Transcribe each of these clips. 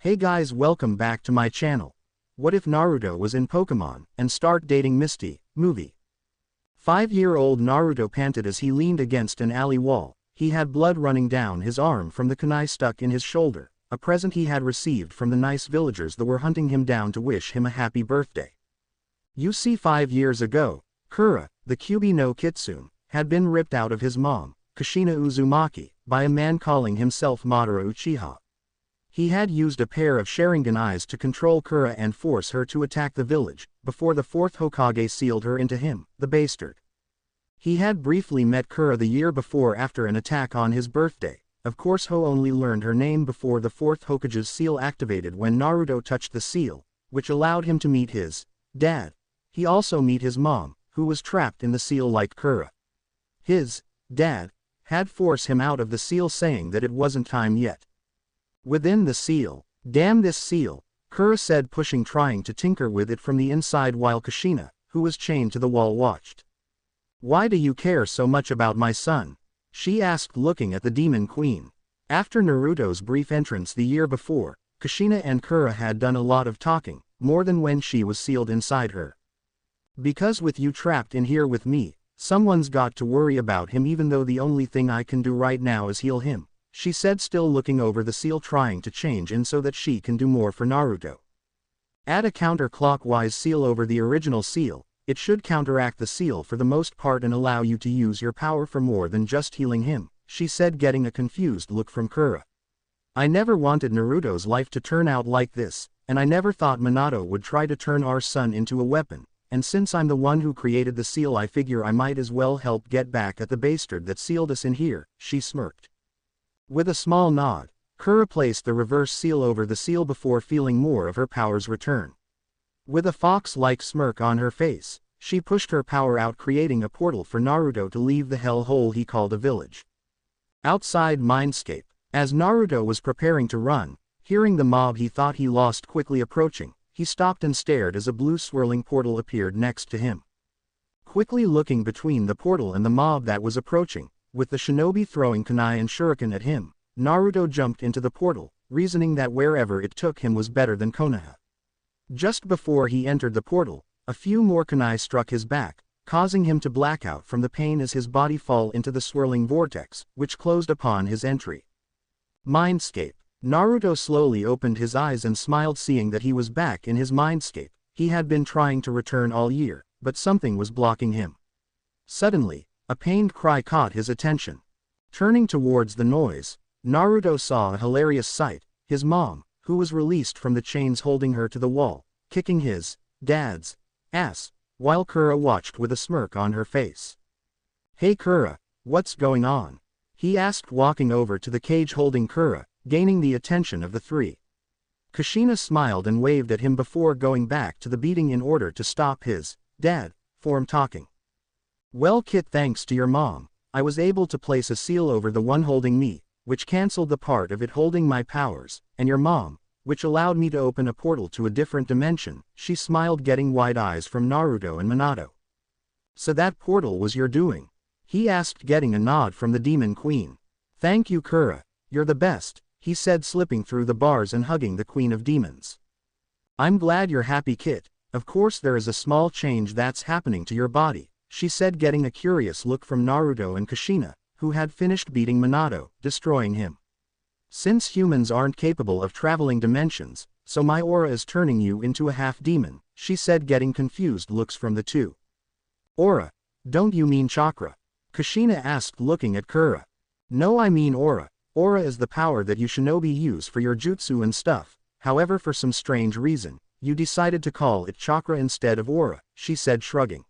Hey guys, welcome back to my channel. What if Naruto was in Pokemon and start dating Misty? Movie. 5-year-old Naruto panted as he leaned against an alley wall. He had blood running down his arm from the kunai stuck in his shoulder, a present he had received from the nice villagers that were hunting him down to wish him a happy birthday. You see, 5 years ago, Kura, the Kyuubi no Kitsune, had been ripped out of his mom, Kushina Uzumaki, by a man calling himself Madara Uchiha. He had used a pair of Sharingan eyes to control Kura and force her to attack the village, before the 4th Hokage sealed her into him, the bastard. He had briefly met Kura the year before after an attack on his birthday. Of course, Ho only learned her name before the 4th Hokage's seal activated when Naruto touched the seal, which allowed him to meet his dad. He also met his mom, who was trapped in the seal like Kura. His dad had forced him out of the seal, saying that it wasn't time yet. Within the seal, "Damn this seal," Kura said, pushing, trying to tinker with it from the inside, while Kushina, who was chained to the wall, watched. "Why do you care so much about my son?" she asked, looking at the Demon Queen. After Naruto's brief entrance the year before, Kushina and Kura had done a lot of talking, more than when she was sealed inside her. "Because with you trapped in here with me, someone's got to worry about him, even though the only thing I can do right now is heal him," she said, still looking over the seal, trying to change in so that she can do more for Naruto. Add a counterclockwise seal over the original seal. It should counteract the seal for the most part and allow you to use your power for more than just healing him, she said, getting a confused look from Kura. "I never wanted Naruto's life to turn out like this, and I never thought Minato would try to turn our son into a weapon, and since I'm the one who created the seal, I figure I might as well help get back at the bastard that sealed us in here," she smirked. With a small nod, Kura placed the reverse seal over the seal before feeling more of her powers return. With a fox-like smirk on her face, she pushed her power out, creating a portal for Naruto to leave the hell hole he called a village. Outside Mindscape, as Naruto was preparing to run, hearing the mob he thought he lost quickly approaching, he stopped and stared as a blue swirling portal appeared next to him. Quickly looking between the portal and the mob that was approaching, with the shinobi throwing kunai and shuriken at him, Naruto jumped into the portal, reasoning that wherever it took him was better than Konoha. Just before he entered the portal, a few more kunai struck his back, causing him to black out from the pain as his body fall into the swirling vortex, which closed upon his entry. Mindscape. Naruto slowly opened his eyes and smiled, seeing that he was back in his mindscape. He had been trying to return all year, but something was blocking him. Suddenly, a pained cry caught his attention. Turning towards the noise, Naruto saw a hilarious sight: his mom, who was released from the chains, holding her to the wall, kicking his dad's ass, while Kura watched with a smirk on her face. "Hey Kura, what's going on?" he asked, walking over to the cage holding Kura, gaining the attention of the three. Kushina smiled and waved at him before going back to the beating in order to stop his dad from talking. "Well kid, thanks to your mom, I was able to place a seal over the one holding me, which cancelled the part of it holding my powers, and your mom, which allowed me to open a portal to a different dimension," she smiled, getting wide eyes from Naruto and Minato. "So that portal was your doing?" he asked, getting a nod from the Demon Queen. "Thank you Kura, you're the best," he said, slipping through the bars and hugging the Queen of Demons. "I'm glad you're happy kid. Of course there is a small change that's happening to your body," she said, getting a curious look from Naruto and Kushina, who had finished beating Minato, destroying him. "Since humans aren't capable of traveling dimensions, so my aura is turning you into a half-demon," she said, getting confused looks from the two. "Aura? Don't you mean chakra?" Kushina asked, looking at Kura. "No, I mean aura. Aura is the power that you shinobi use for your jutsu and stuff, however for some strange reason, you decided to call it chakra instead of aura," she said, shrugging.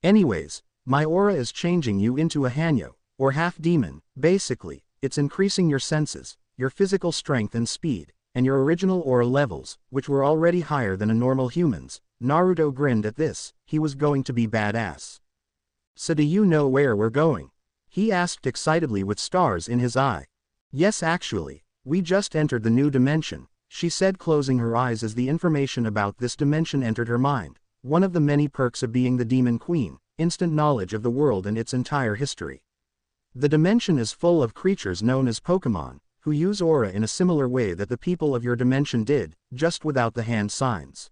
"Anyways, my aura is changing you into a hanyo, or half-demon. Basically, it's increasing your senses, your physical strength and speed, and your original aura levels, which were already higher than a normal human's." Naruto grinned at this. He was going to be badass. "So do you know where we're going?" he asked excitedly with stars in his eye. "Yes, actually, we just entered the new dimension," she said, closing her eyes as the information about this dimension entered her mind. One of the many perks of being the Demon Queen: instant knowledge of the world and its entire history. The dimension is full of creatures known as Pokemon, who use aura in a similar way that the people of your dimension did, just without the hand signs.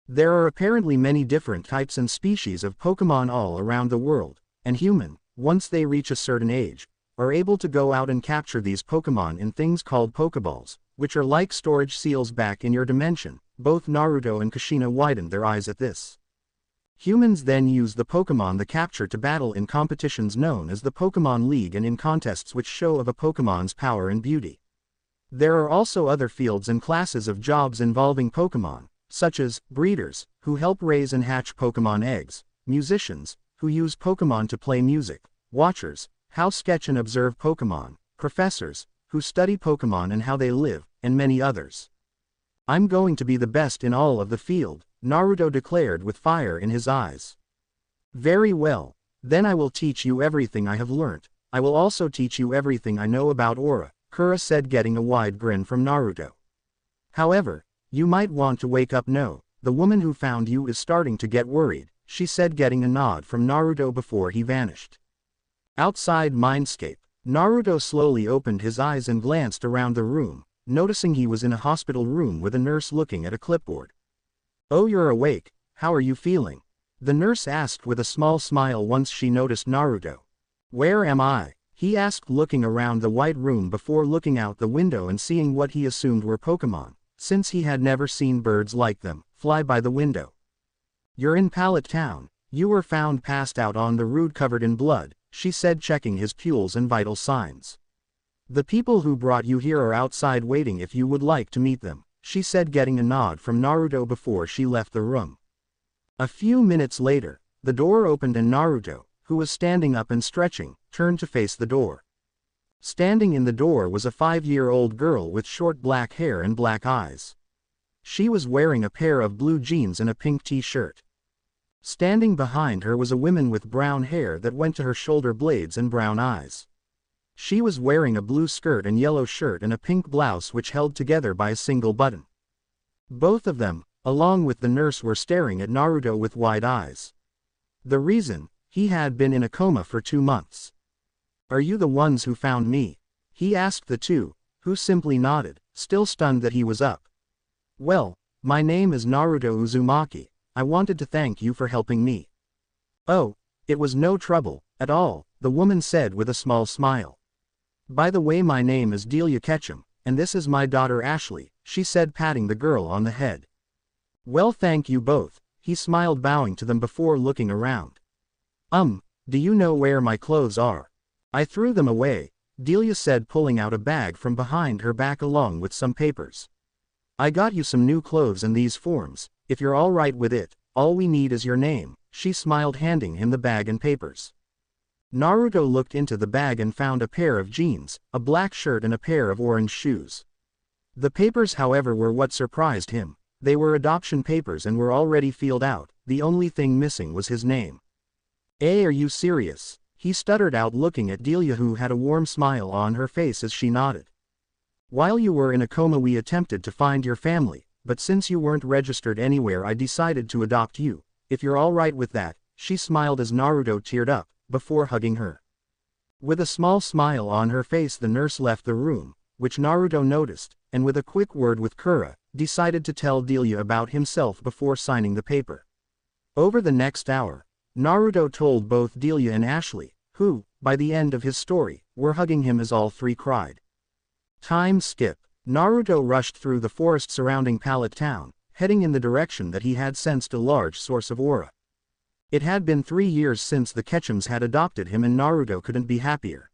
There are apparently many different types and species of Pokemon all around the world, and human, once they reach a certain age, are able to go out and capture these Pokemon in things called Pokeballs, which are like storage seals back in your dimension. Both Naruto and Kushina widened their eyes at this. Humans then use the Pokemon they capture to battle in competitions known as the Pokemon League and in contests which show of a Pokemon's power and beauty. There are also other fields and classes of jobs involving Pokemon, such as breeders, who help raise and hatch Pokemon eggs, musicians, who use Pokemon to play music, watchers, how sketch and observe Pokemon, professors, who study Pokemon and how they live, and many others. I'm going to be the best in all of the field, Naruto declared with fire in his eyes. Very well, then I will teach you everything I have learnt. I will also teach you everything I know about aura, Kura said, getting a wide grin from Naruto. However, you might want to wake up. No, the woman who found you is starting to get worried, she said, getting a nod from Naruto before he vanished. Outside Mindscape, Naruto slowly opened his eyes and glanced around the room, noticing he was in a hospital room with a nurse looking at a clipboard. Oh, you're awake, how are you feeling? The nurse asked with a small smile once she noticed Naruto. Where am I? He asked, looking around the white room before looking out the window and seeing what he assumed were Pokemon, since he had never seen birds like them fly by the window. You're in Pallet Town. You were found passed out on the road covered in blood, she said, checking his pulse and vital signs. The people who brought you here are outside waiting if you would like to meet them, she said, getting a nod from Naruto before she left the room. A few minutes later, the door opened and Naruto, who was standing up and stretching, turned to face the door. Standing in the door was a 5-year-old girl with short black hair and black eyes. She was wearing a pair of blue jeans and a pink t-shirt. Standing behind her was a woman with brown hair that went to her shoulder blades and brown eyes. She was wearing a blue skirt and yellow shirt and a pink blouse which held together by a single button. Both of them, along with the nurse, were staring at Naruto with wide eyes. The reason? He had been in a coma for 2 months. Are you the ones who found me? He asked the two, who simply nodded, still stunned that he was up. Well, my name is Naruto Uzumaki. I wanted to thank you for helping me. Oh, it was no trouble at all, the woman said with a small smile. By the way, my name is Delia Ketchum, and this is my daughter Ashley, she said, patting the girl on the head. Well, thank you both, he smiled, bowing to them before looking around. Do you know where my clothes are? I threw them away, Delia said, pulling out a bag from behind her back along with some papers. I got you some new clothes and these forms, if you're all right with it. All we need is your name, she smiled, handing him the bag and papers. Naruto looked into the bag and found a pair of jeans, a black shirt and a pair of orange shoes. The papers, however, were what surprised him. They were adoption papers and were already filled out. The only thing missing was his name. Are you serious? He stuttered out, looking at Delia, who had a warm smile on her face as she nodded. While you were in a coma we attempted to find your family, but since you weren't registered anywhere I decided to adopt you. If you're all right with that, she smiled as Naruto teared up, before hugging her. With a small smile on her face the nurse left the room, which Naruto noticed, and with a quick word with Kura, decided to tell Delia about himself before signing the paper. Over the next hour, Naruto told both Delia and Ashley, who, by the end of his story, were hugging him as all three cried. Time skip. Naruto rushed through the forest surrounding Pallet Town, heading in the direction that he had sensed a large source of aura. It had been 3 years since the Ketchums had adopted him and Naruto couldn't be happier.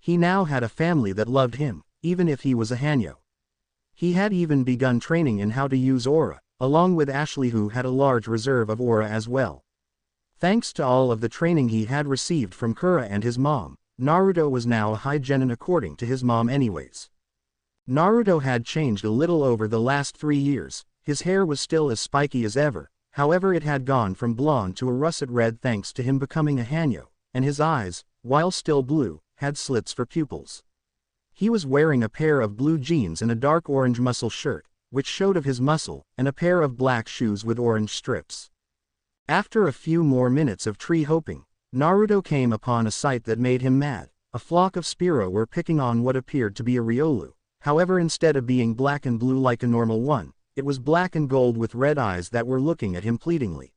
He now had a family that loved him, even if he was a Hanyo. He had even begun training in how to use aura, along with Ashley, who had a large reserve of aura as well. Thanks to all of the training he had received from Kura and his mom, Naruto was now a high genin according to his mom anyways. Naruto had changed a little over the last 3 years. His hair was still as spiky as ever, however it had gone from blonde to a russet red thanks to him becoming a Hanyo, and his eyes, while still blue, had slits for pupils. He was wearing a pair of blue jeans and a dark orange muscle shirt, which showed of his muscle, and a pair of black shoes with orange strips. After a few more minutes of tree hopping, Naruto came upon a sight that made him mad, a flock of Spearow were picking on what appeared to be a Riolu. However, instead of being black and blue like a normal one, it was black and gold with red eyes that were looking at him pleadingly.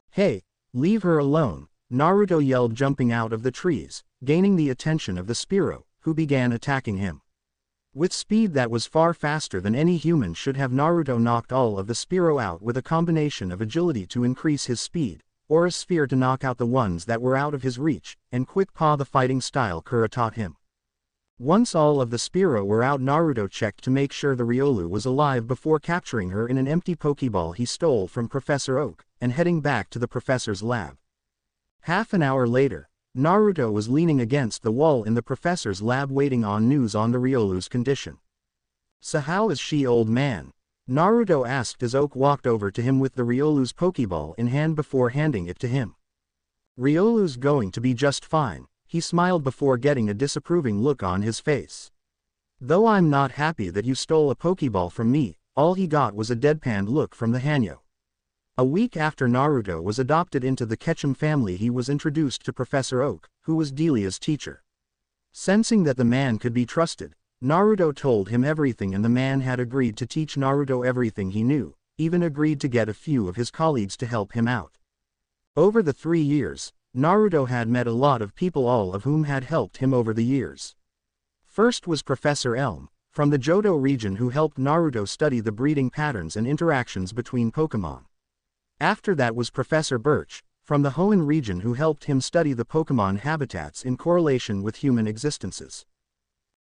"Hey, leave her alone," Naruto yelled, jumping out of the trees, gaining the attention of the Spearow, who began attacking him. With speed that was far faster than any human should have, Naruto knocked all of the Spearow out with a combination of agility to increase his speed, or a sphere to knock out the ones that were out of his reach, and quick paw the fighting style Kura taught him. Once all of the Spearow were out, Naruto checked to make sure the Riolu was alive before capturing her in an empty Pokeball he stole from Professor Oak, and heading back to the professor's lab. Half an hour later, Naruto was leaning against the wall in the professor's lab waiting on news on the Riolu's condition. "So how is she, old man?" Naruto asked as Oak walked over to him with the Riolu's Pokeball in hand before handing it to him. "Riolu's going to be just fine," he smiled before getting a disapproving look on his face. "Though I'm not happy that you stole a Pokeball from me." All he got was a deadpanned look from the Hanyo. A week after Naruto was adopted into the Ketchum family, he was introduced to Professor Oak, who was Delia's teacher. Sensing that the man could be trusted, Naruto told him everything, and the man had agreed to teach Naruto everything he knew, even agreed to get a few of his colleagues to help him out. Over the 3 years, Naruto had met a lot of people, all of whom had helped him over the years. First was Professor Elm, from the Johto region, who helped Naruto study the breeding patterns and interactions between Pokemon. After that was Professor Birch, from the Hoenn region, who helped him study the Pokemon habitats in correlation with human existences.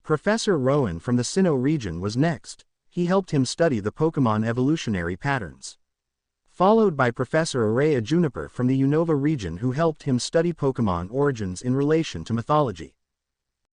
Professor Rowan from the Sinnoh region was next. He helped him study the Pokemon evolutionary patterns. Followed by Professor Araya Juniper from the Unova region, who helped him study Pokemon origins in relation to mythology.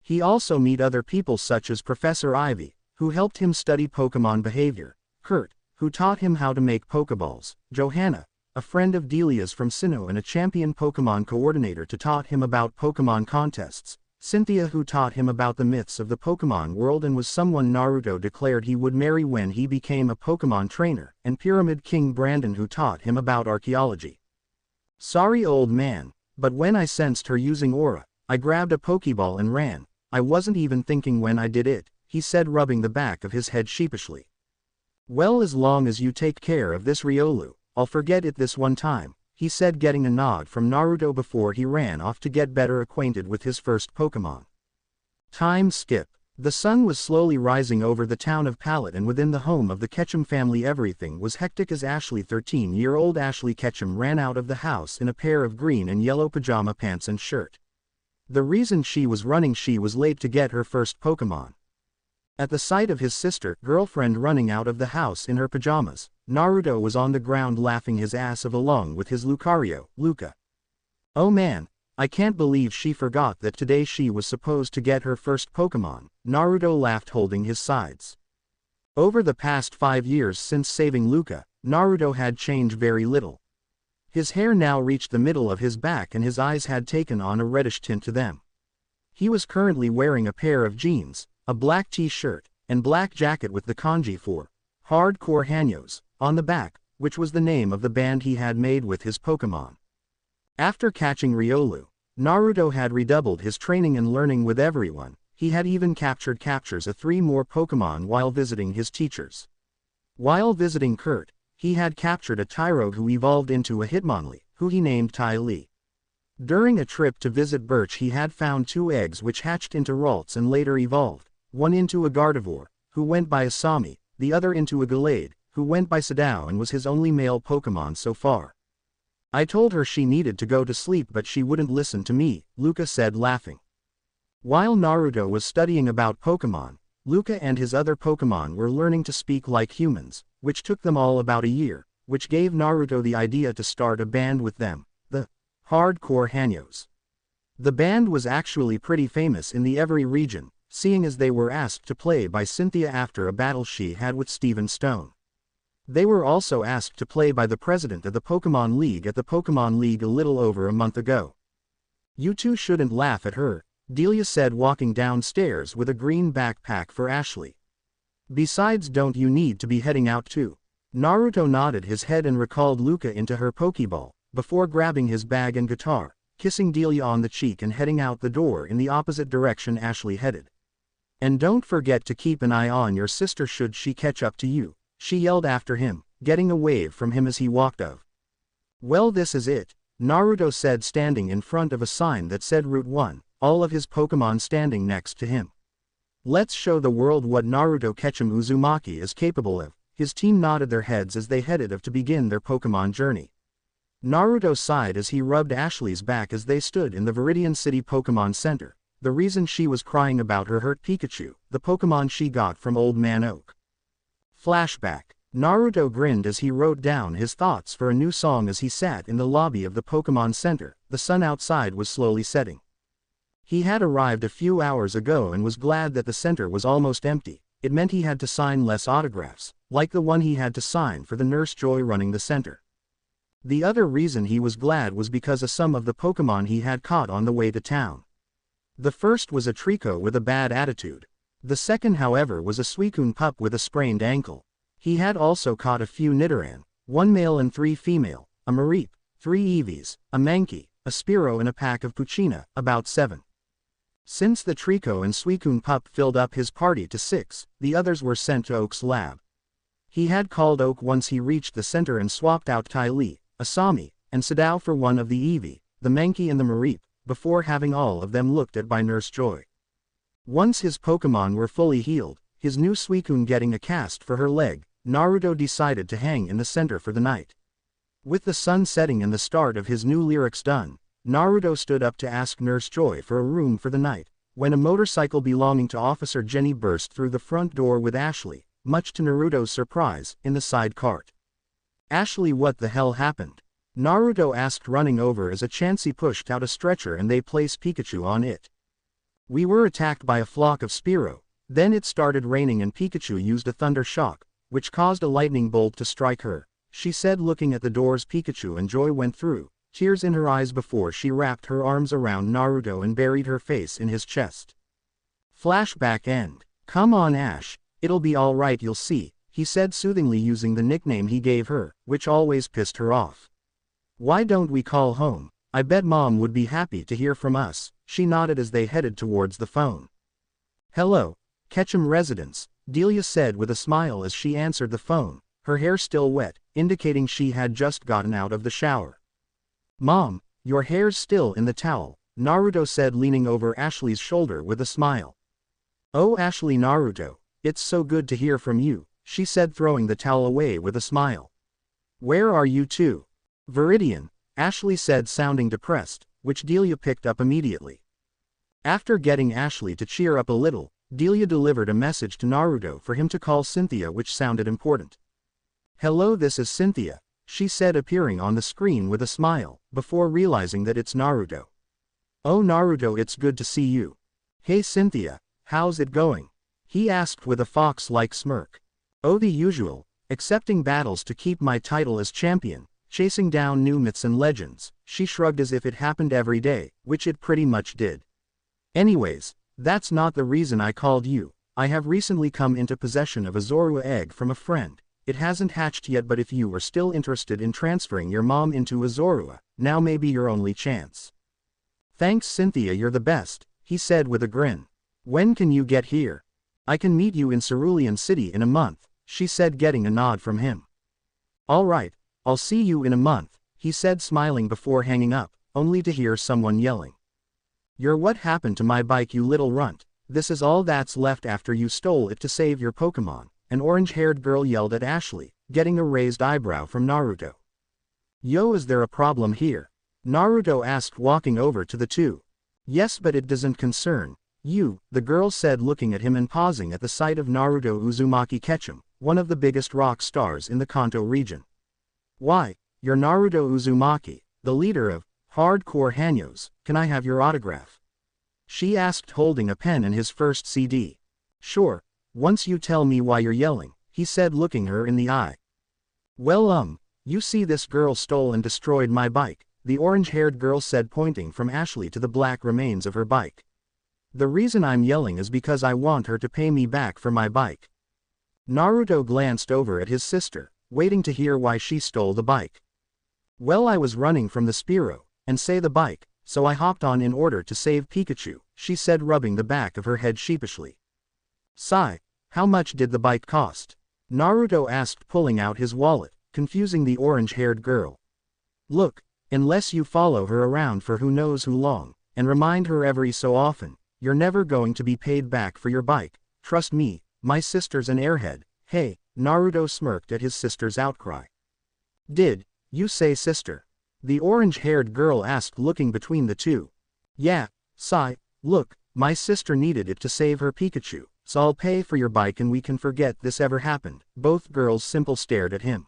He also met other people such as Professor Ivy, who helped him study Pokemon behavior, Kurt, who taught him how to make Pokeballs, Johanna, a friend of Delia's from Sinnoh and a champion Pokemon coordinator, to taught him about Pokemon contests, Cynthia, who taught him about the myths of the Pokemon world and was someone Naruto declared he would marry when he became a Pokemon trainer, and Pyramid King Brandon, who taught him about archaeology. "Sorry, old man, but when I sensed her using aura, I grabbed a Pokeball and ran. I wasn't even thinking when I did it," he said, rubbing the back of his head sheepishly. "Well, as long as you take care of this Riolu, I'll forget it this one time," he said, getting a nod from Naruto before he ran off to get better acquainted with his first Pokemon. Time skip. The sun was slowly rising over the town of Pallet, and within the home of the Ketchum family everything was hectic as 13-year-old Ashley Ketchum ran out of the house in a pair of green and yellow pajama pants and shirt. The reason she was running: she was late to get her first Pokemon. At the sight of his girlfriend running out of the house in her pajamas, Naruto was on the ground laughing his ass off along with his Lucario, Luca. "Oh man, I can't believe she forgot that today she was supposed to get her first Pokemon," Naruto laughed, holding his sides. Over the past 5 years since saving Luca, Naruto had changed very little. His hair now reached the middle of his back and his eyes had taken on a reddish tint to them. He was currently wearing a pair of jeans, a black t-shirt, and black jacket with the kanji for Hardcore Hanyos on the back, which was the name of the band he had made with his Pokemon. After catching Riolu, Naruto had redoubled his training and learning with everyone. He had even captures of 3 more Pokemon while visiting his teachers. While visiting Kurt, he had captured a Tyrogue who evolved into a Hitmonlee, who he named Ty Lee. During a trip to visit Birch, he had found 2 eggs which hatched into Ralts and later evolved, one into a Gardevoir, who went by Asami, the other into a Gallade, who went by Sadao and was his only male Pokemon so far. "I told her she needed to go to sleep but she wouldn't listen to me," Luca said, laughing. While Naruto was studying about Pokemon, Luca and his other Pokemon were learning to speak like humans, which took them all about a year, which gave Naruto the idea to start a band with them, the Hardcore Hanyos. The band was actually pretty famous in the Every region, seeing as they were asked to play by Cynthia after a battle she had with Steven Stone. They were also asked to play by the president of the Pokemon League at the Pokemon League a little over a month ago. "You two shouldn't laugh at her," Delia said, walking downstairs with a green backpack for Ashley. "Besides, don't you need to be heading out too?" Naruto nodded his head and recalled Luca into her Pokeball, before grabbing his bag and guitar, kissing Delia on the cheek and heading out the door in the opposite direction Ashley headed. "And don't forget to keep an eye on your sister should she catch up to you," she yelled after him, getting a wave from him as he walked off. "Well, this is it," Naruto said, standing in front of a sign that said Route 1, all of his Pokemon standing next to him. "Let's show the world what Naruto Ketchum Uzumaki is capable of." His team nodded their heads as they headed off to begin their Pokemon journey. Naruto sighed as he rubbed Ashley's back as they stood in the Viridian City Pokemon Center. The reason she was crying about her hurt Pikachu, the Pokemon she got from Old Man Oak. Flashback. Naruto grinned as he wrote down his thoughts for a new song as he sat in the lobby of the Pokemon Center. The sun outside was slowly setting. He had arrived a few hours ago and was glad that the center was almost empty. It meant he had to sign less autographs, like the one he had to sign for the Nurse Joy running the center. The other reason he was glad was because of some of the Pokemon he had caught on the way to town. The first was a Trico with a bad attitude. The second, however, was a Suicune pup with a sprained ankle. He had also caught a few Nidoran, 1 male and 3 female, a Mareep, 3 Eevees, a Mankey, a Spearow and a pack of Puccina, about 7. Since the Trico and Suicune pup filled up his party to 6, the others were sent to Oak's lab. He had called Oak once he reached the center and swapped out Ty Lee, Asami, and Sadao for one of the Eevee, the Mankey and the Mareep, before having all of them looked at by Nurse Joy. Once his Pokemon were fully healed, his new Suicune getting a cast for her leg, Naruto decided to hang in the center for the night. With the sun setting and the start of his new lyrics done, Naruto stood up to ask Nurse Joy for a room for the night, when a motorcycle belonging to Officer Jenny burst through the front door with Ashley, much to Naruto's surprise, in the side cart. "Ashley, what the hell happened?" Naruto asked, running over as a Chansey pushed out a stretcher and they placed Pikachu on it. "We were attacked by a flock of Spearow, then it started raining and Pikachu used a thunder shock, which caused a lightning bolt to strike her," she said, looking at the doors Pikachu and Joy went through, tears in her eyes before she wrapped her arms around Naruto and buried her face in his chest. Flashback end. "Come on, Ash, it'll be alright, you'll see," he said soothingly, using the nickname he gave her, which always pissed her off. "Why don't we call home? I bet Mom would be happy to hear from us," she nodded as they headed towards the phone. "Hello, Ketchum residence," Delia said with a smile as she answered the phone, her hair still wet, indicating she had just gotten out of the shower. "Mom, your hair's still in the towel," Naruto said, leaning over Ashley's shoulder with a smile. "Oh, Ashley, Naruto, it's so good to hear from you," she said, throwing the towel away with a smile. "Where are you two?" "Viridian," Ashley said, sounding depressed, which Delia picked up immediately. After getting Ashley to cheer up a little, Delia delivered a message to Naruto for him to call Cynthia, which sounded important. "Hello, this is Cynthia," she said, appearing on the screen with a smile, before realizing that it's Naruto. "Oh, Naruto, it's good to see you." "Hey Cynthia, how's it going?" he asked with a fox-like smirk. "Oh, the usual, accepting battles to keep my title as champion, chasing down new myths and legends," she shrugged as if it happened every day, which it pretty much did. "Anyways, that's not the reason I called you. I have recently come into possession of a Zorua egg from a friend. It hasn't hatched yet, but if you are still interested in transferring your mom into a Zorua, now may be your only chance." "Thanks Cynthia, you're the best," he said with a grin. "When can you get here?" "I can meet you in Cerulean City in a month," she said, getting a nod from him. "Alright, I'll see you in a month," he said, smiling before hanging up, only to hear someone yelling. "You're what happened to my bike, you little runt? This is all that's left after you stole it to save your Pokemon," an orange-haired girl yelled at Ashley, getting a raised eyebrow from Naruto. "Yo, is there a problem here?" Naruto asked, walking over to the two. "Yes, but it doesn't concern you," the girl said, looking at him and pausing at the sight of Naruto Uzumaki Ketchum, one of the biggest rock stars in the Kanto region. "Why, you're Naruto Uzumaki, the leader of Hardcore Hanyos, can I have your autograph?" she asked, holding a pen and his first CD. "Sure, once you tell me why you're yelling," he said, looking her in the eye. "Well, you see, this girl stole and destroyed my bike," the orange-haired girl said, pointing from Ashley to the black remains of her bike. "The reason I'm yelling is because I want her to pay me back for my bike." Naruto glanced over at his sister, waiting to hear why she stole the bike. "Well, I was running from the Spearow, and say the bike," so I hopped on in order to save Pikachu, she said, rubbing the back of her head sheepishly. Sigh. How much did the bike cost? Naruto asked, pulling out his wallet, confusing the orange-haired girl. Look, unless you follow her around for who knows how long, and remind her every so often, you're never going to be paid back for your bike. Trust me, my sister's an airhead. Hey, Naruto smirked at his sister's outcry. Did you say sister? The orange-haired girl asked, looking between the two. Yeah, sigh. Look, my sister needed it to save her Pikachu, so I'll pay for your bike and we can forget this ever happened. Both girls simply stared at him.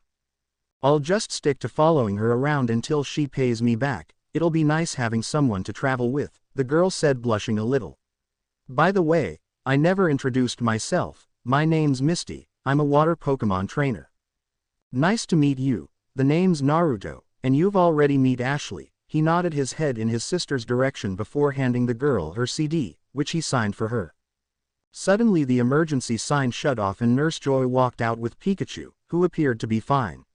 I'll just stick to following her around until she pays me back. It'll be nice having someone to travel with, the girl said, blushing a little. By the way, I never introduced myself. My name's Misty, I'm a water Pokemon trainer. Nice to meet you. The name's Naruto, and you've already met Ashley. He nodded his head in his sister's direction before handing the girl her CD, which he signed for her. Suddenly the emergency sign shut off and Nurse Joy walked out with Pikachu, who appeared to be fine.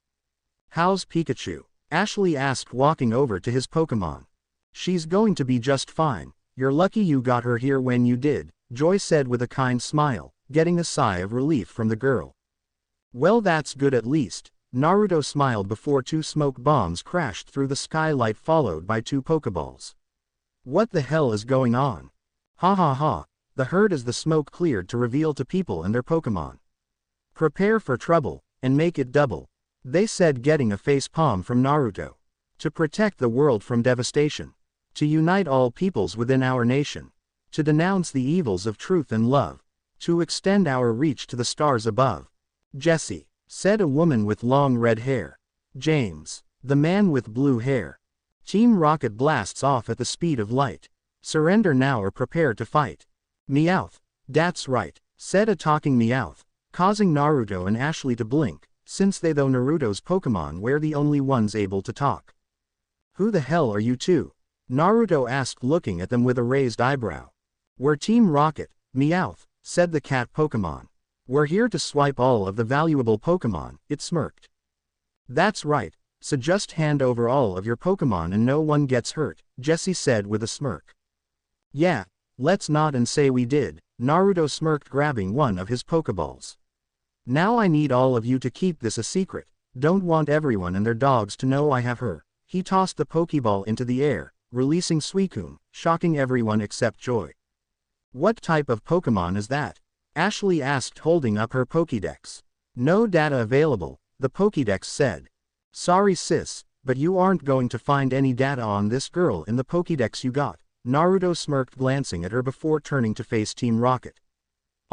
How's Pikachu? Ashley asked, walking over to his Pokemon. She's going to be just fine. You're lucky you got her here when you did, Joy said with a kind smile, getting a sigh of relief from the girl. Well, that's good at least. Naruto smiled before two smoke bombs crashed through the skylight, followed by two Pokeballs. What the hell is going on? Ha ha ha. The herd as the smoke cleared to reveal to people and their Pokemon. Prepare for trouble, and make it double, they said, getting a face palm from Naruto. To protect the world from devastation. To unite all peoples within our nation. To denounce the evils of truth and love. To extend our reach to the stars above. Jesse, said a woman with long red hair. James, the man with blue hair. Team Rocket blasts off at the speed of light. Surrender now or prepare to fight. Meowth. That's right, said a talking Meowth, causing Naruto and Ashley to blink, since they, though Naruto's Pokemon, were the only ones able to talk. Who the hell are you two? Naruto asked, looking at them with a raised eyebrow. We're Team Rocket, Meowth, said the cat Pokemon. We're here to swipe all of the valuable Pokemon, it smirked. That's right, so just hand over all of your Pokemon and no one gets hurt, Jesse said with a smirk. Yeah, let's nod and say we did, Naruto smirked, grabbing one of his Pokeballs. Now I need all of you to keep this a secret. Don't want everyone and their dogs to know I have her. He tossed the Pokeball into the air, releasing Suicune, shocking everyone except Joy. What type of Pokemon is that? Ashley asked, holding up her Pokédex. No data available, the Pokédex said. Sorry sis, but you aren't going to find any data on this girl in the Pokédex you got, Naruto smirked, glancing at her before turning to face Team Rocket.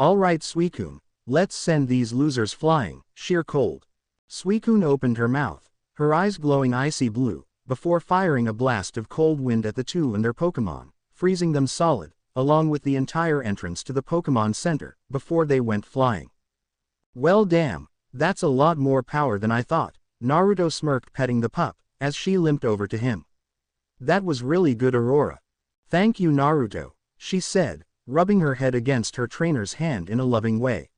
Alright Suicune, let's send these losers flying, sheer cold. Suicune opened her mouth, her eyes glowing icy blue, before firing a blast of cold wind at the two and their Pokemon, freezing them solid, along with the entire entrance to the Pokemon Center, before they went flying. Well damn, that's a lot more power than I thought, Naruto smirked, petting the pup, as she limped over to him. That was really good, Aurora. Thank you Naruto, she said, rubbing her head against her trainer's hand in a loving way.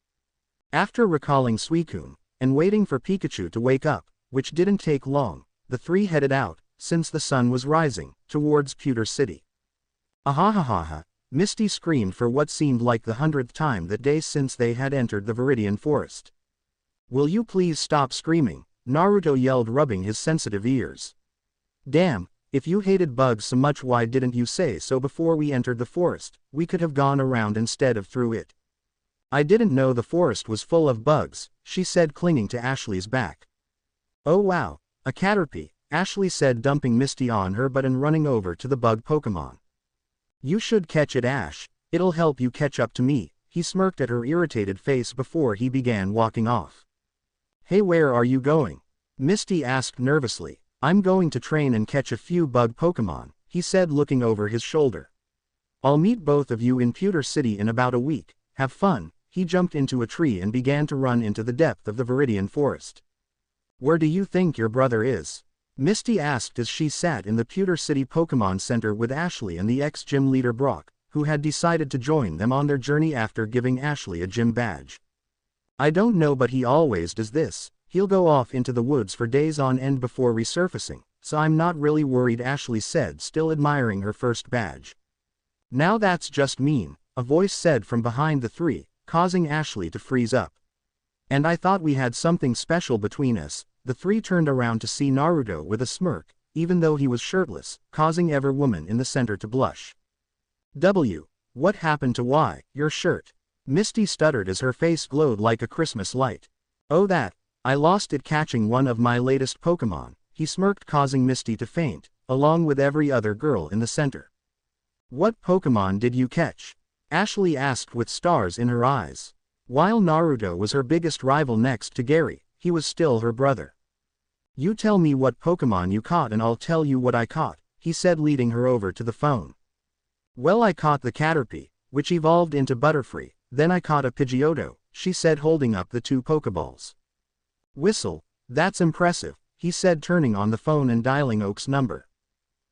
After recalling Suicune, and waiting for Pikachu to wake up, which didn't take long, the three headed out, since the sun was rising, towards Pewter City. Ahahaha, Misty screamed for what seemed like the 100th time that day since they had entered the Viridian Forest. Will you please stop screaming? Naruto yelled, rubbing his sensitive ears. Damn, if you hated bugs so much, why didn't you say so before we entered the forest? We could have gone around instead of through it. I didn't know the forest was full of bugs, she said, clinging to Ashley's back. Oh wow, a Caterpie, Ashley said, dumping Misty on her butt and running over to the bug Pokemon. You should catch it, Ash, it'll help you catch up to me, he smirked at her irritated face before he began walking off. Hey, where are you going? Misty asked nervously. I'm going to train and catch a few bug Pokemon, he said, looking over his shoulder. I'll meet both of you in Pewter City in about a week, have fun. He jumped into a tree and began to run into the depth of the Viridian Forest. Where do you think your brother is? Misty asked as she sat in the Pewter City Pokemon Center with Ashley and the ex-gym leader Brock, who had decided to join them on their journey after giving Ashley a gym badge. I don't know, but he always does this. He'll go off into the woods for days on end before resurfacing, so I'm not really worried, Ashley said, still admiring her first badge. Now that's just mean, a voice said from behind the three, causing Ashley to freeze up. And I thought we had something special between us. The three turned around to see Naruto with a smirk, even though he was shirtless, causing every woman in the center to blush. What happened to your shirt? Misty stuttered as her face glowed like a Christmas light. Oh, I lost it catching one of my latest Pokemon, he smirked, causing Misty to faint, along with every other girl in the center. What Pokemon did you catch? Ashley asked with stars in her eyes. While Naruto was her biggest rival next to Gary, he was still her brother. You tell me what Pokemon you caught and I'll tell you what I caught, he said, leading her over to the phone. Well, I caught the Caterpie, which evolved into Butterfree, then I caught a Pidgeotto, she said, holding up the 2 Pokeballs. Whistle, that's impressive, he said, turning on the phone and dialing Oak's number.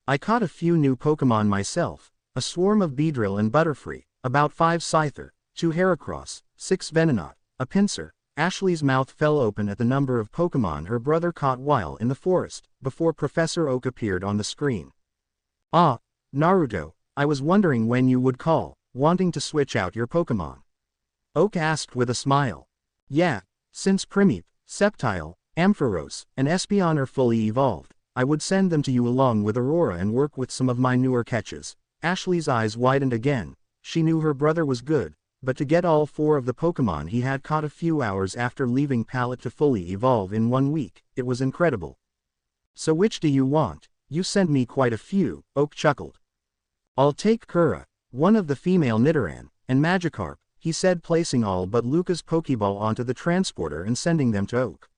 I caught a few new Pokemon myself, a swarm of Beedrill and Butterfree, about 5 Scyther, 2 Heracross, 6 Venonat, a Pinsir. Ashley's mouth fell open at the number of Pokemon her brother caught while in the forest, before Professor Oak appeared on the screen. Ah, Naruto, I was wondering when you would call, wanting to switch out your Pokemon. Oak asked with a smile. Yeah, since Primeape, Sceptile, Ampharos, and Espeon are fully evolved, I would send them to you along with Aurora and work with some of my newer catches. Ashley's eyes widened again. She knew her brother was good, but to get all 4 of the Pokemon he had caught a few hours after leaving Pallet to fully evolve in 1 week, it was incredible. So which do you want? You sent me quite a few, Oak chuckled. I'll take Kura, one of the female Nidoran, and Magikarp, he said, placing all but Luca's Pokeball onto the transporter and sending them to Oak.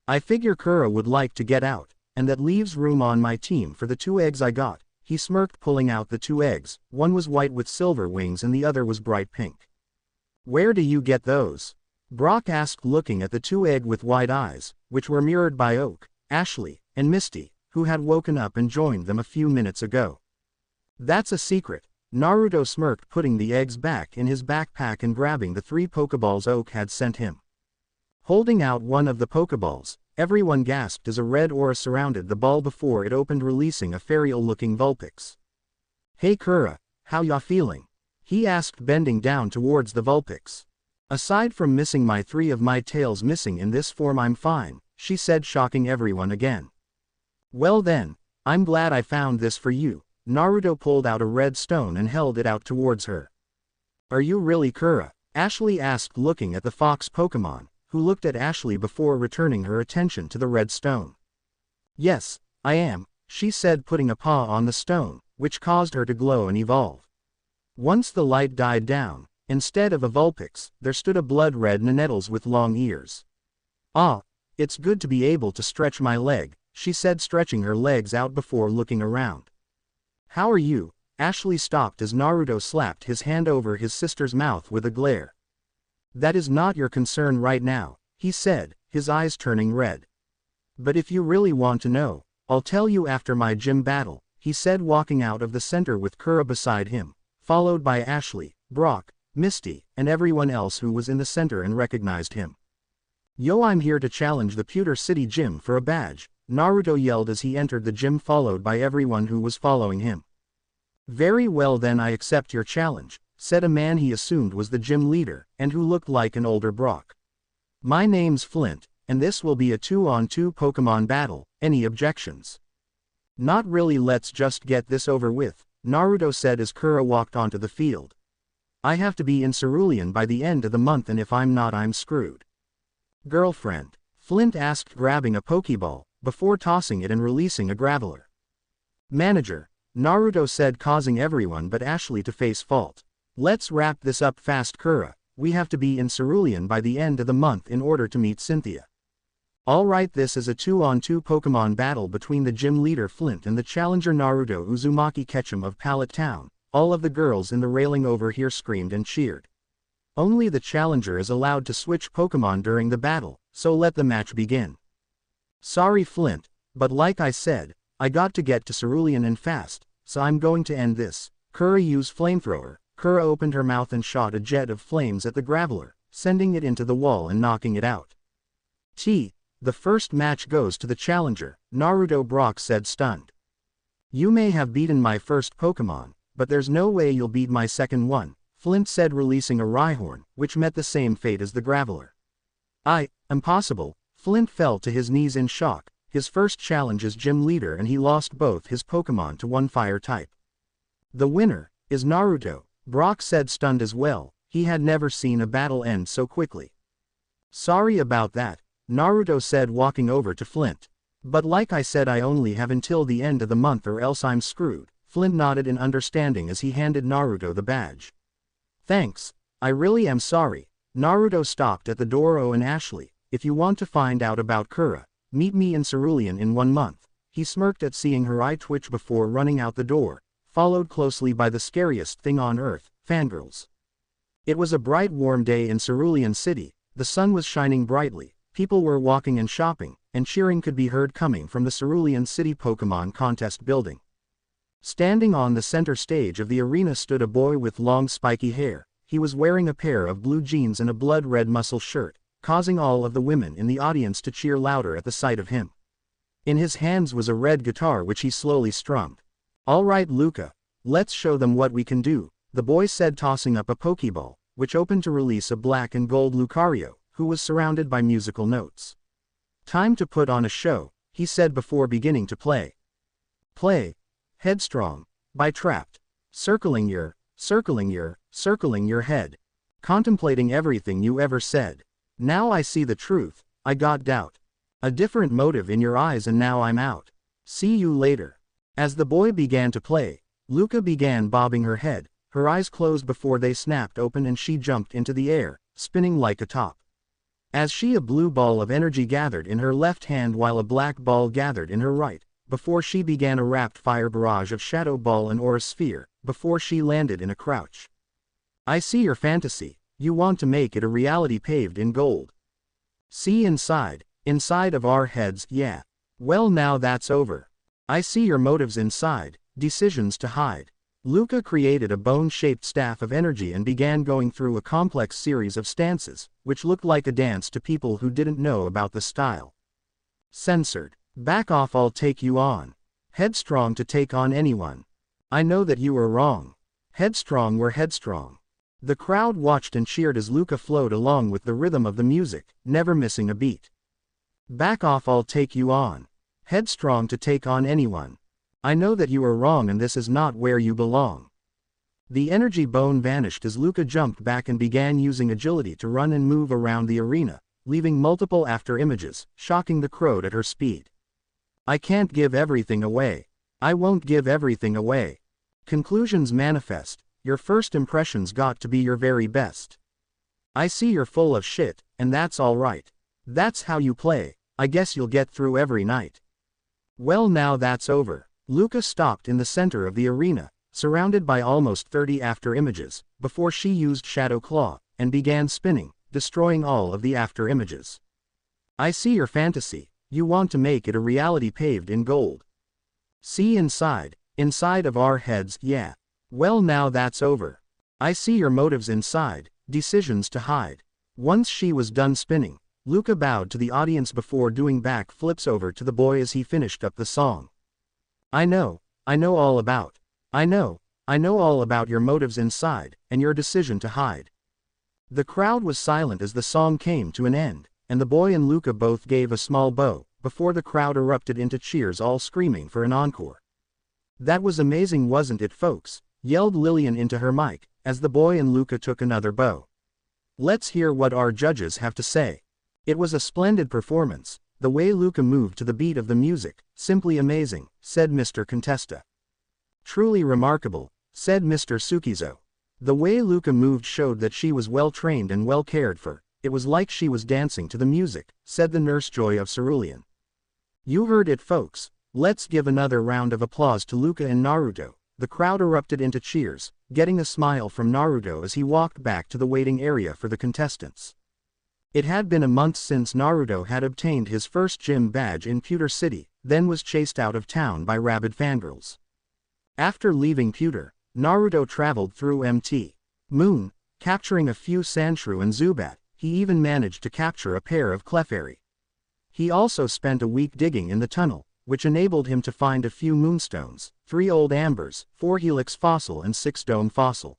I figure Kura would like to get out, and that leaves room on my team for the 2 eggs I got, he smirked, pulling out the 2 eggs, one was white with silver wings and the other was bright pink. Where do you get those? Brock asked, looking at the 2 eggs with wide eyes, which were mirrored by Oak, Ashley, and Misty, who had woken up and joined them a few minutes ago. That's a secret, Naruto smirked, putting the eggs back in his backpack and grabbing the 3 Pokeballs Oak had sent him. Holding out one of the Pokeballs, everyone gasped as a red aura surrounded the ball before it opened, releasing a ferial-looking Vulpix. Hey Kura, how ya feeling? He asked, bending down towards the Vulpix. Aside from missing my 3 of my tails missing in this form, I'm fine, she said, shocking everyone again. Well then, I'm glad I found this for you. Naruto pulled out a red stone and held it out towards her. Are you really Kura? Ashley asked, looking at the fox Pokemon, who looked at Ashley before returning her attention to the red stone. Yes, I am, she said, putting a paw on the stone, which caused her to glow and evolve. Once the light died down, instead of a Vulpix, there stood a blood-red Nettles with long ears. Ah, it's good to be able to stretch my leg, she said, stretching her legs out before looking around. How are you? Ashley stopped as Naruto slapped his hand over his sister's mouth with a glare. That is not your concern right now, he said, his eyes turning red. But if you really want to know, I'll tell you after my gym battle, he said, walking out of the center with Kura beside him, followed by Ashley, Brock, Misty, and everyone else who was in the center and recognized him. Yo, I'm here to challenge the Pewter City Gym for a badge, Naruto yelled as he entered the gym, followed by everyone who was following him. Very well then, I accept your challenge, said a man he assumed was the gym leader, and who looked like an older Brock. My name's Flint, and this will be a 2-on-2 Pokemon battle, any objections? Not really, let's just get this over with, Naruto said as Kura walked onto the field. I have to be in Cerulean by the end of the month, and if I'm not, I'm screwed. Girlfriend? Flint asked, grabbing a Pokeball, before tossing it and releasing a Graveler. Manager, Naruto said, causing everyone but Ashley to face fault. Let's wrap this up fast, Kura, we have to be in Cerulean by the end of the month in order to meet Cynthia. Alright, this is a 2-on-2 Pokemon battle between the gym leader Flint and the challenger Naruto Uzumaki Ketchum of Pallet Town. All of the girls in the railing over here screamed and cheered. Only the challenger is allowed to switch Pokemon during the battle, so let the match begin. Sorry Flint, but like I said, I got to get to Cerulean and fast, so I'm going to end this. Kura used Flamethrower. Kura opened her mouth and shot a jet of flames at the Graveler, sending it into the wall and knocking it out. The first match goes to the challenger, Naruto. Brock said, stunned. You may have beaten my first Pokemon, but there's no way you'll beat my second one, Flint said, releasing a Rhyhorn, which met the same fate as the Graveler. Impossible. Flint fell to his knees in shock. His first challenge as gym leader and he lost both his Pokemon to one fire type. The winner is Naruto, Brock said, stunned as well. He had never seen a battle end so quickly. Sorry about that, Naruto said, walking over to Flint. But like I said, I only have until the end of the month or else I'm screwed. Flint nodded in understanding as he handed Naruto the badge. Thanks, I really am sorry. Naruto stopped at the door. Oh, and Ashley, if you want to find out about Kura, meet me in Cerulean in 1 month. He smirked at seeing her eye twitch before running out the door, followed closely by the scariest thing on earth, fangirls. It was a bright warm day in Cerulean City. The sun was shining brightly, people were walking and shopping, and cheering could be heard coming from the Cerulean City Pokemon Contest building. Standing on the center stage of the arena stood a boy with long spiky hair. He was wearing a pair of blue jeans and a blood-red muscle shirt, causing all of the women in the audience to cheer louder at the sight of him. In his hands was a red guitar which he slowly strummed. All right, Luca, let's show them what we can do, the boy said, tossing up a Pokeball, which opened to release a black and gold Lucario, who was surrounded by musical notes. Time to put on a show, he said before beginning to play. Play Headstrong by Trapped. Circling your head. Contemplating everything you ever said. Now I see the truth, I got doubt. A different motive in your eyes and now I'm out. See you later. As the boy began to play, Luca began bobbing her head, her eyes closed before they snapped open and she jumped into the air, spinning like a top. As she, a blue ball of energy gathered in her left hand while a black ball gathered in her right, before she began a rapid fire barrage of Shadow Ball and Aura Sphere, before she landed in a crouch. I see your fantasy, you want to make it a reality paved in gold. See inside of our heads, yeah. Well, now that's over. I see your motives inside, decisions to hide. Luca created a bone-shaped staff of energy and began going through a complex series of stances, which looked like a dance to people who didn't know about the style. Censored. Back off, I'll take you on. Headstrong to take on anyone. I know that you are wrong. Headstrong, we're headstrong. The crowd watched and cheered as Luca flowed along with the rhythm of the music, never missing a beat. Back off, I'll take you on. Headstrong to take on anyone. I know that you are wrong and this is not where you belong. The energy bone vanished as Luca jumped back and began using agility to run and move around the arena, leaving multiple after images, shocking the crowd at her speed. I can't give everything away. I won't give everything away. Conclusions manifest. Your first impressions got to be your very best. I see you're full of shit, and that's alright. That's how you play, I guess you'll get through every night. Well, now that's over. Luca stopped in the center of the arena, surrounded by almost 30 after images, before she used Shadow Claw, and began spinning, destroying all of the after images. I see your fantasy, you want to make it a reality paved in gold. See inside of our heads, yeah. Well, now that's over. I see your motives inside, decisions to hide. Once she was done spinning, Luca bowed to the audience before doing back flips over to the boy as he finished up the song. I know all about your motives inside, and your decision to hide. The crowd was silent as the song came to an end, and the boy and Luca both gave a small bow, before the crowd erupted into cheers, all screaming for an encore. That was amazing, wasn't it, folks? Yelled Lillian into her mic, as the boy and Luca took another bow. Let's hear what our judges have to say. It was a splendid performance. The way Luca moved to the beat of the music, simply amazing, said Mr. Contesta. Truly remarkable, said Mr. Sukizo. The way Luca moved showed that she was well trained and well cared for. It was like she was dancing to the music, said the Nurse Joy of Cerulean. You heard it, folks. Let's give another round of applause to Luca and Naruto. The crowd erupted into cheers, getting a smile from Naruto as he walked back to the waiting area for the contestants. It had been a month since Naruto had obtained his first gym badge in Pewter City, then was chased out of town by rabid fangirls. After leaving Pewter, Naruto traveled through Mt. Moon, capturing a few Sandshrew and Zubat. He even managed to capture a pair of Clefairy. He also spent a week digging in the tunnel, which enabled him to find a few moonstones, 3 old ambers, 4 helix fossil and 6 dome fossil.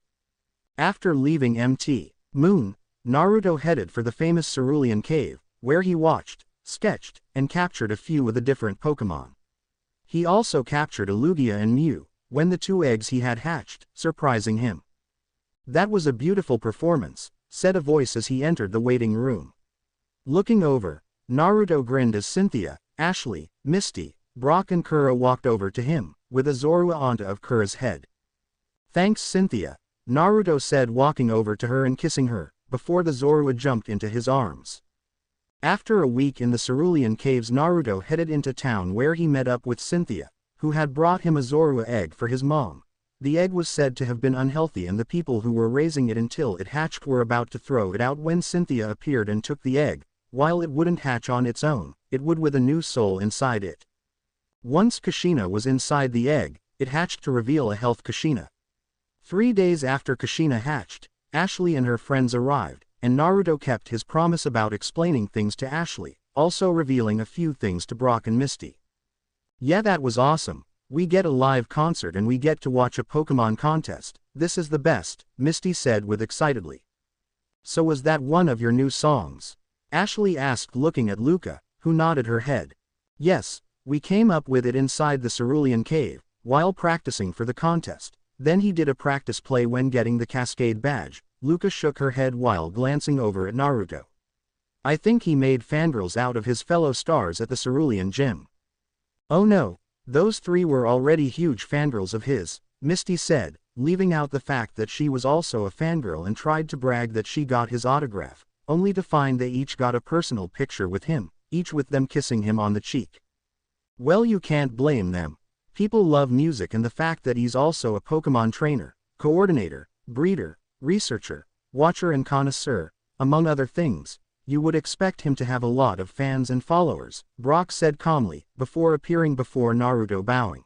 After leaving Mt. Moon, Naruto headed for the famous Cerulean Cave, where he watched, sketched, and captured a few of the different Pokemon. He also captured a Lugia and Mew, when the 2 eggs he had hatched, surprising him. "That was a beautiful performance," said a voice as he entered the waiting room. Looking over, Naruto grinned as Cynthia, Ashley, Misty, Brock and Kura walked over to him, with a Zorua onto of Kura's head. "Thanks Cynthia," Naruto said, walking over to her and kissing her, before the Zorua jumped into his arms. After a week in the Cerulean Caves, Naruto headed into town where he met up with Cynthia, who had brought him a Zorua egg for his mom. The egg was said to have been unhealthy and the people who were raising it until it hatched were about to throw it out when Cynthia appeared and took the egg. While it wouldn't hatch on its own, it would with a new soul inside it. Once Kushina was inside the egg, it hatched to reveal a health Kushina. 3 days after Kushina hatched, Ashley and her friends arrived, and Naruto kept his promise about explaining things to Ashley, also revealing a few things to Brock and Misty. "Yeah, that was awesome. We get a live concert and we get to watch a Pokemon contest. This is the best," Misty said with excitedly. "So was that one of your new songs?" Ashley asked, looking at Luca, who nodded her head. "Yes, we came up with it inside the Cerulean Cave, while practicing for the contest. Then he did a practice play when getting the Cascade badge." Luca shook her head while glancing over at Naruto. "I think he made fangirls out of his fellow stars at the Cerulean Gym." "Oh no, those 3 were already huge fangirls of his," Misty said, leaving out the fact that she was also a fangirl and tried to brag that she got his autograph, only to find they each got a personal picture with him, each with them kissing him on the cheek. "Well, you can't blame them. People love music and the fact that he's also a Pokemon trainer, coordinator, breeder, researcher, watcher and connoisseur, among other things. You would expect him to have a lot of fans and followers," Brock said calmly, before appearing before Naruto bowing.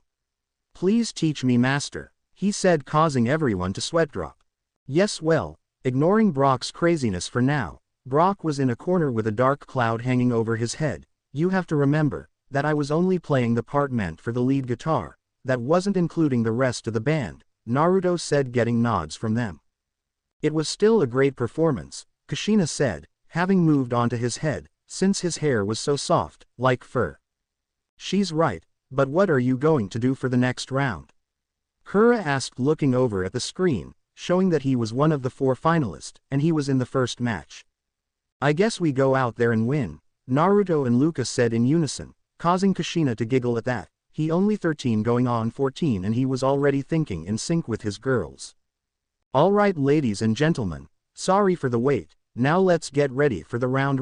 "Please teach me, master," he said, causing everyone to sweat drop. "Yes, well," ignoring Brock's craziness for now, Brock was in a corner with a dark cloud hanging over his head. "You have to remember that I was only playing the part meant for the lead guitar. That wasn't including the rest of the band," Naruto said, getting nods from them. "It was still a great performance," Kushina said, having moved onto his head, since his hair was so soft, like fur. "She's right, but what are you going to do for the next round?" Kura asked, looking over at the screen, showing that he was one of the 4 finalists, and he was in the first match. "I guess we go out there and win," Naruto and Luca said in unison, causing Kushina to giggle at that. He only 13 going on 14 and he was already thinking in sync with his girls. "All right, ladies and gentlemen, sorry for the wait, now let's get ready for the round,"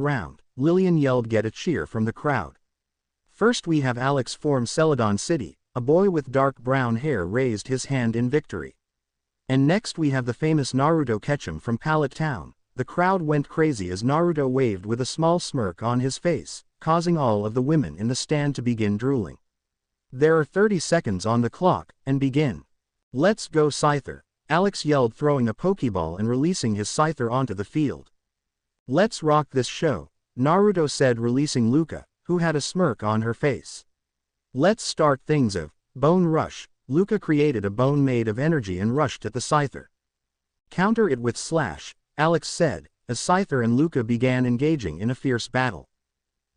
Lillian yelled, get a cheer from the crowd. First we have Alex from Celadon City, a boy with dark brown hair raised his hand in victory. And next we have the famous Naruto Ketchum from Pallet Town. The crowd went crazy as Naruto waved with a small smirk on his face, causing all of the women in the stand to begin drooling. "There are 30 seconds on the clock, and begin." "Let's go Scyther," Alex yelled, throwing a Pokeball and releasing his Scyther onto the field. "Let's rock this show," Naruto said, releasing Luca, who had a smirk on her face. "Let's start things of Bone Rush." Luca created a bone made of energy and rushed at the Scyther. "Counter it with Slash," Alex said, as Scyther and Luca began engaging in a fierce battle.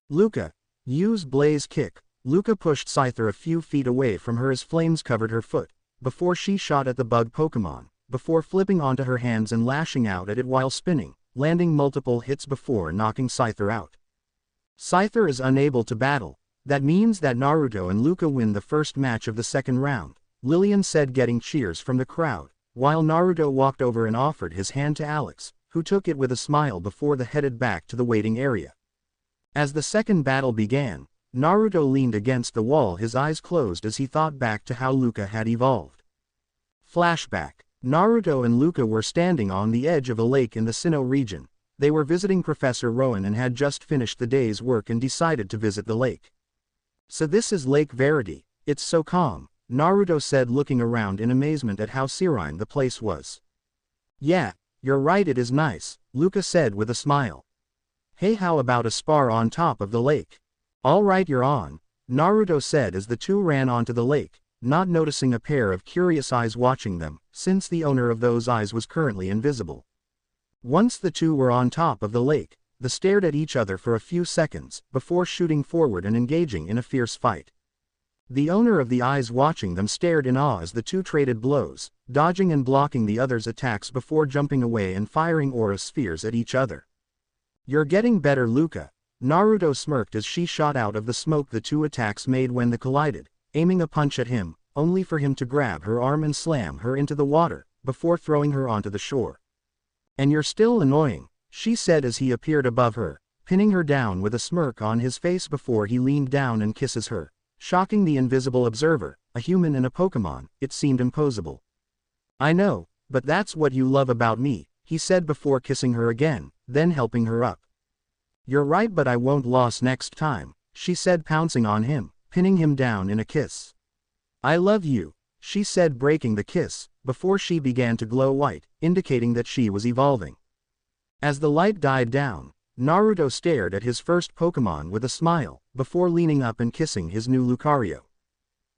"Luca, use Blaze Kick." Luca pushed Scyther a few feet away from her as flames covered her foot, before she shot at the bug Pokemon, before flipping onto her hands and lashing out at it while spinning, landing multiple hits before knocking Scyther out. Scyther is unable to battle. "That means that Naruto and Luca win the first match of the second round," Lillian said, getting cheers from the crowd, while Naruto walked over and offered his hand to Alex, who took it with a smile before they headed back to the waiting area. As the second battle began, Naruto leaned against the wall, his eyes closed as he thought back to how Luca had evolved. Flashback. Naruto and Luca were standing on the edge of a lake in the Sinnoh region. They were visiting Professor Rowan and had just finished the day's work and decided to visit the lake. "So this is Lake Verity, it's so calm," Naruto said, looking around in amazement at how serene the place was. "Yeah, you're right, it is nice," Luca said with a smile. "Hey, how about a spar on top of the lake?" Alright, you're on, Naruto said as the two ran onto the lake, not noticing a pair of curious eyes watching them, since the owner of those eyes was currently invisible. Once the two were on top of the lake, they stared at each other for a few seconds, before shooting forward and engaging in a fierce fight. The owner of the eyes watching them stared in awe as the two traded blows, dodging and blocking the other's attacks before jumping away and firing aura spheres at each other. You're getting better, Luca, Naruto smirked as she shot out of the smoke the two attacks made when they collided, aiming a punch at him, only for him to grab her arm and slam her into the water, before throwing her onto the shore. And you're still annoying, she said as he appeared above her, pinning her down with a smirk on his face before he leaned down and kisses her. Shocking the invisible observer, a human and a Pokemon, it seemed imposable. I know, but that's what you love about me, he said before kissing her again, then helping her up. You're right, but I won't lose next time, she said, pouncing on him, pinning him down in a kiss. I love you, she said, breaking the kiss, before she began to glow white, indicating that she was evolving. As the light died down, Naruto stared at his first Pokemon with a smile, before leaning up and kissing his new Lucario.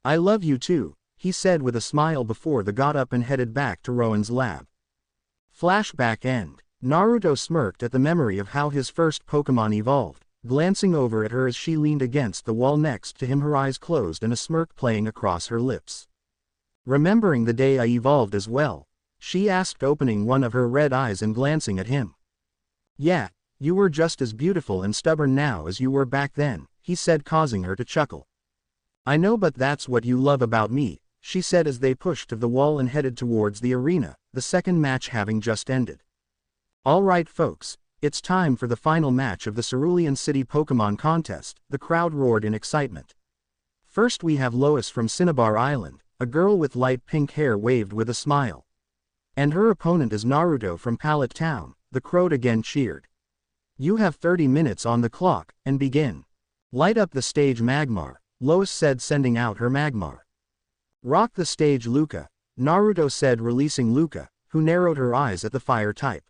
I love you too, he said with a smile before they got up and headed back to Rowan's lab. Flashback end. Naruto smirked at the memory of how his first Pokemon evolved, glancing over at her as she leaned against the wall next to him, her eyes closed and a smirk playing across her lips. Remembering the day I evolved as well? She asked, opening one of her red eyes and glancing at him. Yeah. You were just as beautiful and stubborn now as you were back then, he said, causing her to chuckle. I know, but that's what you love about me, she said as they pushed to the wall and headed towards the arena, the second match having just ended. Alright folks, it's time for the final match of the Cerulean City Pokemon contest, the crowd roared in excitement. First we have Lois from Cinnabar Island, a girl with light pink hair waved with a smile. And her opponent is Naruto from Pallet Town, the crowd again cheered. You have 30 minutes on the clock, and begin. Light up the stage, Magmar, Lois said, sending out her Magmar. Rock the stage, Luca, Naruto said, releasing Luca, who narrowed her eyes at the fire type.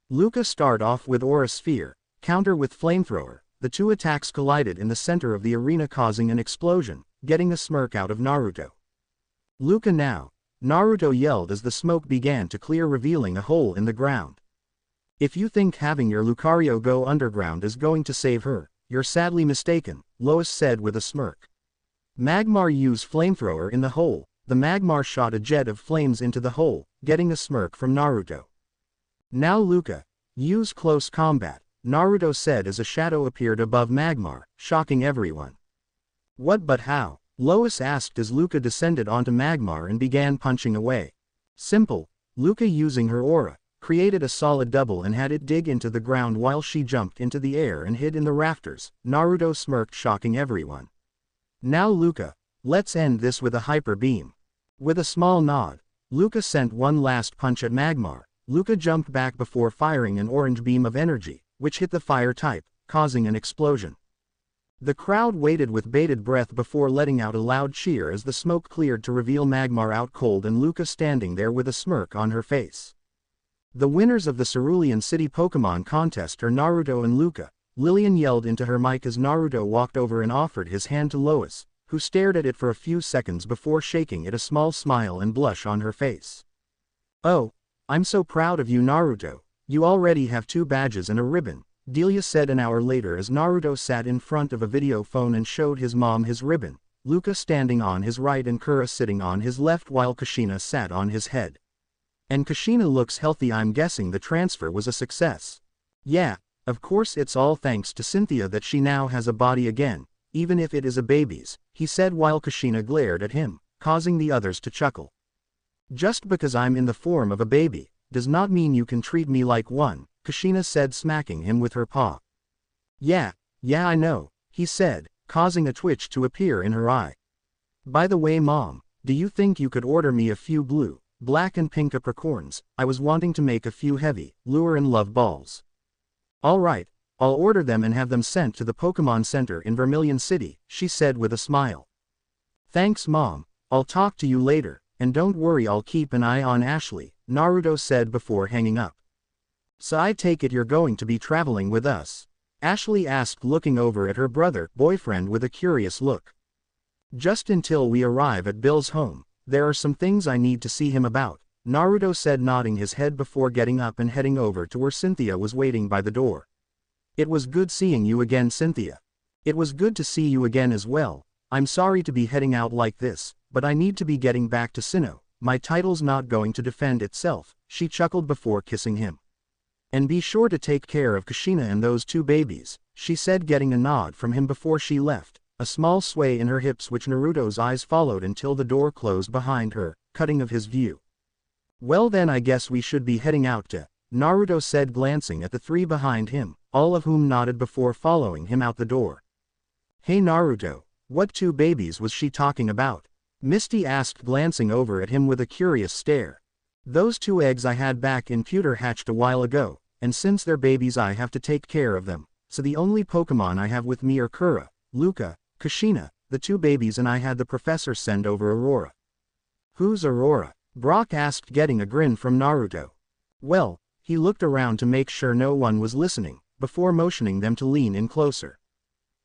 Luca start off with Aura Sphere, counter with Flamethrower. The two attacks collided in the center of the arena, causing an explosion, getting a smirk out of Naruto. Luca now, Naruto yelled as the smoke began to clear, revealing a hole in the ground. If you think having your Lucario go underground is going to save her, you're sadly mistaken, Lois said with a smirk. Magmar used Flamethrower in the hole. The Magmar shot a jet of flames into the hole, getting a smirk from Naruto. Now Luca, use Close Combat, Naruto said as a shadow appeared above Magmar, shocking everyone. What, but how? Lois asked as Luca descended onto Magmar and began punching away. Simple, Luca using her aura, created a solid double and had it dig into the ground while she jumped into the air and hid in the rafters. Naruto smirked, shocking everyone. Now Luca, let's end this with a hyper beam. With a small nod, Luca sent one last punch at Magmar. Luca jumped back before firing an orange beam of energy, which hit the fire type, causing an explosion. The crowd waited with bated breath before letting out a loud cheer as the smoke cleared to reveal Magmar out cold and Luca standing there with a smirk on her face. The winners of the Cerulean City Pokemon contest are Naruto and Luca, Lillian yelled into her mic as Naruto walked over and offered his hand to Lois, who stared at it for a few seconds before shaking it, a small smile and blush on her face. Oh, I'm so proud of you, Naruto, you already have 2 badges and a ribbon, Delia said an hour later as Naruto sat in front of a video phone and showed his mom his ribbon, Luca standing on his right and Kura sitting on his left while Kushina sat on his head. And Kushina looks healthy. I'm guessing the transfer was a success. Yeah, of course it's all thanks to Cynthia that she now has a body again, even if it is a baby's, he said while Kushina glared at him, causing the others to chuckle. Just because I'm in the form of a baby, does not mean you can treat me like one, Kushina said, smacking him with her paw. Yeah, I know, he said, causing a twitch to appear in her eye. By the way, Mom, do you think you could order me a few blue, black and pink Capricorns? I was wanting to make a few heavy, lure and love balls. Alright, I'll order them and have them sent to the Pokemon Center in Vermilion City, she said with a smile. Thanks, Mom, I'll talk to you later, and don't worry, I'll keep an eye on Ashley, Naruto said before hanging up. So I take it you're going to be traveling with us? Ashley asked, looking over at her boyfriend with a curious look. Just until we arrive at Bill's home, there are some things I need to see him about, Naruto said, nodding his head before getting up and heading over to where Cynthia was waiting by the door. It was good seeing you again, Cynthia. It was good to see you again as well. I'm sorry to be heading out like this, but I need to be getting back to Sinnoh. My title's not going to defend itself, she chuckled before kissing him. And be sure to take care of Kushina and those 2 babies, she said, getting a nod from him before she left, a small sway in her hips which Naruto's eyes followed until the door closed behind her, cutting off his view. Well then, I guess we should be heading out to, Naruto said, glancing at the 3 behind him, all of whom nodded before following him out the door. Hey Naruto, what 2 babies was she talking about? Misty asked, glancing over at him with a curious stare. Those 2 eggs I had back in pewter hatched a while ago, and since they're babies I have to take care of them, so the only Pokemon I have with me are Kura, Luca, Kushina, the 2 babies, and I had the professor send over Aurora. Who's Aurora? Brock asked, getting a grin from Naruto. Well, he looked around to make sure no one was listening, before motioning them to lean in closer.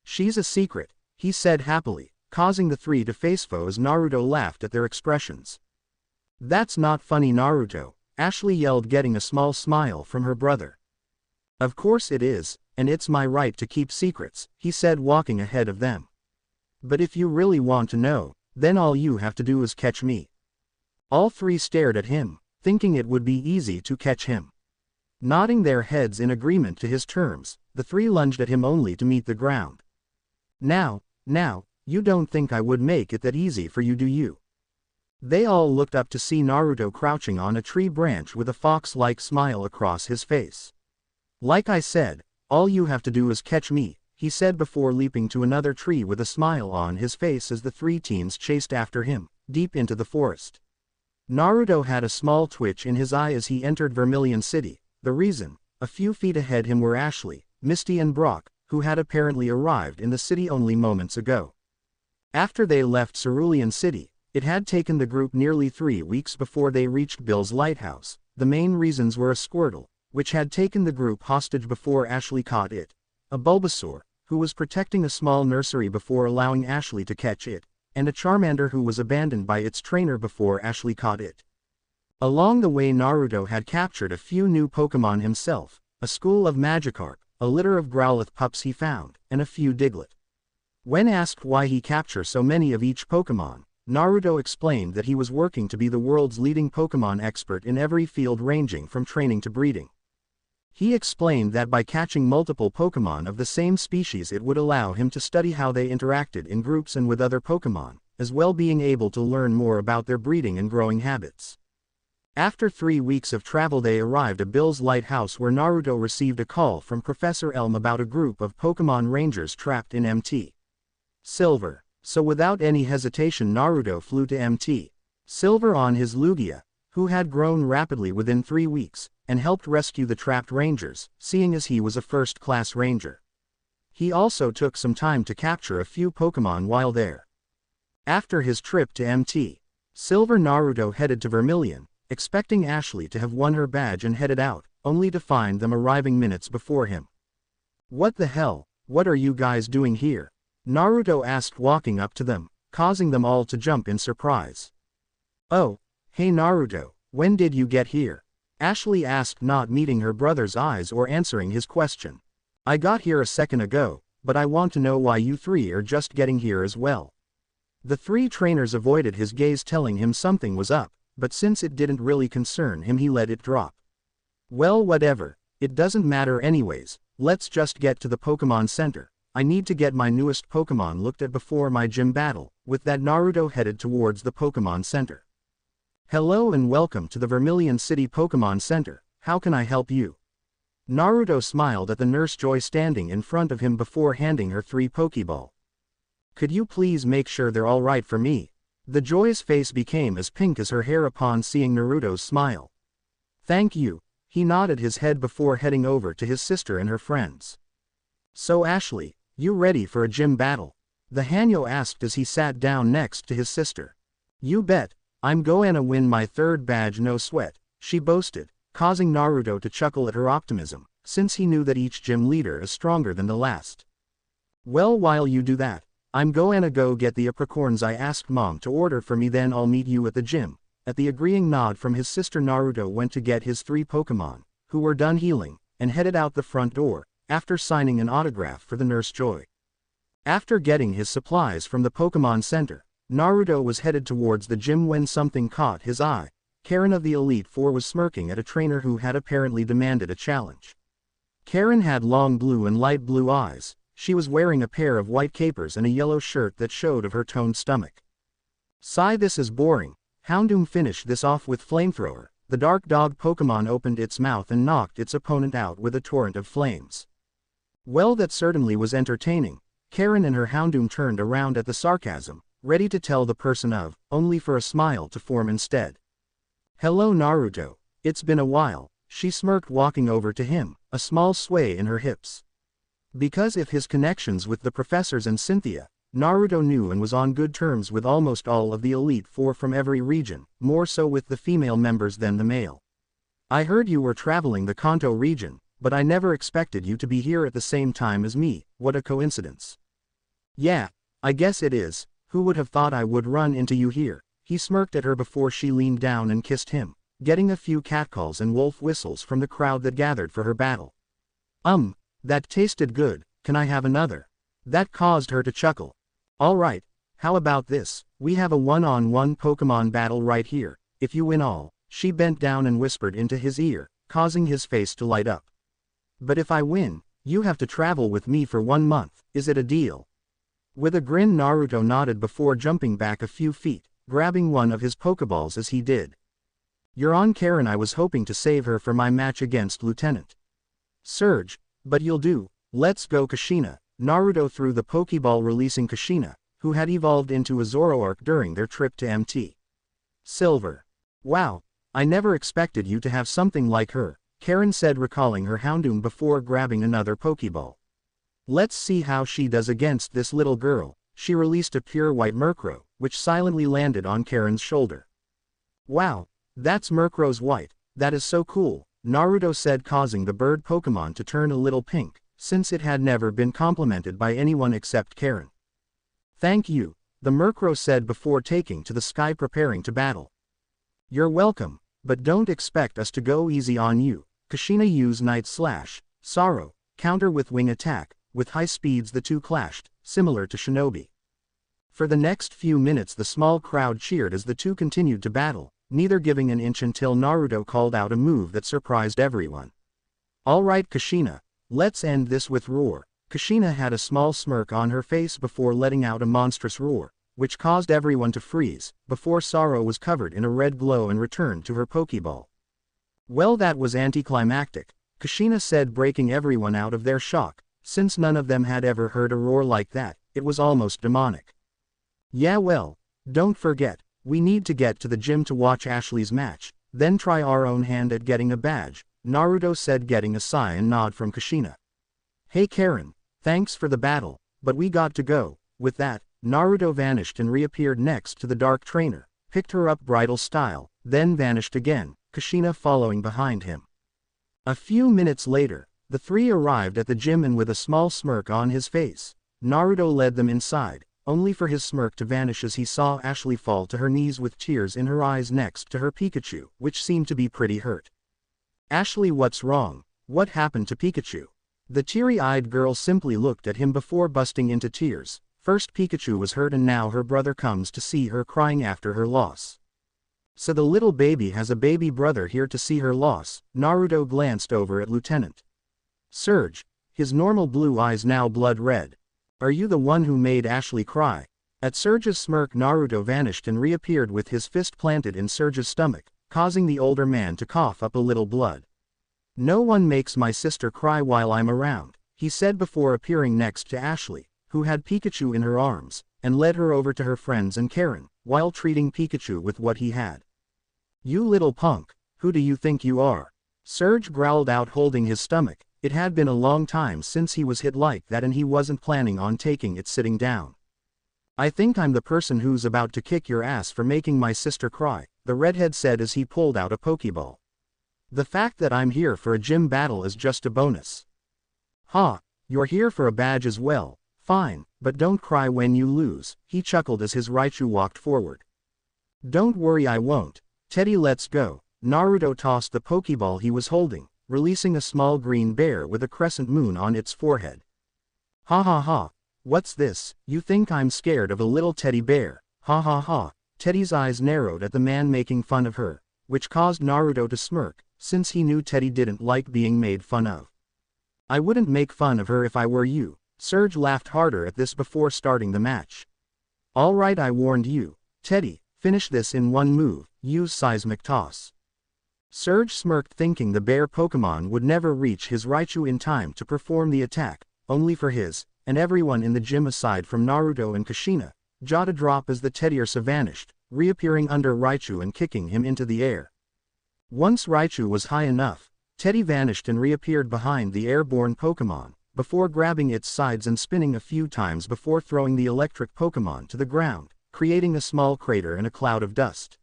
She's a secret, he said happily, causing the 3 to face foe as Naruto laughed at their expressions. That's not funny, Naruto, Ashley yelled, getting a small smile from her brother. Of course it is, and it's my right to keep secrets, he said, walking ahead of them. But if you really want to know, then all you have to do is catch me. All 3 stared at him, thinking it would be easy to catch him. Nodding their heads in agreement to his terms, the 3 lunged at him only to meet the ground. Now, you don't think I would make it that easy for you, do you? They all looked up to see Naruto crouching on a tree branch with a fox-like smile across his face. Like I said, all you have to do is catch me, he said before leaping to another tree with a smile on his face as the 3 teens chased after him, deep into the forest. Naruto had a small twitch in his eye as he entered Vermilion City. The reason, a few feet ahead him were Ashley, Misty and Brock, who had apparently arrived in the city only moments ago. After they left Cerulean City, it had taken the group nearly 3 weeks before they reached Bill's lighthouse. The main reasons were a Squirtle, which had taken the group hostage before Ashley caught it, a Bulbasaur, who was protecting a small nursery before allowing Ashley to catch it, and a Charmander who was abandoned by its trainer before Ashley caught it. Along the way, Naruto had captured a few new Pokemon himself, a school of Magikarp, a litter of Growlithe pups he found, and a few Diglett. When asked why he captured so many of each Pokemon, Naruto explained that he was working to be the world's leading Pokemon expert in every field ranging from training to breeding. He explained that by catching multiple Pokemon of the same species it would allow him to study how they interacted in groups and with other Pokemon, as well being able to learn more about their breeding and growing habits. After 3 weeks of travel they arrived at Bill's lighthouse where Naruto received a call from Professor Elm about a group of Pokemon Rangers trapped in Mt. Silver. So without any hesitation Naruto flew to Mt. Silver on his Lugia, who had grown rapidly within 3 weeks, and helped rescue the trapped Rangers, seeing as he was a first-class Ranger. He also took some time to capture a few Pokemon while there. After his trip to Mt. Silver, Naruto headed to Vermilion, expecting Ashley to have won her badge and headed out, only to find them arriving minutes before him. What the hell, what are you guys doing here? Naruto asked, walking up to them, causing them all to jump in surprise. Oh, hey Naruto, when did you get here? Ashley asked, not meeting her brother's eyes or answering his question. I got here a second ago, but I want to know why you 3 are just getting here as well. The 3 trainers avoided his gaze, telling him something was up, but since it didn't really concern him he let it drop. Well, whatever, it doesn't matter anyways, let's just get to the Pokemon Center. I need to get my newest Pokemon looked at before my gym battle. With that, Naruto headed towards the Pokemon Center. Hello and welcome to the Vermilion City Pokemon Center, how can I help you? Naruto smiled at the nurse Joy standing in front of him before handing her 3 Pokeball. Could you please make sure they're alright for me? The Joy's face became as pink as her hair upon seeing Naruto's smile. Thank you, he nodded his head before heading over to his sister and her friends. So Ashley, you ready for a gym battle? The Hanyo asked as he sat down next to his sister. You bet, I'm gonna win my 3rd badge no sweat, she boasted, causing Naruto to chuckle at her optimism, since he knew that each gym leader is stronger than the last. Well, while you do that, I'm gonna go get the apricorns I asked Mom to order for me, then I'll meet you at the gym. At the agreeing nod from his sister, Naruto went to get his 3 Pokemon, who were done healing, and headed out the front door, after signing an autograph for the Nurse Joy. After getting his supplies from the Pokemon Center, Naruto was headed towards the gym when something caught his eye. Karen of the Elite Four was smirking at a trainer who had apparently demanded a challenge. Karen had long blue and light blue eyes. She was wearing a pair of white capers and a yellow shirt that showed of her toned stomach. Sigh, this is boring. Houndoom finished this off with Flamethrower. The dark dog Pokemon opened its mouth and knocked its opponent out with a torrent of flames. Well, that certainly was entertaining. Karen and her Houndoom turned around at the sarcasm, ready to tell the person of, only for a smile to form instead. Hello Naruto, it's been a while, she smirked, walking over to him, a small sway in her hips. Because of his connections with the professors and Cynthia, Naruto knew and was on good terms with almost all of the Elite Four from every region, more so with the female members than the male. I heard you were traveling the Kanto region, but I never expected you to be here at the same time as me. What a coincidence. Yeah, I guess it is. Who would have thought I would run into you here? He smirked at her before she leaned down and kissed him, getting a few catcalls and wolf whistles from the crowd that gathered for her battle. That tasted good, can I have another? That caused her to chuckle. Alright, how about this? We have a one-on-one Pokemon battle right here. If you win all, she bent down and whispered into his ear, causing his face to light up. But if I win, you have to travel with me for 1 month, is it a deal? With a grin, Naruto nodded before jumping back a few feet, grabbing one of his Pokeballs as he did. You're on, Karen. I was hoping to save her for my match against Lieutenant Surge, but you'll do. Let's go Kushina. Naruto threw the Pokeball, releasing Kushina, who had evolved into a Zoroark during their trip to Mt. Silver. Wow, I never expected you to have something like her, Karen said, recalling her Houndoom before grabbing another Pokeball. Let's see how she does against this little girl. She released a pure white Murkrow, which silently landed on Karen's shoulder. Wow, that's Murkrow's white, that is so cool, Naruto said, causing the bird Pokemon to turn a little pink, since it had never been complimented by anyone except Karen. Thank you, the Murkrow said before taking to the sky, preparing to battle. You're welcome, but don't expect us to go easy on you. Kushina used Night Slash, Sorrow, counter with Wing Attack. With high speeds the two clashed, similar to Shinobi. For the next few minutes the small crowd cheered as the two continued to battle, neither giving an inch until Naruto called out a move that surprised everyone. Alright Kushina, let's end this with Roar. Kushina had a small smirk on her face before letting out a monstrous roar, which caused everyone to freeze, before Sorrow was covered in a red glow and returned to her Pokeball. Well, that was anticlimactic, Kushina said, breaking everyone out of their shock. Since none of them had ever heard a roar like that, it was almost demonic. Yeah, well, don't forget, we need to get to the gym to watch Ashley's match, then try our own hand at getting a badge, Naruto said, getting a sigh and nod from Kushina. Hey Karen, thanks for the battle, but we got to go. With that, Naruto vanished and reappeared next to the dark trainer, picked her up bridal style, then vanished again, Kushina following behind him. A few minutes later, the three arrived at the gym, and with a small smirk on his face, Naruto led them inside, only for his smirk to vanish as he saw Ashley fall to her knees with tears in her eyes next to her Pikachu, which seemed to be pretty hurt. Ashley, what's wrong? What happened to Pikachu? The teary-eyed girl simply looked at him before busting into tears. First Pikachu was hurt and now her brother comes to see her crying after her loss. So the little baby has a baby brother here to see her loss. Naruto glanced over at Lieutenant Surge, his normal blue eyes now blood red. Are you the one who made Ashley cry? At Surge's smirk, Naruto vanished and reappeared with his fist planted in Surge's stomach, causing the older man to cough up a little blood. No one makes my sister cry while I'm around, he said before appearing next to Ashley, who had Pikachu in her arms, and led her over to her friends and Karen, while treating Pikachu with what he had. You little punk, who do you think you are? Surge growled out, holding his stomach. It had been a long time since he was hit like that and he wasn't planning on taking it sitting down. I think I'm the person who's about to kick your ass for making my sister cry, the redhead said as he pulled out a Pokeball. The fact that I'm here for a gym battle is just a bonus. Ha, you're here for a badge as well, fine, but don't cry when you lose, he chuckled as his Raichu walked forward. Don't worry, I won't. Teddy, let's go. Naruto tossed the Pokeball he was holding, releasing a small green bear with a crescent moon on its forehead. Ha ha ha, what's this? You think I'm scared of a little teddy bear? Ha ha ha. Teddy's eyes narrowed at the man making fun of her, which caused Naruto to smirk, since he knew Teddy didn't like being made fun of. I wouldn't make fun of her if I were you. Surge laughed harder at this before starting the match. Alright, I warned you. Teddy, finish this in one move, use Seismic Toss. Surge smirked, thinking the bear Pokemon would never reach his Raichu in time to perform the attack, only for his, and everyone in the gym aside from Naruto and Kushina, jaw to drop as the Teddiursa vanished, reappearing under Raichu and kicking him into the air. Once Raichu was high enough, Teddy vanished and reappeared behind the airborne Pokemon, before grabbing its sides and spinning a few times before throwing the electric Pokemon to the ground, creating a small crater and a cloud of dust.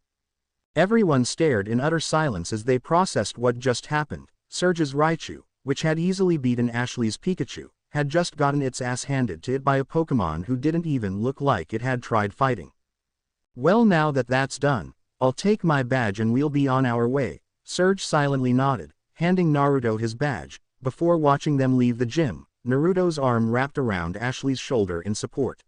Everyone stared in utter silence as they processed what just happened. Surge's Raichu, which had easily beaten Ashley's Pikachu, had just gotten its ass handed to it by a Pokemon who didn't even look like it had tried fighting. Well, now that that's done, I'll take my badge and we'll be on our way. Surge silently nodded, handing Naruto his badge, before watching them leave the gym, Naruto's arm wrapped around Ashley's shoulder in support.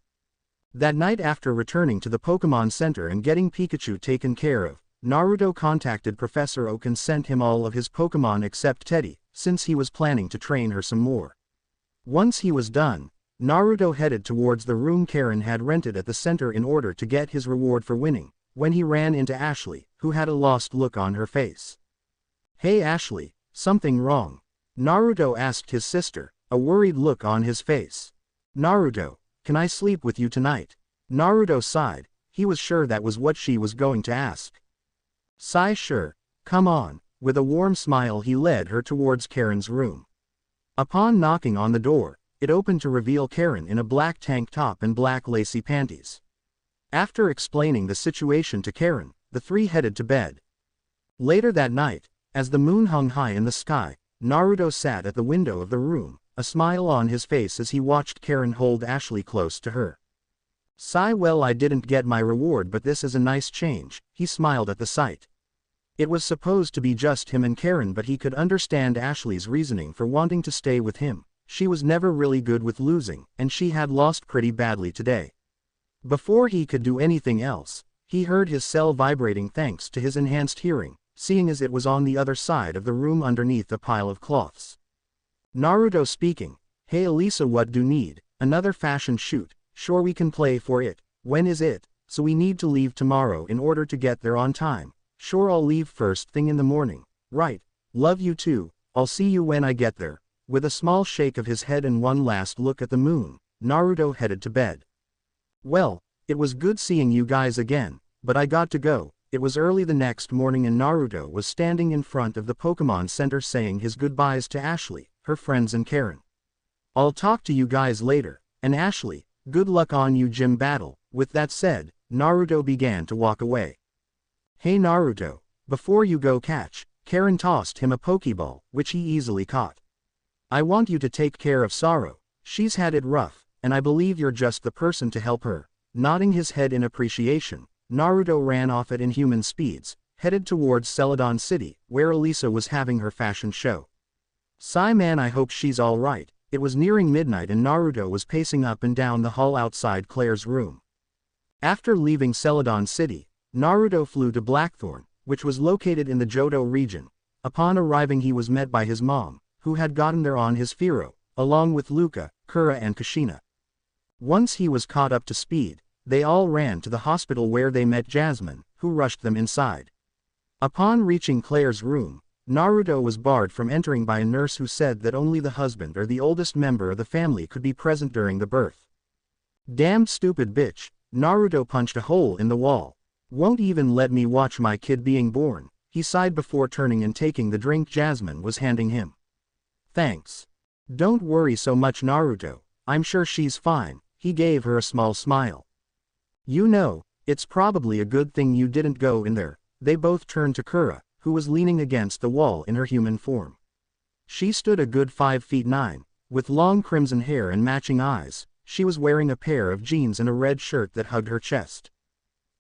That night, after returning to the Pokemon Center and getting Pikachu taken care of, Naruto contacted Professor Oak and sent him all of his Pokemon except Teddy, since he was planning to train her some more. Once he was done, Naruto headed towards the room Karen had rented at the center in order to get his reward for winning, when he ran into Ashley, who had a lost look on her face. Hey Ashley, something wrong? Naruto asked his sister, a worried look on his face. Naruto, can I sleep with you tonight? Naruto sighed, he was sure that was what she was going to ask. Sigh, sure, come on. With a warm smile he led her towards Karen's room. Upon knocking on the door, it opened to reveal Karen in a black tank top and black lacy panties. After explaining the situation to Karen, the three headed to bed. Later that night, as the moon hung high in the sky, Naruto sat at the window of the room, a smile on his face as he watched Karen hold Ashley close to her. Sigh, well, I didn't get my reward, but this is a nice change, he smiled at the sight. It was supposed to be just him and Karen, but he could understand Ashley's reasoning for wanting to stay with him. She was never really good with losing, and she had lost pretty badly today. Before he could do anything else, he heard his cell vibrating thanks to his enhanced hearing, seeing as it was on the other side of the room underneath a pile of cloths. Naruto speaking, hey Elisa, what do need? Another fashion shoot, sure we can play for it, when is it? So we need to leave tomorrow in order to get there on time. Sure, I'll leave first thing in the morning. Right, love you too, I'll see you when I get there. With a small shake of his head and one last look at the moon, Naruto headed to bed. Well, it was good seeing you guys again, but I got to go. It was early the next morning and Naruto was standing in front of the Pokemon Center saying his goodbyes to Ashley, her friends and Karen. I'll talk to you guys later, and Ashley, good luck on you gym battle. With that said, Naruto began to walk away. Hey Naruto, before you go, catch. Karen tossed him a Pokeball, which he easily caught. I want you to take care of Saro, she's had it rough, and I believe you're just the person to help her. Nodding his head in appreciation, Naruto ran off at inhuman speeds, headed towards Celadon City, where Elisa was having her fashion show. Sigh, man, I hope she's alright. It was nearing midnight and Naruto was pacing up and down the hall outside Claire's room. After leaving Celadon City, Naruto flew to Blackthorn, which was located in the Johto region. Upon arriving he was met by his mom, who had gotten there on his Firo, along with Luca, Kura and Kushina. Once he was caught up to speed, they all ran to the hospital where they met Jasmine, who rushed them inside. Upon reaching Claire's room, Naruto was barred from entering by a nurse who said that only the husband or the oldest member of the family could be present during the birth. Damned stupid bitch, Naruto punched a hole in the wall. Won't even let me watch my kid being born, he sighed before turning and taking the drink Jasmine was handing him. Thanks. Don't worry so much Naruto, I'm sure she's fine, he gave her a small smile. You know, it's probably a good thing you didn't go in there. They both turned to Kura, who was leaning against the wall in her human form. She stood a good 5 feet 9, with long crimson hair and matching eyes. She was wearing a pair of jeans and a red shirt that hugged her chest.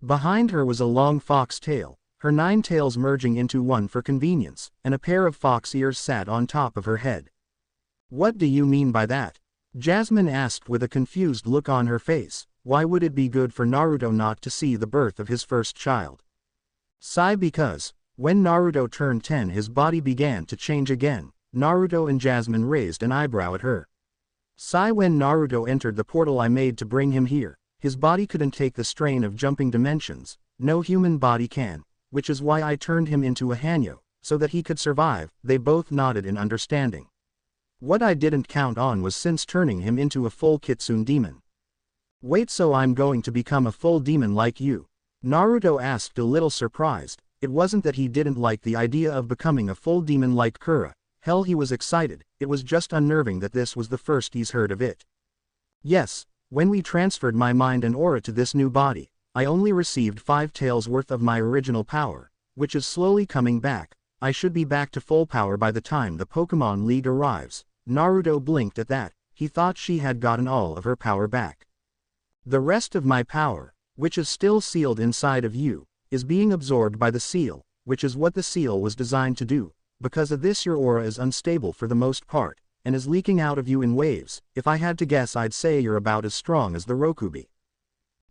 Behind her was a long fox tail, her 9 tails merging into one for convenience, and a pair of fox ears sat on top of her head. "What do you mean by that?" Jasmine asked with a confused look on her face. Why would it be good for Naruto not to see the birth of his first child? Sigh. Because, when Naruto turned 10 his body began to change again. Naruto and Jasmine raised an eyebrow at her. Sigh. When Naruto entered the portal I made to bring him here, his body couldn't take the strain of jumping dimensions. No human body can, which is why I turned him into a Hanyo, so that he could survive. They both nodded in understanding. What I didn't count on was since turning him into a full Kitsune demon. Wait, so I'm going to become a full demon like you? Naruto asked, a little surprised. It wasn't that he didn't like the idea of becoming a full demon like Kura. Hell, he was excited. It was just unnerving that this was the first he's heard of it. Yes, when we transferred my mind and aura to this new body, I only received 5 tails worth of my original power, which is slowly coming back. I should be back to full power by the time the Pokemon League arrives. Naruto blinked at that. He thought she had gotten all of her power back. The rest of my power, which is still sealed inside of you, is being absorbed by the seal, which is what the seal was designed to do. Because of this, your aura is unstable for the most part, and is leaking out of you in waves. If I had to guess, I'd say you're about as strong as the Rokubi.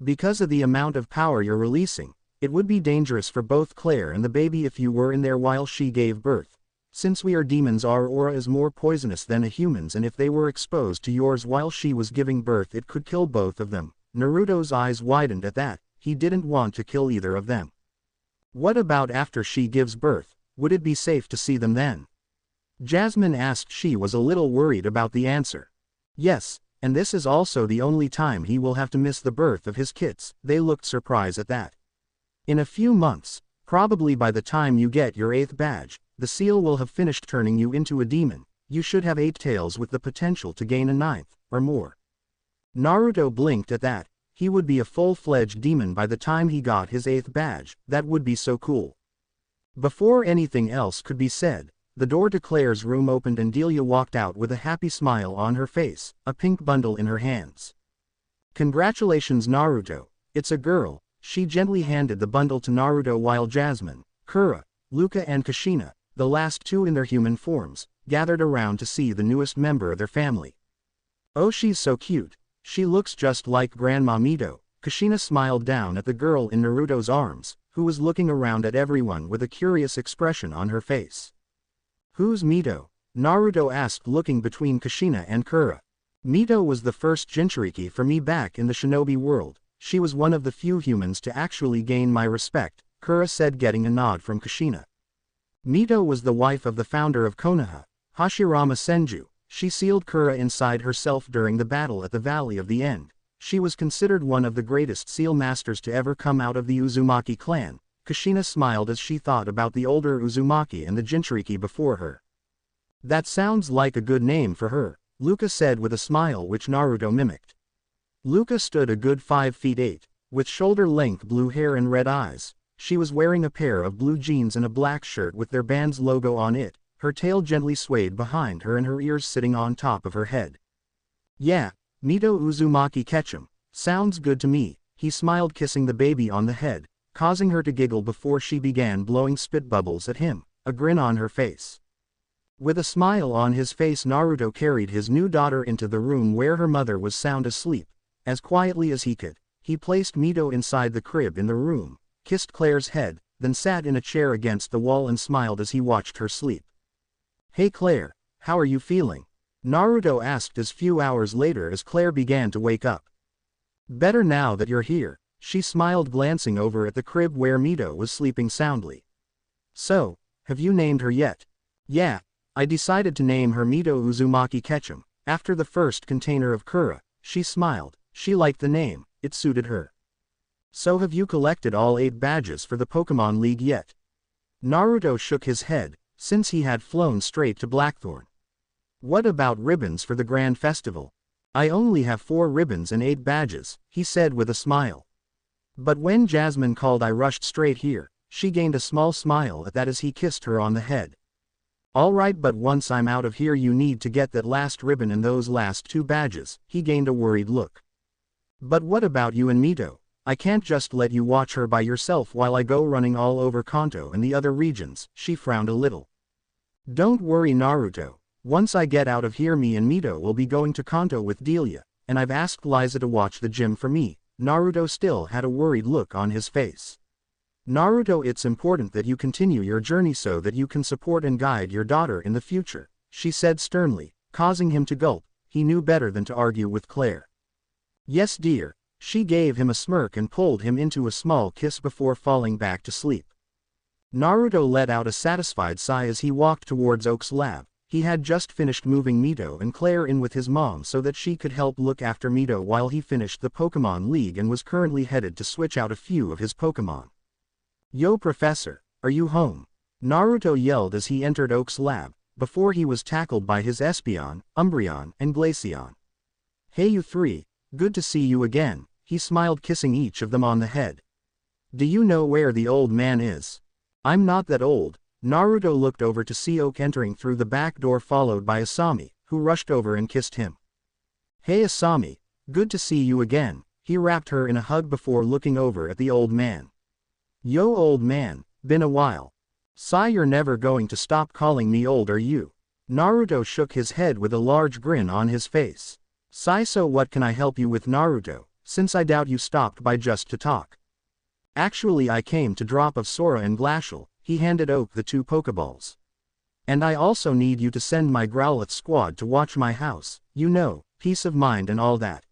Because of the amount of power you're releasing, it would be dangerous for both Claire and the baby if you were in there while she gave birth. Since we are demons, our aura is more poisonous than a human's, and if they were exposed to yours while she was giving birth, it could kill both of them. Naruto's eyes widened at that. He didn't want to kill either of them. What about after she gives birth? Would it be safe to see them then? Jasmine asked. She was a little worried about the answer. Yes, and this is also the only time he will have to miss the birth of his kids. They looked surprised at that. In a few months, probably by the time you get your 8th badge, the seal will have finished turning you into a demon. You should have 8 tails with the potential to gain a 9th, or more. Naruto blinked at that. He would be a full-fledged demon by the time he got his 8th badge. That would be so cool. Before anything else could be said, the door to Claire's room opened and Delia walked out with a happy smile on her face, a pink bundle in her hands. Congratulations, Naruto. It's a girl. She gently handed the bundle to Naruto while Jasmine, Kura, Luca and Kushina, the last 2 in their human forms, gathered around to see the newest member of their family. Oh, she's so cute. She looks just like Grandma Mito. Kushina smiled down at the girl in Naruto's arms, who was looking around at everyone with a curious expression on her face. Who's Mito? Naruto asked, looking between Kushina and Kura. Mito was the first Jinchuriki for me back in the shinobi world. She was one of the few humans to actually gain my respect, Kura said, getting a nod from Kushina. Mito was the wife of the founder of Konoha, Hashirama Senju. She sealed Kura inside herself during the battle at the Valley of the End. She was considered one of the greatest seal masters to ever come out of the Uzumaki clan. Kushina smiled as she thought about the older Uzumaki and the Jinchuriki before her. That sounds like a good name for her, Luca said with a smile which Naruto mimicked. Luca stood a good 5 feet 8, with shoulder-length blue hair and red eyes. She was wearing a pair of blue jeans and a black shirt with their band's logo on it. Her tail gently swayed behind her and her ears sitting on top of her head. Yeah, Mito Uzumaki Ketchum. Sounds good to me, he smiled, kissing the baby on the head, causing her to giggle before she began blowing spit bubbles at him, a grin on her face. With a smile on his face, Naruto carried his new daughter into the room where her mother was sound asleep. As quietly as he could, he placed Mito inside the crib in the room, kissed Claire's head, then sat in a chair against the wall and smiled as he watched her sleep. Hey Claire, how are you feeling? Naruto asked as few hours later as Claire began to wake up. Better now that you're here, she smiled, glancing over at the crib where Mito was sleeping soundly. So, have you named her yet? Yeah, I decided to name her Mito Uzumaki Ketchum, after the first container of Kura. She smiled. She liked the name, it suited her. So have you collected all 8 badges for the Pokemon League yet? Naruto shook his head, since he had flown straight to Blackthorn. What about ribbons for the Grand Festival? I only have 4 ribbons and 8 badges, he said with a smile. But when Jasmine called, I rushed straight here. She gained a small smile at that as he kissed her on the head. Alright, but once I'm out of here you need to get that last ribbon and those last 2 badges. He gained a worried look. But what about you and Mito? I can't just let you watch her by yourself while I go running all over Kanto and the other regions. She frowned a little. Don't worry Naruto. Once I get out of here me and Mito will be going to Kanto with Delia, and I've asked Liza to watch the gym for me. Naruto still had a worried look on his face. Naruto, it's important that you continue your journey so that you can support and guide your daughter in the future, she said sternly, causing him to gulp. He knew better than to argue with Claire. Yes dear. She gave him a smirk and pulled him into a small kiss before falling back to sleep. Naruto let out a satisfied sigh as he walked towards Oak's lab. He had just finished moving Mito and Claire in with his mom so that she could help look after Mito while he finished the Pokemon League and was currently headed to switch out a few of his Pokemon. Yo Professor, are you home? Naruto yelled as he entered Oak's lab, before he was tackled by his Espeon, Umbreon, and Glaceon. Hey you 3, good to see you again, he smiled, kissing each of them on the head. Do you know where the old man is? I'm not that old. Naruto looked over to see Oak entering through the back door followed by Asami, who rushed over and kissed him. Hey Asami, good to see you again, he wrapped her in a hug before looking over at the old man. Yo old man, been a while. Sigh, you're never going to stop calling me old, are you? Naruto shook his head with a large grin on his face. Sigh, so what can I help you with Naruto, since I doubt you stopped by just to talk? Actually I came to drop of Sora and Glacial, he handed Oak the 2 Pokeballs. And I also need you to send my Growlithe squad to watch my house, you know, peace of mind and all that.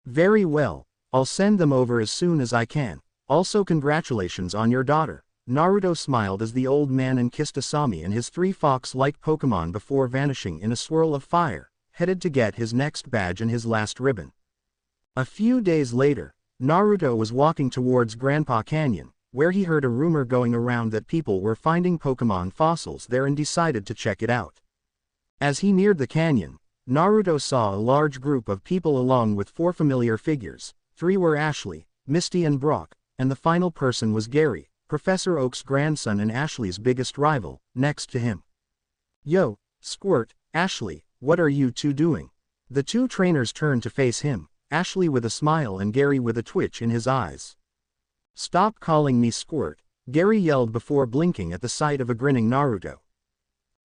Very well, I'll send them over as soon as I can. Also congratulations on your daughter. Naruto smiled as the old man and kissed Asami and his 3 fox-like Pokemon before vanishing in a swirl of fire, headed to get his next badge and his last ribbon. A few days later, Naruto was walking towards Grandpa Canyon, where he heard a rumor going around that people were finding Pokemon fossils there and decided to check it out. As he neared the canyon, Naruto saw a large group of people along with 4 familiar figures. 3 were Ashley, Misty and Brock, and the final person was Gary, Professor Oak's grandson and Ashley's biggest rival, next to him. Yo, Squirt, Ashley, what are you 2 doing? The 2 trainers turned to face him, Ashley with a smile and Gary with a twitch in his eyes. Stop calling me Squirt, Gary yelled before blinking at the sight of a grinning Naruto.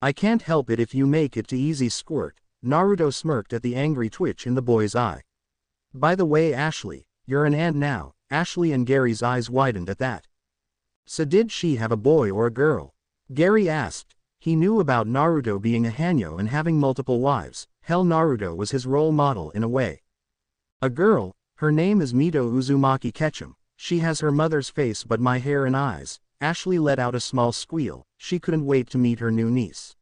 I can't help it if you make it too easy Squirt, Naruto smirked at the angry twitch in the boy's eye. By the way Ashley, you're an aunt now. Ashley and Gary's eyes widened at that. So did she have a boy or a girl? Gary asked. He knew about Naruto being a Hanyo and having multiple wives. Hell, Naruto was his role model in a way. A girl, her name is Mito Uzumaki Ketchum. She has her mother's face but my hair and eyes. Ashley let out a small squeal. She couldn't wait to meet her new niece.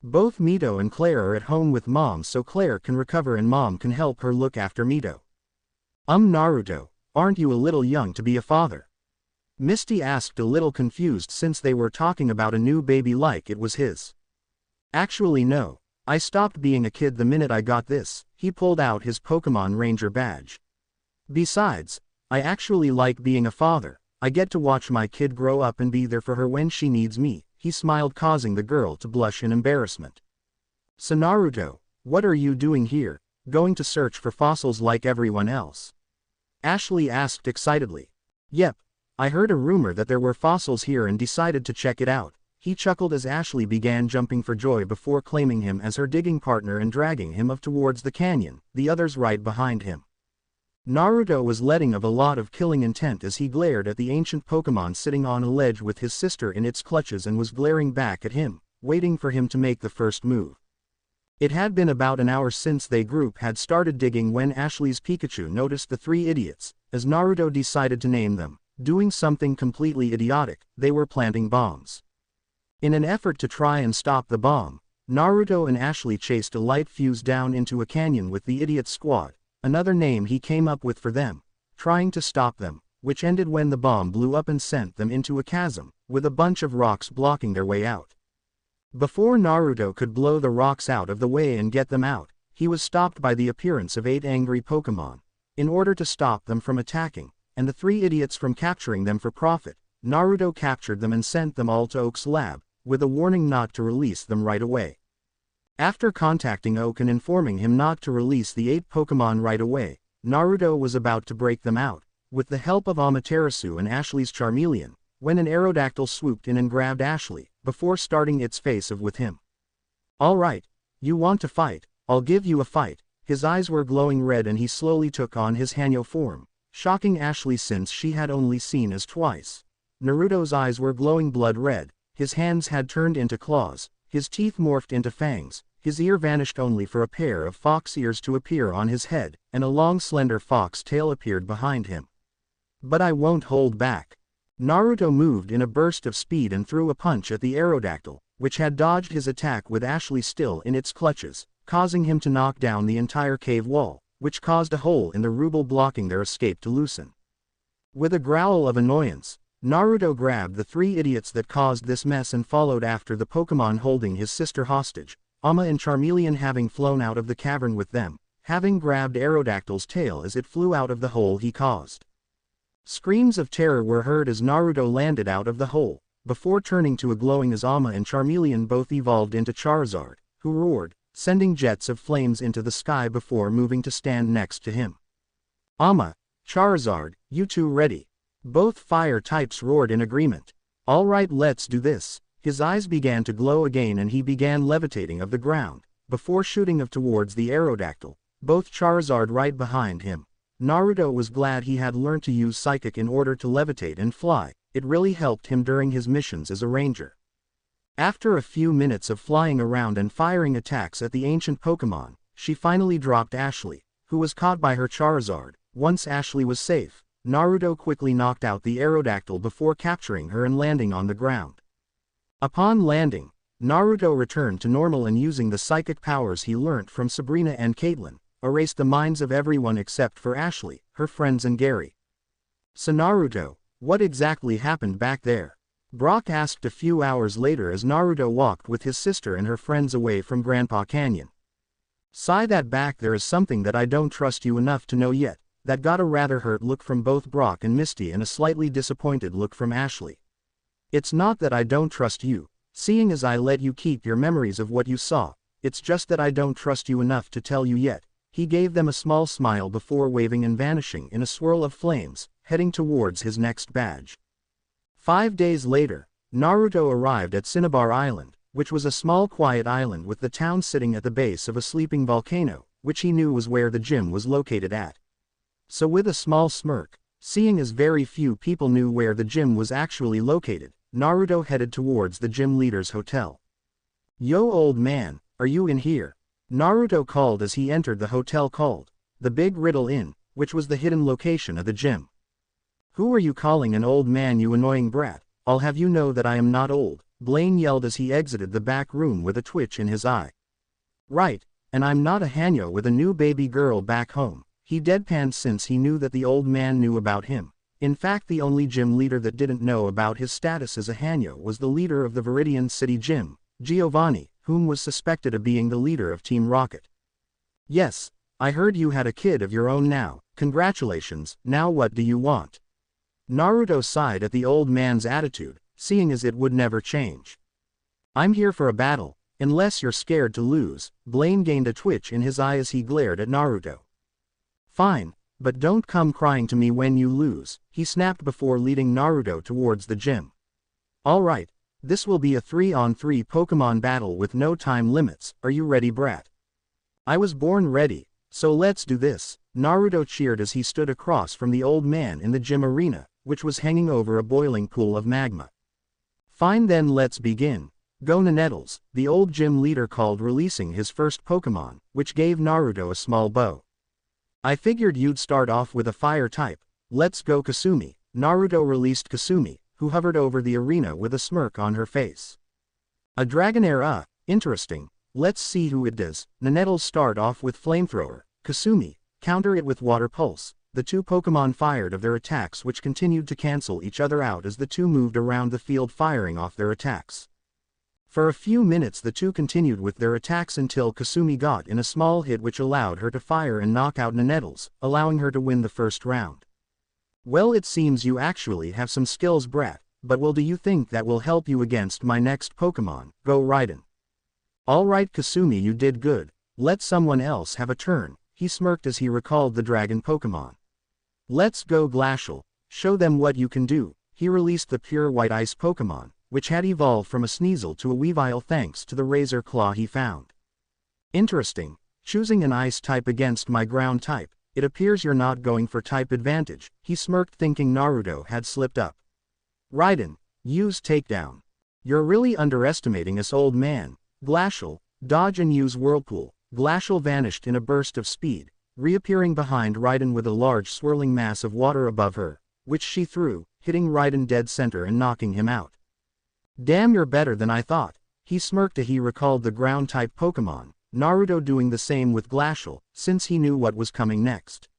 Both Mito and Claire are at home with mom so Claire can recover and mom can help her look after Mito. Naruto. Aren't you a little young to be a father? Misty asked, a little confused since they were talking about a new baby like it was his. Actually no, I stopped being a kid the minute I got this. He pulled out his Pokemon Ranger badge. Besides, I actually like being a father. I get to watch my kid grow up and be there for her when she needs me, he smiled, causing the girl to blush in embarrassment. So Naruto, what are you doing here, going to search for fossils like everyone else? Ashley asked excitedly. Yep, I heard a rumor that there were fossils here and decided to check it out. He chuckled as Ashley began jumping for joy before claiming him as her digging partner and dragging him up towards the canyon, the others right behind him. Naruto was letting of a lot of killing intent as he glared at the ancient Pokemon sitting on a ledge with his sister in its clutches and was glaring back at him, waiting for him to make the first move. It had been about an hour since they group had started digging when Ashley's Pikachu noticed the 3 idiots, as Naruto decided to name them, doing something completely idiotic. They were planting bombs. In an effort to try and stop the bomb, Naruto and Ashley chased a light fuse down into a canyon with the idiot squad, another name he came up with for them, trying to stop them, which ended when the bomb blew up and sent them into a chasm, with a bunch of rocks blocking their way out. Before Naruto could blow the rocks out of the way and get them out, he was stopped by the appearance of 8 angry Pokemon. In order to stop them from attacking, and the 3 idiots from capturing them for profit, Naruto captured them and sent them all to Oak's lab, with a warning not to release them right away. After contacting Oak and informing him not to release the 8 Pokemon right away, Naruto was about to break them out, with the help of Amaterasu and Ashley's Charmeleon, when an Aerodactyl swooped in and grabbed Ashley, before starting its face-off with him. "Alright, you want to fight, I'll give you a fight." His eyes were glowing red and he slowly took on his Hanyo form, shocking Ashley since she had only seen as twice. Naruto's eyes were glowing blood red, his hands had turned into claws, his teeth morphed into fangs, his ear vanished only for a pair of fox ears to appear on his head, and a long slender fox tail appeared behind him. "But I won't hold back." Naruto moved in a burst of speed and threw a punch at the Aerodactyl, which had dodged his attack with Ashley still in its clutches, causing him to knock down the entire cave wall, which caused a hole in the rubble blocking their escape to loosen. With a growl of annoyance, Naruto grabbed the 3 idiots that caused this mess and followed after the Pokemon holding his sister hostage, Ama and Charmeleon having flown out of the cavern with them, having grabbed Aerodactyl's tail as it flew out of the hole he caused. Screams of terror were heard as Naruto landed out of the hole, before turning to a glowing as Ama and Charmeleon both evolved into Charizard, who roared, sending jets of flames into the sky before moving to stand next to him. "Ama, Charizard, you two ready?" Both fire types roared in agreement. "Alright, let's do this." His eyes began to glow again and he began levitating of the ground, before shooting towards the Aerodactyl, both Charizard right behind him. Naruto was glad he had learned to use Psychic in order to levitate and fly, it really helped him during his missions as a ranger. After a few minutes of flying around and firing attacks at the ancient Pokemon, she finally dropped Ashley, who was caught by her Charizard. Once Ashley was safe, Naruto quickly knocked out the Aerodactyl before capturing her and landing on the ground. Upon landing, Naruto returned to normal and using the psychic powers he learnt from Sabrina and Caitlyn, erased the minds of everyone except for Ashley, her friends and Gary. "So Naruto, what exactly happened back there?" Brock asked a few hours later as Naruto walked with his sister and her friends away from Grandpa Canyon. "Sigh, that back there is something that I don't trust you enough to know yet." That got a rather hurt look from both Brock and Misty and a slightly disappointed look from Ashley. "It's not that I don't trust you, seeing as I let you keep your memories of what you saw, it's just that I don't trust you enough to tell you yet." He gave them a small smile before waving and vanishing in a swirl of flames, heading towards his next badge. 5 days later, Naruto arrived at Cinnabar Island, which was a small quiet island with the town sitting at the base of a sleeping volcano, which he knew was where the gym was located at. So with a small smirk, seeing as very few people knew where the gym was actually located, Naruto headed towards the gym leader's hotel. "Yo, old man, are you in here?" Naruto called as he entered the hotel called the Big Riddle Inn, which was the hidden location of the gym. "Who are you calling an old man, you annoying brat? I'll have you know that I am not old," Blaine yelled as he exited the back room with a twitch in his eye. "Right, and I'm not a Hanyo with a new baby girl back home," he deadpanned since he knew that the old man knew about him. In fact, the only gym leader that didn't know about his status as a Hanyo was the leader of the Viridian City Gym, Giovanni, whom was suspected of being the leader of Team Rocket. "Yes, I heard you had a kid of your own now, congratulations, now what do you want?" Naruto sighed at the old man's attitude, seeing as it would never change. "I'm here for a battle, unless you're scared to lose." Blaine gained a twitch in his eye as he glared at Naruto. "Fine, but don't come crying to me when you lose," he snapped before leading Naruto towards the gym. "Alright, this will be a 3-on-3 Pokemon battle with no time limits, are you ready, brat?" "I was born ready, so let's do this," Naruto cheered as he stood across from the old man in the gym arena, which was hanging over a boiling pool of magma. "Fine then, let's begin. Go Nettles," the old gym leader called, releasing his first Pokemon, which gave Naruto a small bow. "I figured you'd start off with a fire type. Let's go Kasumi." Naruto released Kasumi, who hovered over the arena with a smirk on her face. "A Dragonair, interesting. Let's see who it does." Nettles start off with Flamethrower. Kasumi, counter it with Water Pulse. The two Pokemon fired of their attacks, which continued to cancel each other out as the two moved around the field firing off their attacks. For a few minutes the two continued with their attacks until Kasumi got in a small hit which allowed her to fire and knock out Nettles, allowing her to win the first round. "Well, it seems you actually have some skills, brat," but do you think that will help you against my next Pokemon? Go Raiden. Alright Kasumi, you did good, let someone else have a turn, he smirked as he recalled the dragon Pokemon. Let's go Glacial, show them what you can do. He released the pure white ice Pokemon, which had evolved from a Sneasel to a Weavile thanks to the Razor Claw he found. Interesting, choosing an ice type against my ground type, it appears you're not going for type advantage, he smirked thinking Naruto had slipped up. Raiden, use takedown. You're really underestimating us old man. Glacial, dodge and use Whirlpool. Glacial vanished in a burst of speed, reappearing behind Raiden with a large swirling mass of water above her, which she threw, hitting Raiden dead center and knocking him out. Damn, you're better than I thought, he smirked as he recalled the ground-type Pokemon, Naruto doing the same with Glacial, since he knew what was coming next.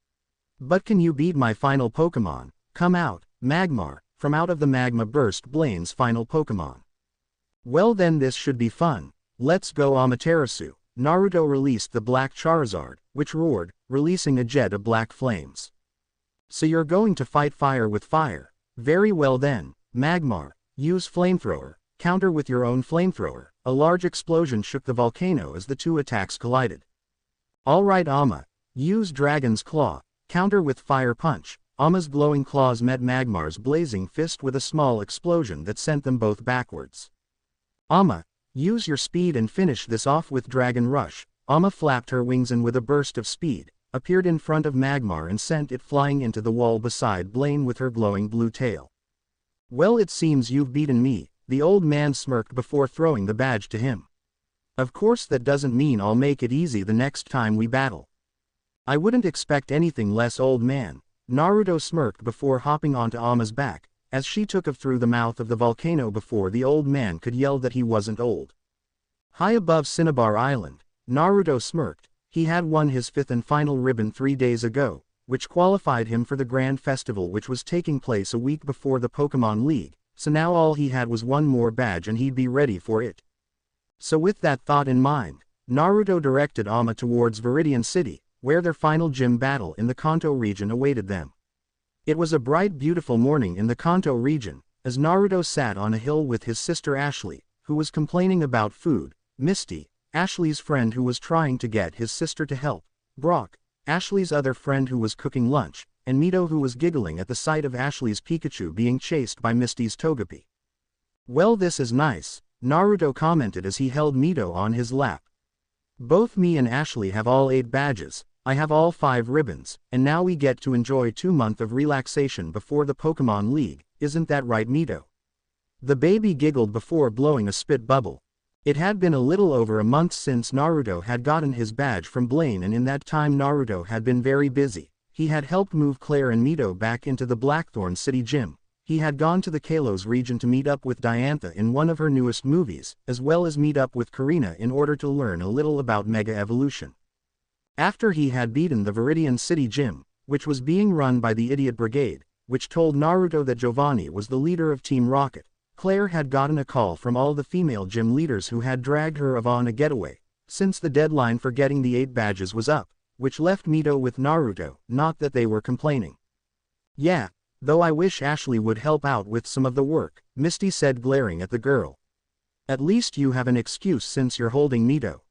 But can you beat my final Pokemon? Come out, Magmar. From out of the magma burst Blaine's final Pokemon. Well then, this should be fun. Let's go Amaterasu. Naruto released the black Charizard, which roared, releasing a jet of black flames. So you're going to fight fire with fire. Very well then, Magmar, use Flamethrower, counter with your own Flamethrower. A large explosion shook the volcano as the two attacks collided. Alright Ama, use Dragon's Claw, counter with Fire Punch. Ama's glowing claws met Magmar's blazing fist with a small explosion that sent them both backwards. Ama, use your speed and finish this off with Dragon Rush. Ama flapped her wings and with a burst of speed, appeared in front of Magmar and sent it flying into the wall beside Blaine with her glowing blue tail. Well, it seems you've beaten me, the old man smirked before throwing the badge to him. Of course that doesn't mean I'll make it easy the next time we battle. I wouldn't expect anything less, old man. Naruto smirked before hopping onto Ama's back, as she took off through the mouth of the volcano before the old man could yell that he wasn't old. High above Cinnabar Island, Naruto smirked. He had won his 5th and final ribbon 3 days ago, which qualified him for the grand festival which was taking place a week before the Pokemon League, so now all he had was one more badge and he'd be ready for it. So with that thought in mind, Naruto directed Ama towards Viridian City, where their final gym battle in the Kanto region awaited them. It was a bright, beautiful morning in the Kanto region, as Naruto sat on a hill with his sister Ashley, who was complaining about food, Misty, Ashley's friend who was trying to get his sister to help, Brock, Ashley's other friend who was cooking lunch, and Mito who was giggling at the sight of Ashley's Pikachu being chased by Misty's Togepi. Well, this is nice, Naruto commented as he held Mito on his lap. Both me and Ashley have all 8 badges, I have all 5 ribbons, and now we get to enjoy 2 months of relaxation before the Pokemon League, isn't that right Mito? The baby giggled before blowing a spit bubble. It had been a little over a month since Naruto had gotten his badge from Blaine, and in that time Naruto had been very busy. He had helped move Claire and Mito back into the Blackthorn City gym. He had gone to the Kalos region to meet up with Diantha in one of her newest movies, as well as meet up with Karina in order to learn a little about Mega Evolution. After he had beaten the Viridian City gym, which was being run by the Idiot Brigade, which told Naruto that Giovanni was the leader of Team Rocket, Claire had gotten a call from all the female gym leaders who had dragged her on a getaway, since the deadline for getting the 8 badges was up, which left Mito with Naruto, not that they were complaining. Yeah, though I wish Ashley would help out with some of the work, Misty said glaring at the girl. At least you have an excuse since you're holding Mito.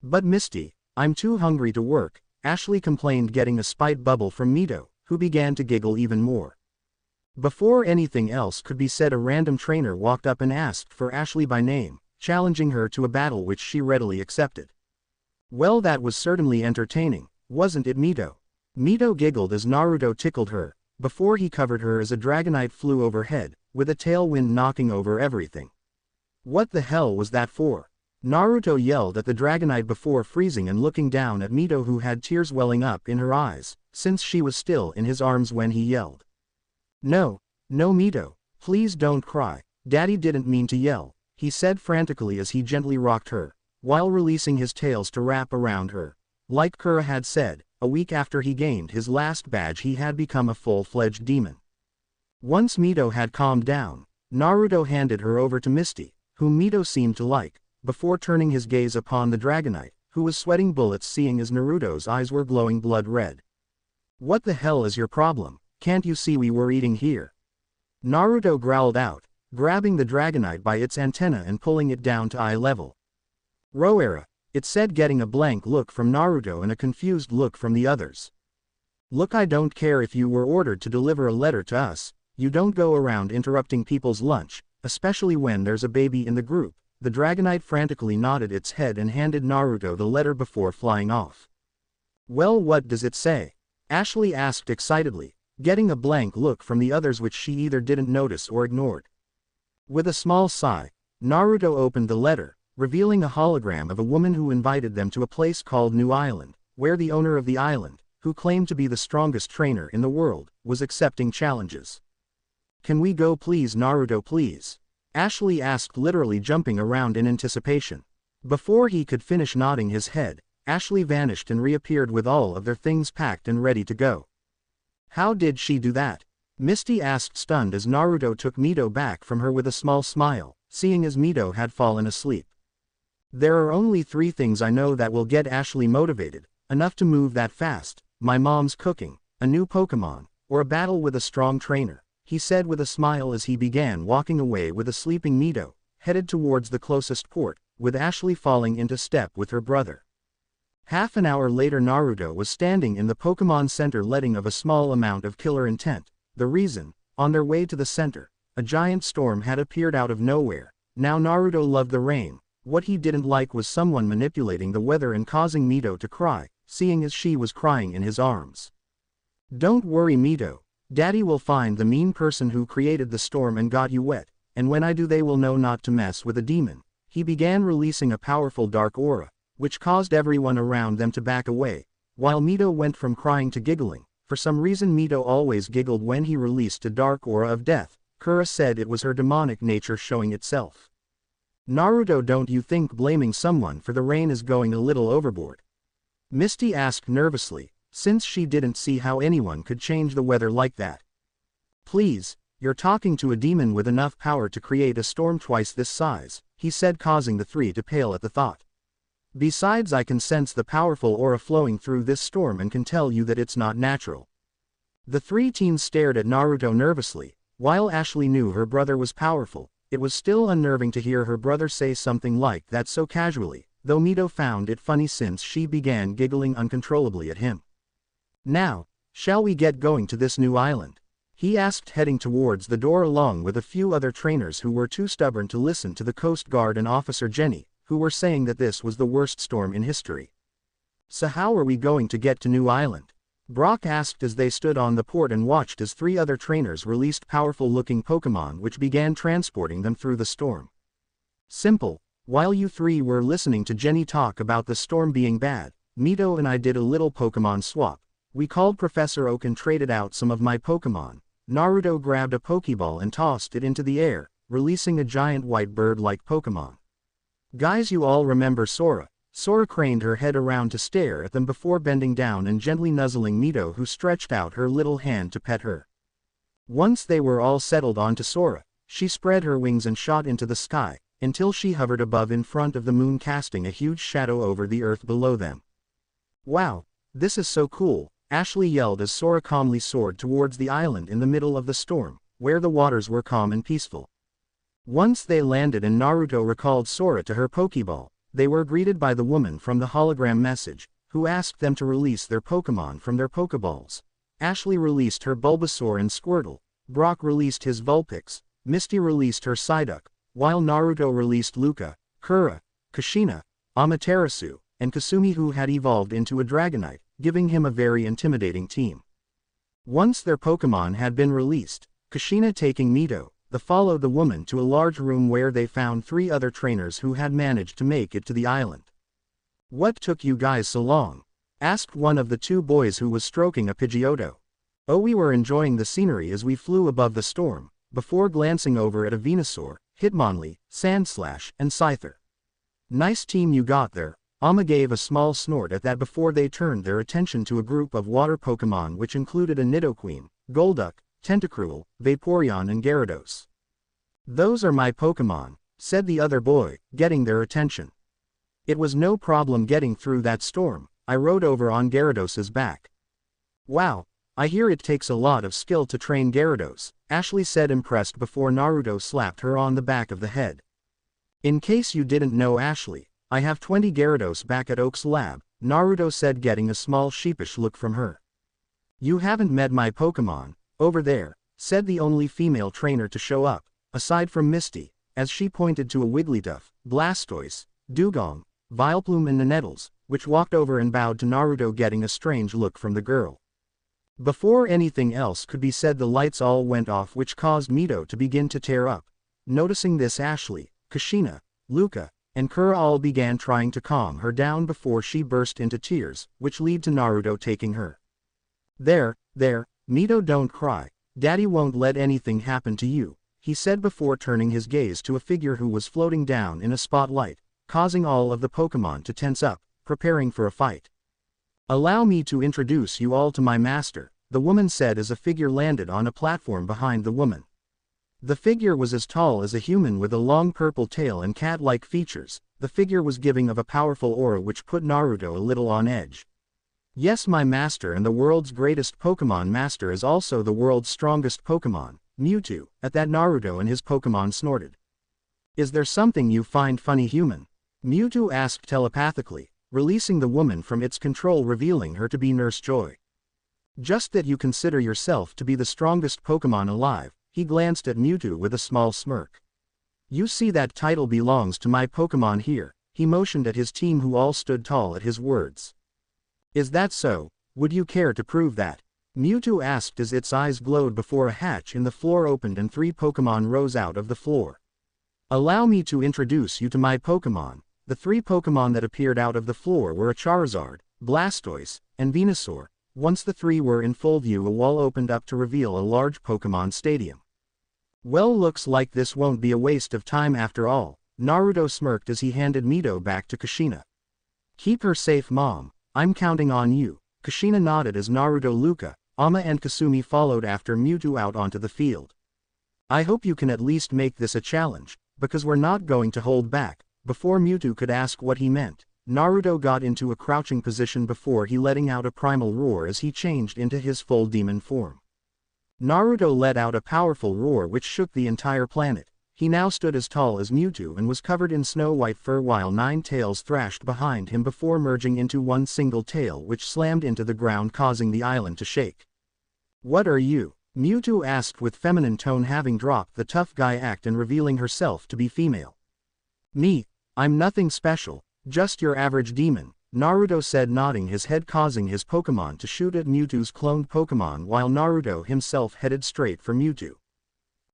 But Misty, I'm too hungry to work, Ashley complained, getting a spite bubble from Mito, who began to giggle even more. Before anything else could be said, a random trainer walked up and asked for Ashley by name, challenging her to a battle which she readily accepted. Well, that was certainly entertaining, wasn't it Mito? Mito giggled as Naruto tickled her, before he covered her as a Dragonite flew overhead, with a tailwind knocking over everything. What the hell was that for? Naruto yelled at the Dragonite before freezing and looking down at Mito, who had tears welling up in her eyes, since she was still in his arms when he yelled. No, no Mito, please don't cry, Daddy didn't mean to yell, he said frantically as he gently rocked her, while releasing his tails to wrap around her. Like Kura had said, a week after he gained his last badge he had become a full-fledged demon. Once Mito had calmed down, Naruto handed her over to Misty, whom Mito seemed to like, before turning his gaze upon the Dragonite, who was sweating bullets seeing as Naruto's eyes were glowing blood red. What the hell is your problem? Can't you see we were eating here? Naruto growled out, grabbing the Dragonite by its antenna and pulling it down to eye level. Roera, it said, getting a blank look from Naruto and a confused look from the others. Look, I don't care if you were ordered to deliver a letter to us, you don't go around interrupting people's lunch, especially when there's a baby in the group. The Dragonite frantically nodded its head and handed Naruto the letter before flying off. Well, what does it say? Ashley asked excitedly, getting a blank look from the others which she either didn't notice or ignored. With a small sigh, Naruto opened the letter, revealing a hologram of a woman who invited them to a place called New Island, where the owner of the island, who claimed to be the strongest trainer in the world, was accepting challenges. Can we go please, Naruto, please? Ashley asked, literally jumping around in anticipation. Before he could finish nodding his head, Ashley vanished and reappeared with all of their things packed and ready to go. How did she do that? Misty asked, stunned, as Naruto took Mito back from her with a small smile, seeing as Mito had fallen asleep. There are only 3 things I know that will get Ashley motivated, enough to move that fast: my mom's cooking, a new Pokemon, or a battle with a strong trainer, he said with a smile as he began walking away with a sleeping Mito, headed towards the closest port, with Ashley falling into step with her brother. Half an hour later, Naruto was standing in the Pokemon Center letting of a small amount of killer intent. The reason: on their way to the center, a giant storm had appeared out of nowhere. Now Naruto loved the rain. What he didn't like was someone manipulating the weather and causing Mito to cry, seeing as she was crying in his arms. Don't worry, Mito. Daddy will find the mean person who created the storm and got you wet, and when I do they will know not to mess with a demon. He began releasing a powerful dark aura, which caused everyone around them to back away, while Mito went from crying to giggling. For some reason Mito always giggled when he released a dark aura of death. Kura said it was her demonic nature showing itself. Naruto, don't you think blaming someone for the rain is going a little overboard? Misty asked nervously, since she didn't see how anyone could change the weather like that. Please, you're talking to a demon with enough power to create a storm twice this size, he said, causing the 3 to pale at the thought. Besides, I can sense the powerful aura flowing through this storm and can tell you that it's not natural. The 3 teens stared at Naruto nervously. While Ashley knew her brother was powerful, it was still unnerving to hear her brother say something like that so casually, though Mito found it funny since she began giggling uncontrollably at him. Now, shall we get going to this new island? He asked, heading towards the door along with a few other trainers who were too stubborn to listen to the Coast Guard and Officer Jenny, who were saying that this was the worst storm in history. So how are we going to get to New Island? Brock asked as they stood on the port and watched as 3 other trainers released powerful-looking Pokemon which began transporting them through the storm. Simple. While you 3 were listening to Jenny talk about the storm being bad, Mito and I did a little Pokemon swap. We called Professor Oak and traded out some of my Pokemon. Naruto grabbed a Pokeball and tossed it into the air, releasing a giant white bird-like Pokemon. Guys, you all remember Sora? Sora craned her head around to stare at them before bending down and gently nuzzling Mito, who stretched out her little hand to pet her. Once they were all settled onto Sora, she spread her wings and shot into the sky, until she hovered above in front of the moon, casting a huge shadow over the earth below them. Wow, this is so cool, Ashley yelled as Sora calmly soared towards the island in the middle of the storm, where the waters were calm and peaceful. Once they landed and Naruto recalled Sora to her Pokeball, they were greeted by the woman from the hologram message, who asked them to release their Pokemon from their Pokeballs. Ashley released her Bulbasaur and Squirtle, Brock released his Vulpix, Misty released her Psyduck, while Naruto released Luca, Kura, Kushina, Amaterasu, and Kasumi, who had evolved into a Dragonite, giving him a very intimidating team. Once their Pokemon had been released, Kushina taking Mito, they followed the woman to a large room where they found 3 other trainers who had managed to make it to the island. What took you guys so long? Asked one of the 2 boys who was stroking a Pidgeotto. Oh, we were enjoying the scenery as we flew above the storm, before glancing over at a Venusaur, Hitmonlee, Sandslash, and Scyther. Nice team you got there. Amma gave a small snort at that before they turned their attention to a group of water Pokemon which included a Nidoqueen, Golduck, Tentacruel, Vaporeon and Gyarados. Those are my Pokemon, said the other boy, getting their attention. It was no problem getting through that storm. I rode over on Gyarados' back. Wow, I hear it takes a lot of skill to train Gyarados, Ashley said, impressed before Naruto slapped her on the back of the head. In case you didn't know, Ashley, I have 20 Gyarados back at Oak's lab, Naruto said, getting a small sheepish look from her. You haven't met my Pokemon, over there, said the only female trainer to show up, aside from Misty, as she pointed to a Wigglytuff, Blastoise, Dugong, Vileplume and Nettles, which walked over and bowed to Naruto, getting a strange look from the girl. Before anything else could be said, the lights all went off, which caused Mito to begin to tear up. Noticing this, Ashley, Kushina, Luca, and Kura all began trying to calm her down before she burst into tears, which led to Naruto taking her. There, Mito, don't cry. Daddy won't let anything happen to you, he said before turning his gaze to a figure who was floating down in a spotlight, causing all of the Pokemon to tense up, preparing for a fight. Allow me to introduce you all to my master, the woman said as a figure landed on a platform behind the woman. The figure was as tall as a human with a long purple tail and cat-like features. The figure was giving of a powerful aura which put Naruto a little on edge. Yes, my master and the world's greatest Pokemon master is also the world's strongest Pokemon, Mewtwo. At that, Naruto and his Pokemon snorted. Is there something you find funny, human? Mewtwo asked telepathically, releasing the woman from its control, revealing her to be Nurse Joy. Just that you consider yourself to be the strongest Pokemon alive, he glanced at Mewtwo with a small smirk. You see, that title belongs to my Pokemon here, he motioned at his team who all stood tall at his words. Is that so? Would you care to prove that? Mewtwo asked as its eyes glowed before a hatch in the floor opened and 3 Pokemon rose out of the floor. Allow me to introduce you to my Pokemon. The 3 Pokemon that appeared out of the floor were a Charizard, Blastoise, and Venusaur. Once the 3 were in full view, a wall opened up to reveal a large Pokemon stadium. Well, looks like this won't be a waste of time after all, Naruto smirked as he handed Mito back to Kushina. Keep her safe, Mom. I'm counting on you. Kushina nodded as Naruto, Luca, Ama and Kasumi followed after Mewtwo out onto the field. I hope you can at least make this a challenge, because we're not going to hold back. Before Mewtwo could ask what he meant, Naruto got into a crouching position before he letting out a primal roar as he changed into his full demon form. Naruto let out a powerful roar which shook the entire planet. He now stood as tall as Mewtwo and was covered in snow-white fur while 9 tails thrashed behind him before merging into one single tail which slammed into the ground, causing the island to shake. What are you? Mewtwo asked with feminine tone, having dropped the tough guy act and revealing herself to be female. Me? I'm nothing special, just your average demon, Naruto said, nodding his head, causing his Pokemon to shoot at Mewtwo's cloned Pokemon while Naruto himself headed straight for Mewtwo.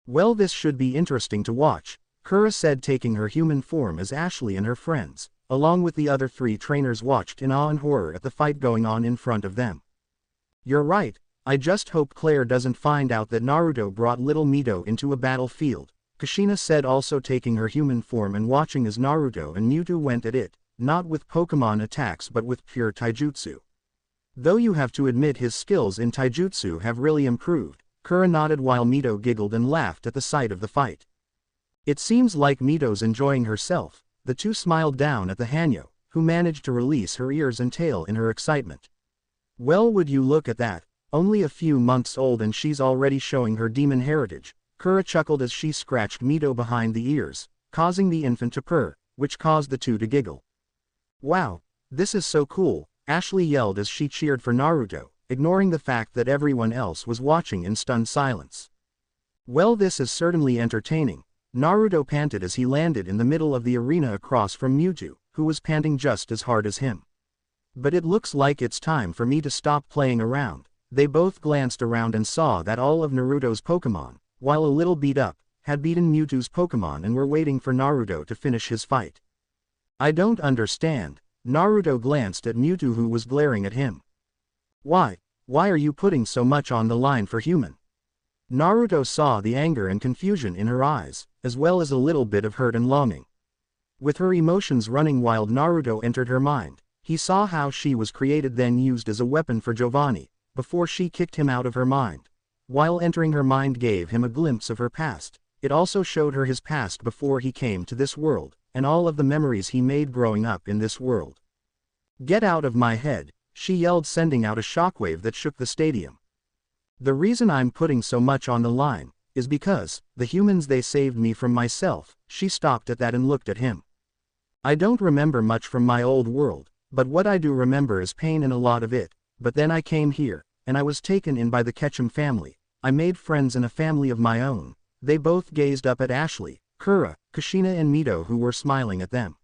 Well, this should be interesting to watch, Kura said, taking her human form as Ashley and her friends, along with the other 3 trainers, watched in awe and horror at the fight going on in front of them. You're right, I just hope Claire doesn't find out that Naruto brought little Mito into a battlefield, Kushina said, also taking her human form and watching as Naruto and Mewtwo went at it, not with Pokemon attacks but with pure taijutsu. Though you have to admit his skills in taijutsu have really improved, Kura nodded while Mito giggled and laughed at the sight of the fight. It seems like Mito's enjoying herself. The 2 smiled down at the Hanyo, who managed to release her ears and tail in her excitement. Well, would you look at that, only a few months old and she's already showing her demon heritage, Kura chuckled as she scratched Mito behind the ears, causing the infant to purr, which caused the 2 to giggle. Wow, this is so cool, Ashley yelled as she cheered for Naruto, ignoring the fact that everyone else was watching in stunned silence. Well, this is certainly entertaining, Naruto panted as he landed in the middle of the arena across from Mewtwo, who was panting just as hard as him. But it looks like it's time for me to stop playing around. They both glanced around and saw that all of Naruto's Pokemon, while a little beat up, had beaten Mewtwo's Pokemon and were waiting for Naruto to finish his fight. I don't understand, Naruto glanced at Mewtwo who was glaring at him. Why are you putting so much on the line for human? Naruto saw the anger and confusion in her eyes, as well as a little bit of hurt and longing. With her emotions running wild, Naruto entered her mind. He saw how she was created, then used as a weapon for Giovanni, before she kicked him out of her mind. While entering her mind gave him a glimpse of her past, it also showed her his past before he came to this world, and all of the memories he made growing up in this world. Get out of my head, she yelled, sending out a shockwave that shook the stadium. The reason I'm putting so much on the line is because the humans they saved me from myself." She stopped at that and looked at him. "I don't remember much from my old world, but what I do remember is pain and a lot of it. But then I came here, and I was taken in by the Ketchum family. I made friends and a family of my own." They both gazed up at Ashley, Kura, Kushina and Mito, who were smiling at them.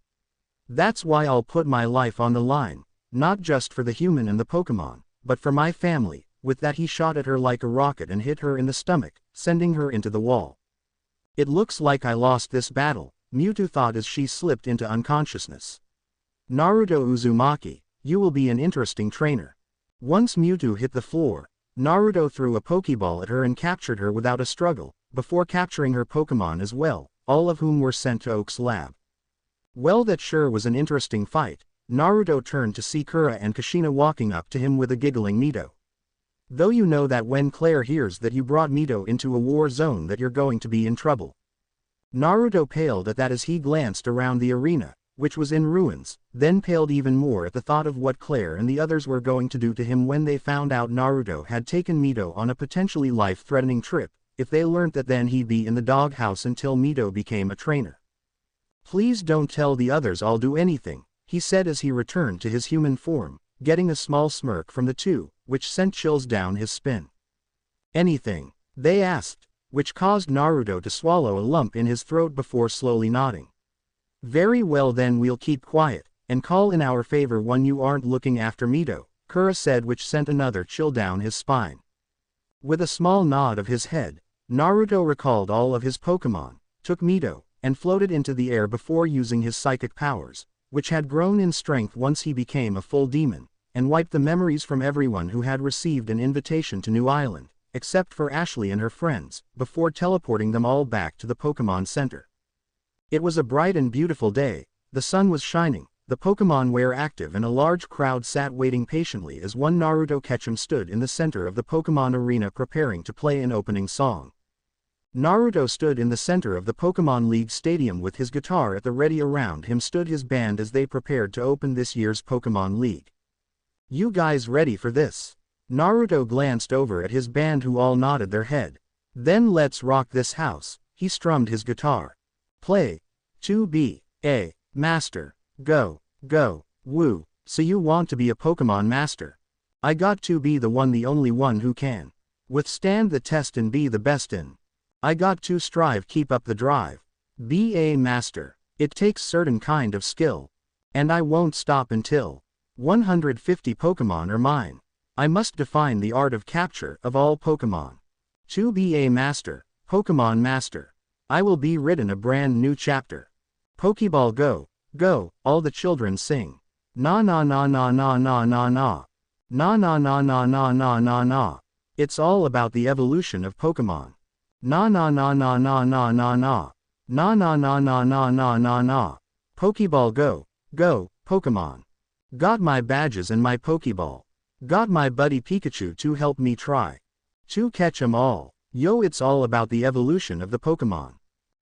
"That's why I'll put my life on the line, not just for the human and the Pokemon, but for my family." With that he shot at her like a rocket and hit her in the stomach, sending her into the wall. "It looks like I lost this battle," Mewtwo thought as she slipped into unconsciousness. "Naruto Uzumaki, you will be an interesting trainer." Once Mewtwo hit the floor, Naruto threw a Pokeball at her and captured her without a struggle, before capturing her Pokemon as well, all of whom were sent to Oak's lab. Well, that sure was an interesting fight. Naruto turned to see Kura and Kushina walking up to him with a giggling Mito. "Though you know that when Claire hears that you brought Mito into a war zone that you're going to be in trouble." Naruto paled at that as he glanced around the arena, which was in ruins, then paled even more at the thought of what Claire and the others were going to do to him when they found out Naruto had taken Mito on a potentially life-threatening trip. If they learned that, then he'd be in the doghouse until Mito became a trainer. "Please don't tell the others I'll do anything," he said as he returned to his human form, getting a small smirk from the two, which sent chills down his spine. "Anything?" they asked, which caused Naruto to swallow a lump in his throat before slowly nodding. "Very well, then we'll keep quiet, and call in our favor when you aren't looking after Mito," Kura said, which sent another chill down his spine. With a small nod of his head, Naruto recalled all of his Pokemon, took Mito, and floated into the air before using his psychic powers, which had grown in strength once he became a full demon, and wiped the memories from everyone who had received an invitation to New Island, except for Ashley and her friends, before teleporting them all back to the Pokemon Center. It was a bright and beautiful day, the sun was shining, the Pokemon were active, and a large crowd sat waiting patiently as one Naruto Ketchum stood in the center of the Pokemon arena preparing to play an opening song. Naruto stood in the center of the Pokemon League Stadium with his guitar at the ready. Around him stood his band as they prepared to open this year's Pokemon League. "You guys ready for this?" Naruto glanced over at his band, who all nodded their head. "Then let's rock this house." He strummed his guitar. "Play. 2B, A, Master, go, go, woo. So you want to be a Pokemon Master? I got to be the one, the only one who can withstand the test and be the best in. I got to strive, keep up the drive. Be a Master. It takes certain kind of skill. And I won't stop until 150 Pokemon are mine. I must define the art of capture of all Pokemon. To be a Master, Pokemon Master. I will be written a brand new chapter. Pokeball go, go," all the children sing. "Na na na na na na na na. Na na na na na na na na. It's all about the evolution of Pokemon. Na na na na na na na na. Na na na na na na na na. Pokeball go, go, Pokemon. Got my badges and my Pokeball. Got my buddy Pikachu to help me try to catch 'em all. Yo, it's all about the evolution of the Pokemon.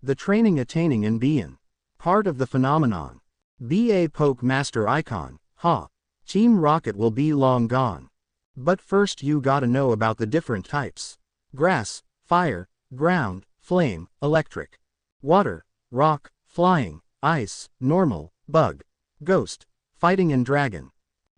The training, attaining and being part of the phenomenon. Be a Poke Master icon, ha. Team Rocket will be long gone. But first you gotta know about the different types. Grass, fire, ground, flame, electric, water, rock, flying, ice, normal, bug, ghost, fighting and dragon.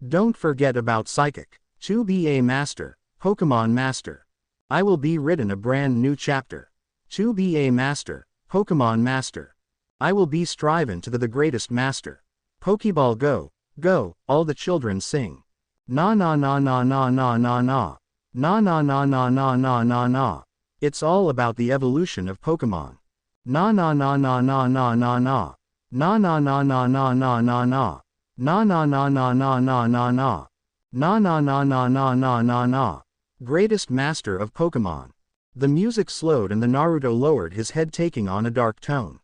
Don't forget about psychic. To be a Master, Pokemon Master. I will be written a brand new chapter. To be a Master, Pokemon Master. I will be striving to the greatest Master. Pokeball go, go," all the children sing. Na na na na na na na na. Na na na na na na na na. It's all about the evolution of Pokemon. Na na na na na na na na. Na na na na na na na na. Na na na na na na na na. Na na na na na na na na. Greatest Master of Pokemon. The music slowed and the Naruto lowered his head, taking on a dark tone.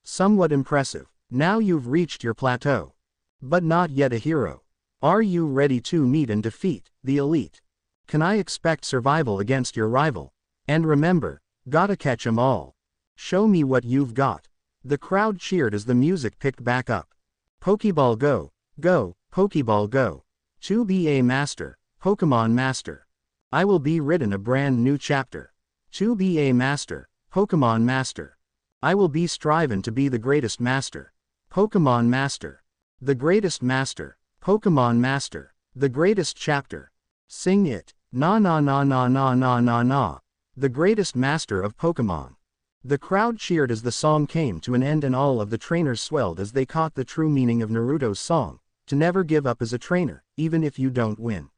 Somewhat impressive. Now you've reached your plateau. But not yet a hero. Are you ready to meet and defeat the elite? Can I expect survival against your rival? And remember, gotta catch 'em all. Show me what you've got. The crowd cheered as the music picked back up. Pokeball go, go, Pokeball go. To be a Master, Pokemon Master. I will be written a brand new chapter. To be a master, Pokemon Master. I will be striving to be the greatest master. Pokemon Master. The greatest master, Pokemon Master. The greatest chapter. Sing it. Na na na na na na na na. The greatest master of Pokemon. The crowd cheered as the song came to an end, and all of the trainers swelled as they caught the true meaning of Naruto's song, to never give up as a trainer, even if you don't win.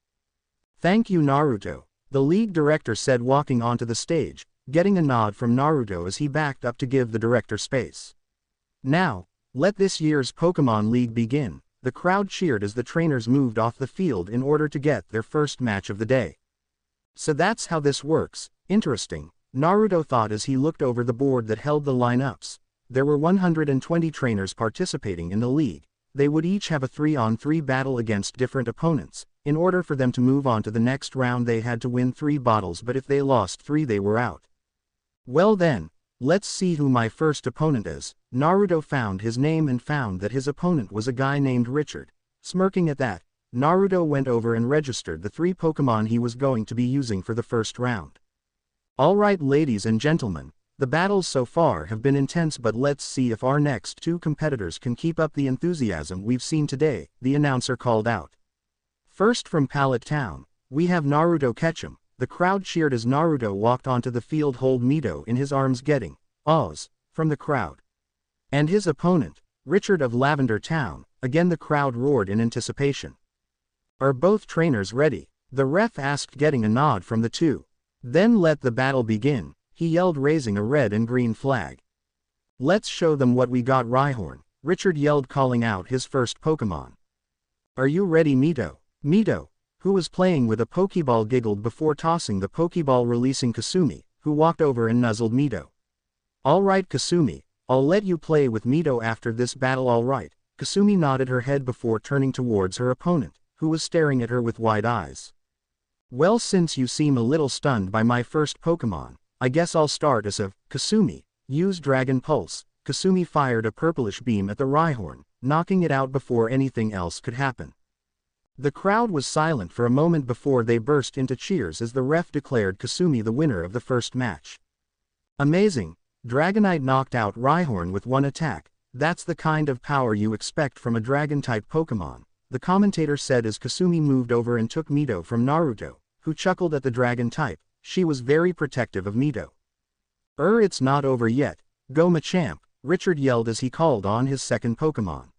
Thank you, Naruto, the league director said, walking onto the stage, getting a nod from Naruto as he backed up to give the director space. Now, let this year's Pokemon League begin. The crowd cheered as the trainers moved off the field in order to get their first match of the day. So that's how this works. Interesting, Naruto thought as he looked over the board that held the lineups. There were 120 trainers participating in the league. They would each have a 3-on-3 battle against different opponents. In order for them to move on to the next round, they had to win 3 bottles, but if they lost 3, they were out. Well then, let's see who my first opponent is. Naruto found his name and found that his opponent was a guy named Richard. Smirking at that, Naruto went over and registered the 3 Pokemon he was going to be using for the first round. Alright, ladies and gentlemen, the battles so far have been intense, but let's see if our next 2 competitors can keep up the enthusiasm we've seen today, the announcer called out. First, from Pallet Town, we have Naruto Ketchum. The crowd cheered as Naruto walked onto the field, holding Mito in his arms, getting "Oz" from the crowd. And his opponent, Richard of Lavender Town. Again the crowd roared in anticipation. Are both trainers ready? The ref asked, getting a nod from the 2. Then let the battle begin, he yelled, raising a red and green flag. Let's show them what we got. Rhyhorn, Richard yelled, calling out his first Pokemon. Are you ready, Mito? Mito, who was playing with a Pokeball, giggled before tossing the Pokeball, releasing Kasumi, who walked over and nuzzled Mito. Alright Kasumi, I'll let you play with Mito after this battle. Alright, Kasumi nodded her head before turning towards her opponent, who was staring at her with wide eyes. Well, since you seem a little stunned by my first Pokemon, I guess I'll start as a Kasumi. Use Dragon Pulse. Kasumi fired a purplish beam at the Rhyhorn, knocking it out before anything else could happen. The crowd was silent for a moment before they burst into cheers as the ref declared Kasumi the winner of the first match. Amazing! Dragonite knocked out Rhyhorn with 1 attack. That's the kind of power you expect from a Dragon-type Pokemon, the commentator said as Kasumi moved over and took Mito from Naruto, who chuckled at the Dragon type. She was very protective of Mito. It's not over yet. Go Machamp, Richard yelled as he called on his second Pokemon.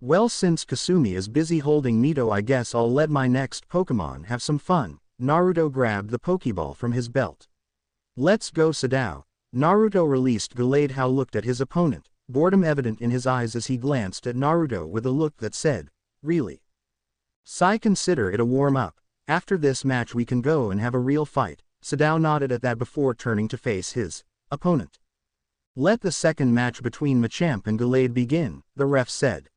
Well, since Kasumi is busy holding Mito, I guess I'll let my next Pokemon have some fun. Naruto grabbed the Pokeball from his belt. Let's go Sadao. Naruto released Gallade. How looked at his opponent, boredom evident in his eyes as he glanced at Naruto with a look that said, really? Sai, consider it a warm-up. After this match we can go and have a real fight. Sadao nodded at that before turning to face his opponent. Let the second match between Machamp and Gallade begin, the ref said.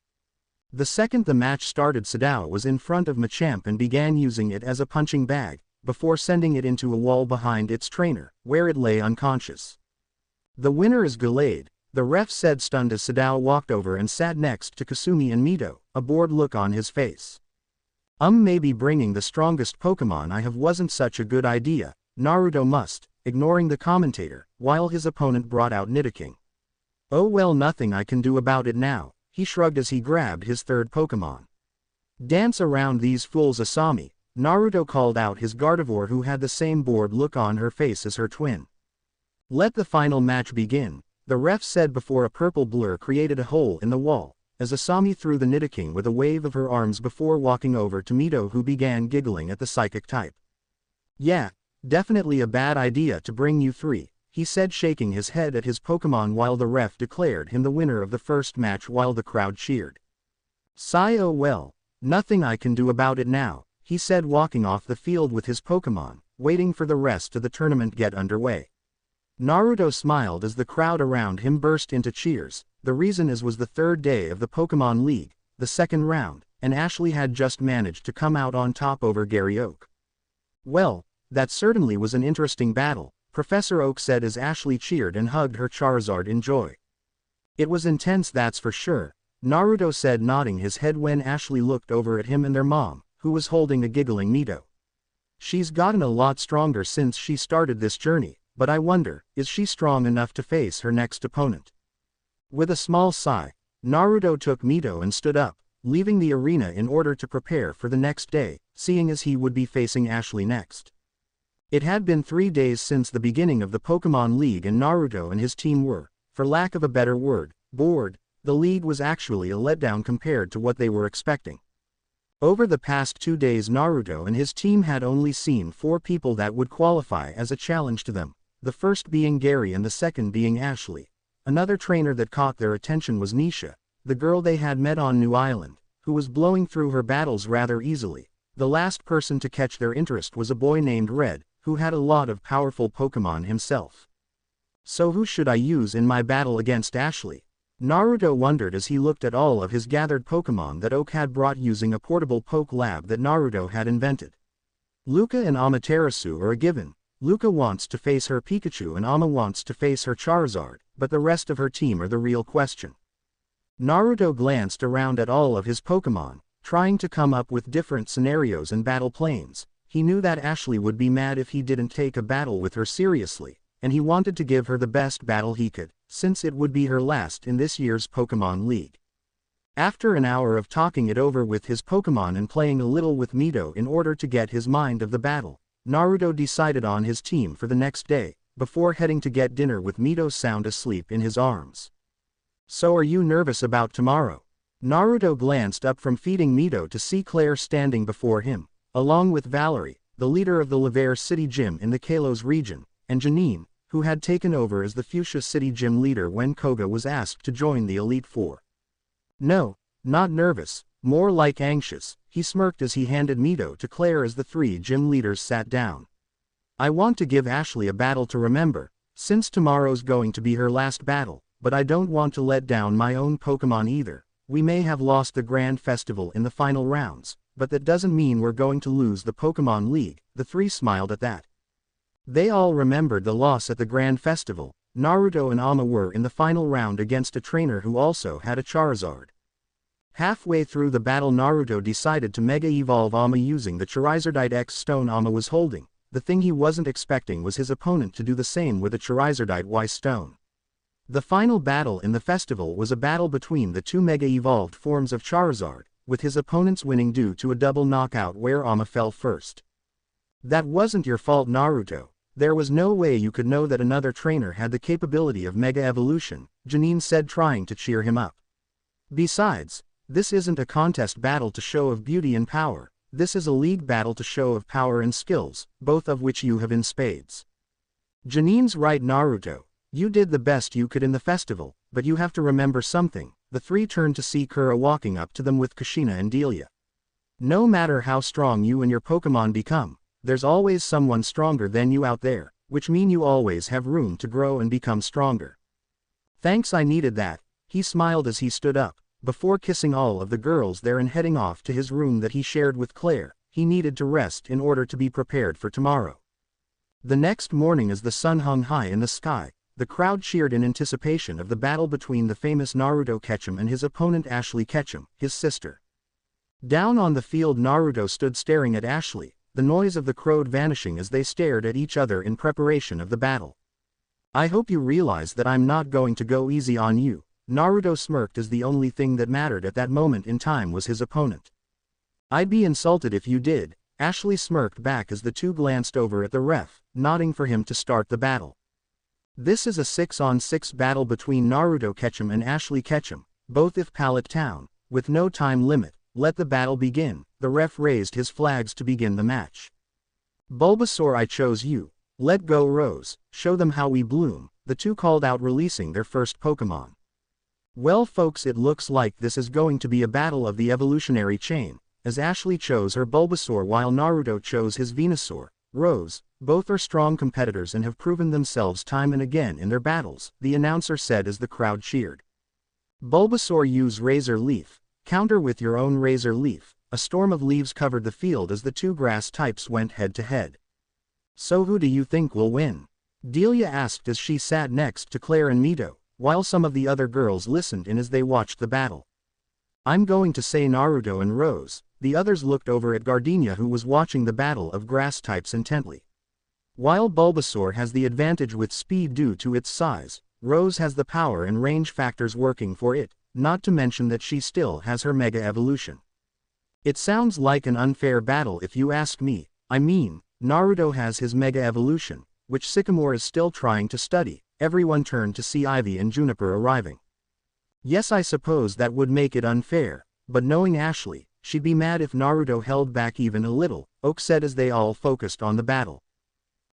The second the match started, Sadao was in front of Machamp and began using it as a punching bag, before sending it into a wall behind its trainer, where it lay unconscious. The winner is Gallade, the ref said, stunned as Sadao walked over and sat next to Kasumi and Mito, a bored look on his face. Maybe bringing the strongest Pokemon I have wasn't such a good idea, Naruto must, ignoring the commentator, while his opponent brought out Nidoking. Oh well, nothing I can do about it now, he shrugged as he grabbed his third Pokemon. Dance around these fools, Asami, Naruto called out his Gardevoir, who had the same bored look on her face as her twin. Let the final match begin, the ref said before a purple blur created a hole in the wall, as Asami threw the Nidoking with a wave of her arms before walking over to Mito, who began giggling at the psychic type. Yeah, definitely a bad idea to bring you 3, he said, shaking his head at his Pokemon while the ref declared him the winner of the first match while the crowd cheered. Sigh, oh well, nothing I can do about it now, he said, walking off the field with his Pokemon, waiting for the rest of the tournament get underway. Naruto smiled as the crowd around him burst into cheers. The reason was the third day of the Pokemon League, the second round, and Ashley had just managed to come out on top over Gary Oak. Well, that certainly was an interesting battle, Professor Oak said as Ashley cheered and hugged her Charizard in joy. It was intense, that's for sure, Naruto said, nodding his head when Ashley looked over at him and their mom, who was holding a giggling Mito. She's gotten a lot stronger since she started this journey, but I wonder, is she strong enough to face her next opponent? With a small sigh, Naruto took Mito and stood up, leaving the arena in order to prepare for the next day, seeing as he would be facing Ashley next. It had been 3 days since the beginning of the Pokemon League and Naruto and his team were, for lack of a better word, bored. The league was actually a letdown compared to what they were expecting. Over the past 2 days Naruto and his team had only seen 4 people that would qualify as a challenge to them, the first being Gary and the second being Ashley. Another trainer that caught their attention was Nisha, the girl they had met on New Island, who was blowing through her battles rather easily. The last person to catch their interest was a boy named Red, who had a lot of powerful Pokemon himself. So who should I use in my battle against Ashley? Naruto wondered as he looked at all of his gathered Pokemon that Oak had brought using a portable Poke Lab that Naruto had invented. Luca and Amaterasu are a given. Luca wants to face her Pikachu and Ama wants to face her Charizard, but the rest of her team are the real question. Naruto glanced around at all of his Pokemon, trying to come up with different scenarios and battle planes. He knew that Ashley would be mad if he didn't take a battle with her seriously, and he wanted to give her the best battle he could, since it would be her last in this year's Pokemon League. After an hour of talking it over with his Pokemon and playing a little with Mito in order to get his mind of the battle, Naruto decided on his team for the next day, before heading to get dinner with Mito sound asleep in his arms. So are you nervous about tomorrow? Naruto glanced up from feeding Mito to see Claire standing before him, along with Valerie, the leader of the Laver City Gym in the Kalos region, and Janine, who had taken over as the Fuchsia City Gym leader when Koga was asked to join the Elite Four. No, not nervous, more like anxious, he smirked as he handed Mito to Claire as the 3 gym leaders sat down. I want to give Ashley a battle to remember, since tomorrow's going to be her last battle, but I don't want to let down my own Pokemon either. We may have lost the Grand Festival in the final rounds, but that doesn't mean we're going to lose the Pokemon League. The 3 smiled at that. They all remembered the loss at the Grand Festival. Naruto and Ama were in the final round against a trainer who also had a Charizard. Halfway through the battle Naruto decided to Mega Evolve Ama using the Charizardite X stone Ama was holding. The thing he wasn't expecting was his opponent to do the same with a Charizardite Y stone. The final battle in the festival was a battle between the 2 Mega Evolved forms of Charizard, with his opponents winning due to a double knockout where Ama fell first. That wasn't your fault, Naruto. There was no way you could know that another trainer had the capability of Mega Evolution, Janine said, trying to cheer him up. Besides, this isn't a contest battle to show of beauty and power, this is a league battle to show of power and skills, both of which you have in spades. Janine's right, Naruto. You did the best you could in the festival, but you have to remember something. The 3 turned to see Kura walking up to them with Kushina and Delia. No matter how strong you and your Pokemon become, there's always someone stronger than you out there, which mean you always have room to grow and become stronger. Thanks, I needed that, he smiled as he stood up, before kissing all of the girls there and heading off to his room that he shared with Claire. He needed to rest in order to be prepared for tomorrow. The next morning as the sun hung high in the sky, the crowd cheered in anticipation of the battle between the famous Naruto Ketchum and his opponent Ashley Ketchum, his sister. Down on the field Naruto stood staring at Ashley, the noise of the crowd vanishing as they stared at each other in preparation of the battle. I hope you realize that I'm not going to go easy on you, Naruto smirked as the only thing that mattered at that moment in time was his opponent. I'd be insulted if you did, Ashley smirked back as the 2 glanced over at the ref, nodding for him to start the battle. This is a 6-on-6 battle between Naruto Ketchum and Ashley Ketchum, both if Pallet Town, with no time limit. Let the battle begin. The ref raised his flags to begin the match. Bulbasaur, I chose you. Let go Rose, show them how we bloom, the 2 called out, releasing their first Pokemon. Well folks, it looks like this is going to be a battle of the evolutionary chain, as Ashley chose her Bulbasaur while Naruto chose his Venusaur. Rose, both are strong competitors and have proven themselves time and again in their battles, the announcer said as the crowd cheered. Bulbasaur, use Razor Leaf. Counter with your own Razor Leaf. A storm of leaves covered the field as the 2 grass types went head to head. So who do you think will win? Delia asked as she sat next to Claire and Mito, while some of the other girls listened in as they watched the battle. I'm going to say Naruto and Rose. The others looked over at Gardenia, who was watching the battle of grass types intently. While Bulbasaur has the advantage with speed due to its size, Rose has the power and range factors working for it, not to mention that she still has her Mega Evolution. It sounds like an unfair battle if you ask me. I mean, Naruto has his Mega Evolution, which Sycamore is still trying to study. Everyone turned to see Ivy and Juniper arriving. Yes, I suppose that would make it unfair, but knowing Ashley, she'd be mad if Naruto held back even a little, Oak said as they all focused on the battle.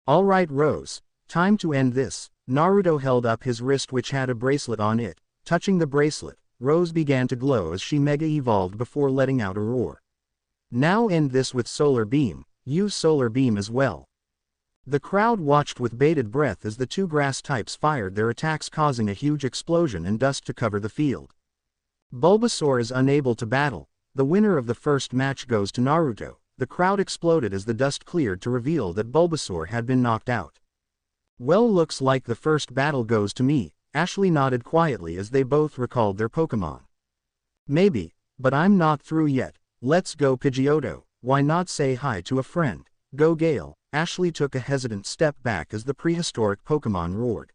Alright Rose, time to end this. Naruto held up his wrist, which had a bracelet on it. Touching the bracelet, Rose began to glow as she Mega evolved before letting out a roar. Now end this with Solar Beam. Use Solar Beam as well. The crowd watched with bated breath as the two grass types fired their attacks, causing a huge explosion and dust to cover the field. Bulbasaur is unable to battle. The winner of the first match goes to Naruto. The crowd exploded as the dust cleared to reveal that Bulbasaur had been knocked out. Well, looks like the first battle goes to me. Ashley nodded quietly as they both recalled their Pokemon. Maybe, but I'm not through yet. Let's go Pidgeotto. Why not say hi to a friend? Go Gale. Ashley took a hesitant step back as the prehistoric Pokemon roared.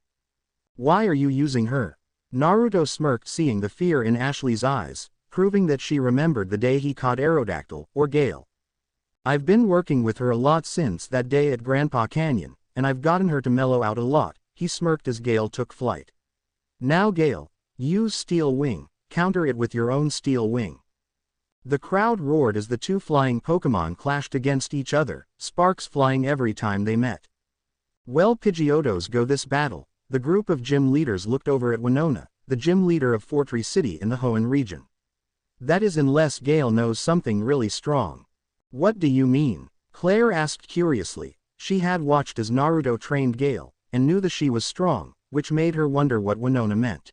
Why are you using her? Naruto smirked, seeing the fear in Ashley's eyes, proving that she remembered the day he caught Aerodactyl, or Gale. I've been working with her a lot since that day at Grandpa Canyon, and I've gotten her to mellow out a lot, he smirked as Gale took flight. Now Gale, use Steel Wing, counter it with your own Steel Wing. The crowd roared as the two flying Pokemon clashed against each other, sparks flying every time they met. Well, Pidgeottos go this battle. The group of gym leaders looked over at Winona, the gym leader of Fortree City in the Hoenn region. That is, unless Gale knows something really strong. What do you mean? Claire asked curiously. She had watched as Naruto trained Gale, and knew that she was strong, which made her wonder what Winona meant.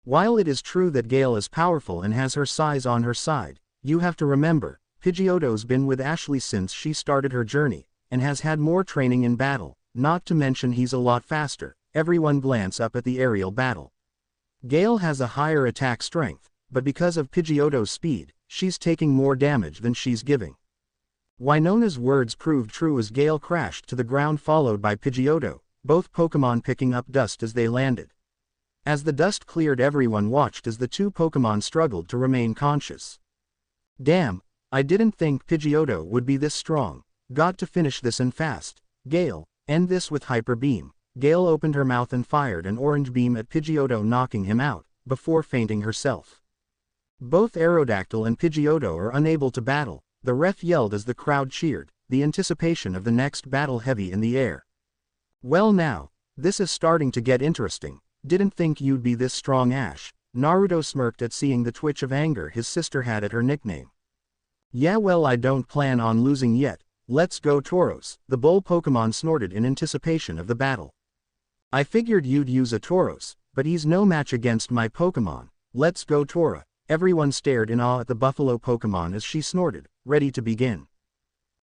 While it is true that Gale is powerful and has her size on her side, you have to remember, Pidgeotto's been with Ashley since she started her journey, and has had more training in battle, not to mention he's a lot faster. Everyone glance up at the aerial battle. Gale has a higher attack strength, but because of Pidgeotto's speed, she's taking more damage than she's giving. Winona's words proved true as Gale crashed to the ground, followed by Pidgeotto, both Pokemon picking up dust as they landed. As the dust cleared, everyone watched as the two Pokemon struggled to remain conscious. Damn, I didn't think Pidgeotto would be this strong. Got to finish this and fast. Gale, end this with Hyper Beam. Gale opened her mouth and fired an orange beam at Pidgeotto, knocking him out, before fainting herself. Both Aerodactyl and Pidgeotto are unable to battle. The ref yelled as the crowd cheered, the anticipation of the next battle heavy in the air. Well now, this is starting to get interesting. Didn't think you'd be this strong, Ash. Naruto smirked at seeing the twitch of anger his sister had at her nickname. Yeah, well, I don't plan on losing yet. Let's go Tauros. The bull Pokemon snorted in anticipation of the battle. I figured you'd use a Tauros, but he's no match against my Pokemon. Let's go Tora. Everyone stared in awe at the buffalo Pokemon as she snorted, ready to begin.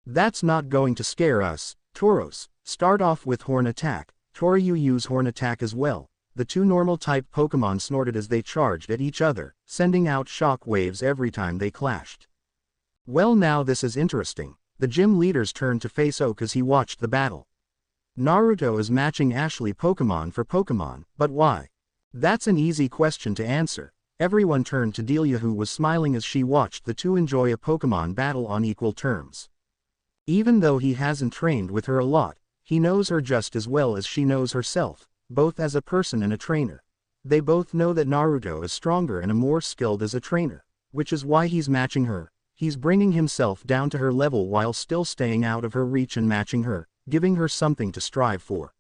That's not going to scare us. Tauros, start off with Horn Attack. Tora, you use Horn Attack as well. The two normal-type Pokemon snorted as they charged at each other, sending out shock waves every time they clashed. Well, now this is interesting. The gym leaders turned to face Oak as he watched the battle. Naruto is matching Ashley Pokemon for Pokemon, but why? That's an easy question to answer. Everyone turned to Delia, who was smiling as she watched the two enjoy a Pokemon battle on equal terms. Even though he hasn't trained with her a lot, he knows her just as well as she knows herself, both as a person and a trainer. They both know that Naruto is stronger and more skilled as a trainer, which is why he's matching her. He's bringing himself down to her level while still staying out of her reach and matching her, giving her something to strive for.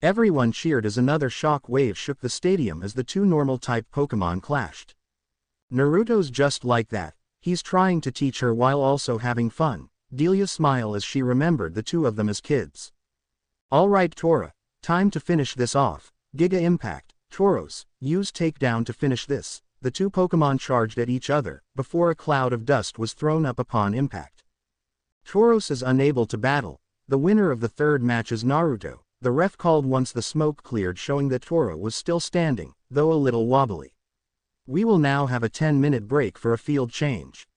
Everyone cheered as another shock wave shook the stadium as the two normal-type Pokemon clashed. Naruto's just like that. He's trying to teach her while also having fun. Delia smiled as she remembered the two of them as kids. Alright Tora, time to finish this off. Giga Impact. Tauros, use Takedown to finish this. The two Pokemon charged at each other, before a cloud of dust was thrown up upon impact. Tauros is unable to battle. The winner of the third match is Naruto. The ref called once the smoke cleared, showing that Toro was still standing, though a little wobbly. We will now have a 10-minute break for a field change.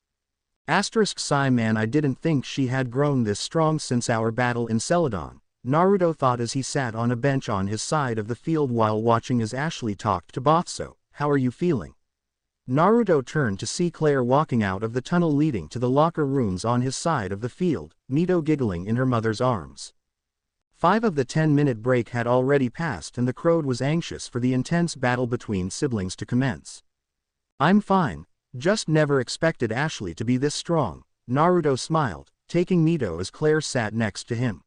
Sigh man, I didn't think she had grown this strong since our battle in Celadon, Naruto thought as he sat on a bench on his side of the field while watching as Ashley talked to Botso. How are you feeling? Naruto turned to see Claire walking out of the tunnel leading to the locker rooms on his side of the field, Mito giggling in her mother's arms. 5 of the 10-minute break had already passed and the crowd was anxious for the intense battle between siblings to commence. I'm fine, just never expected Ashley to be this strong, Naruto smiled, taking Mito as Claire sat next to him.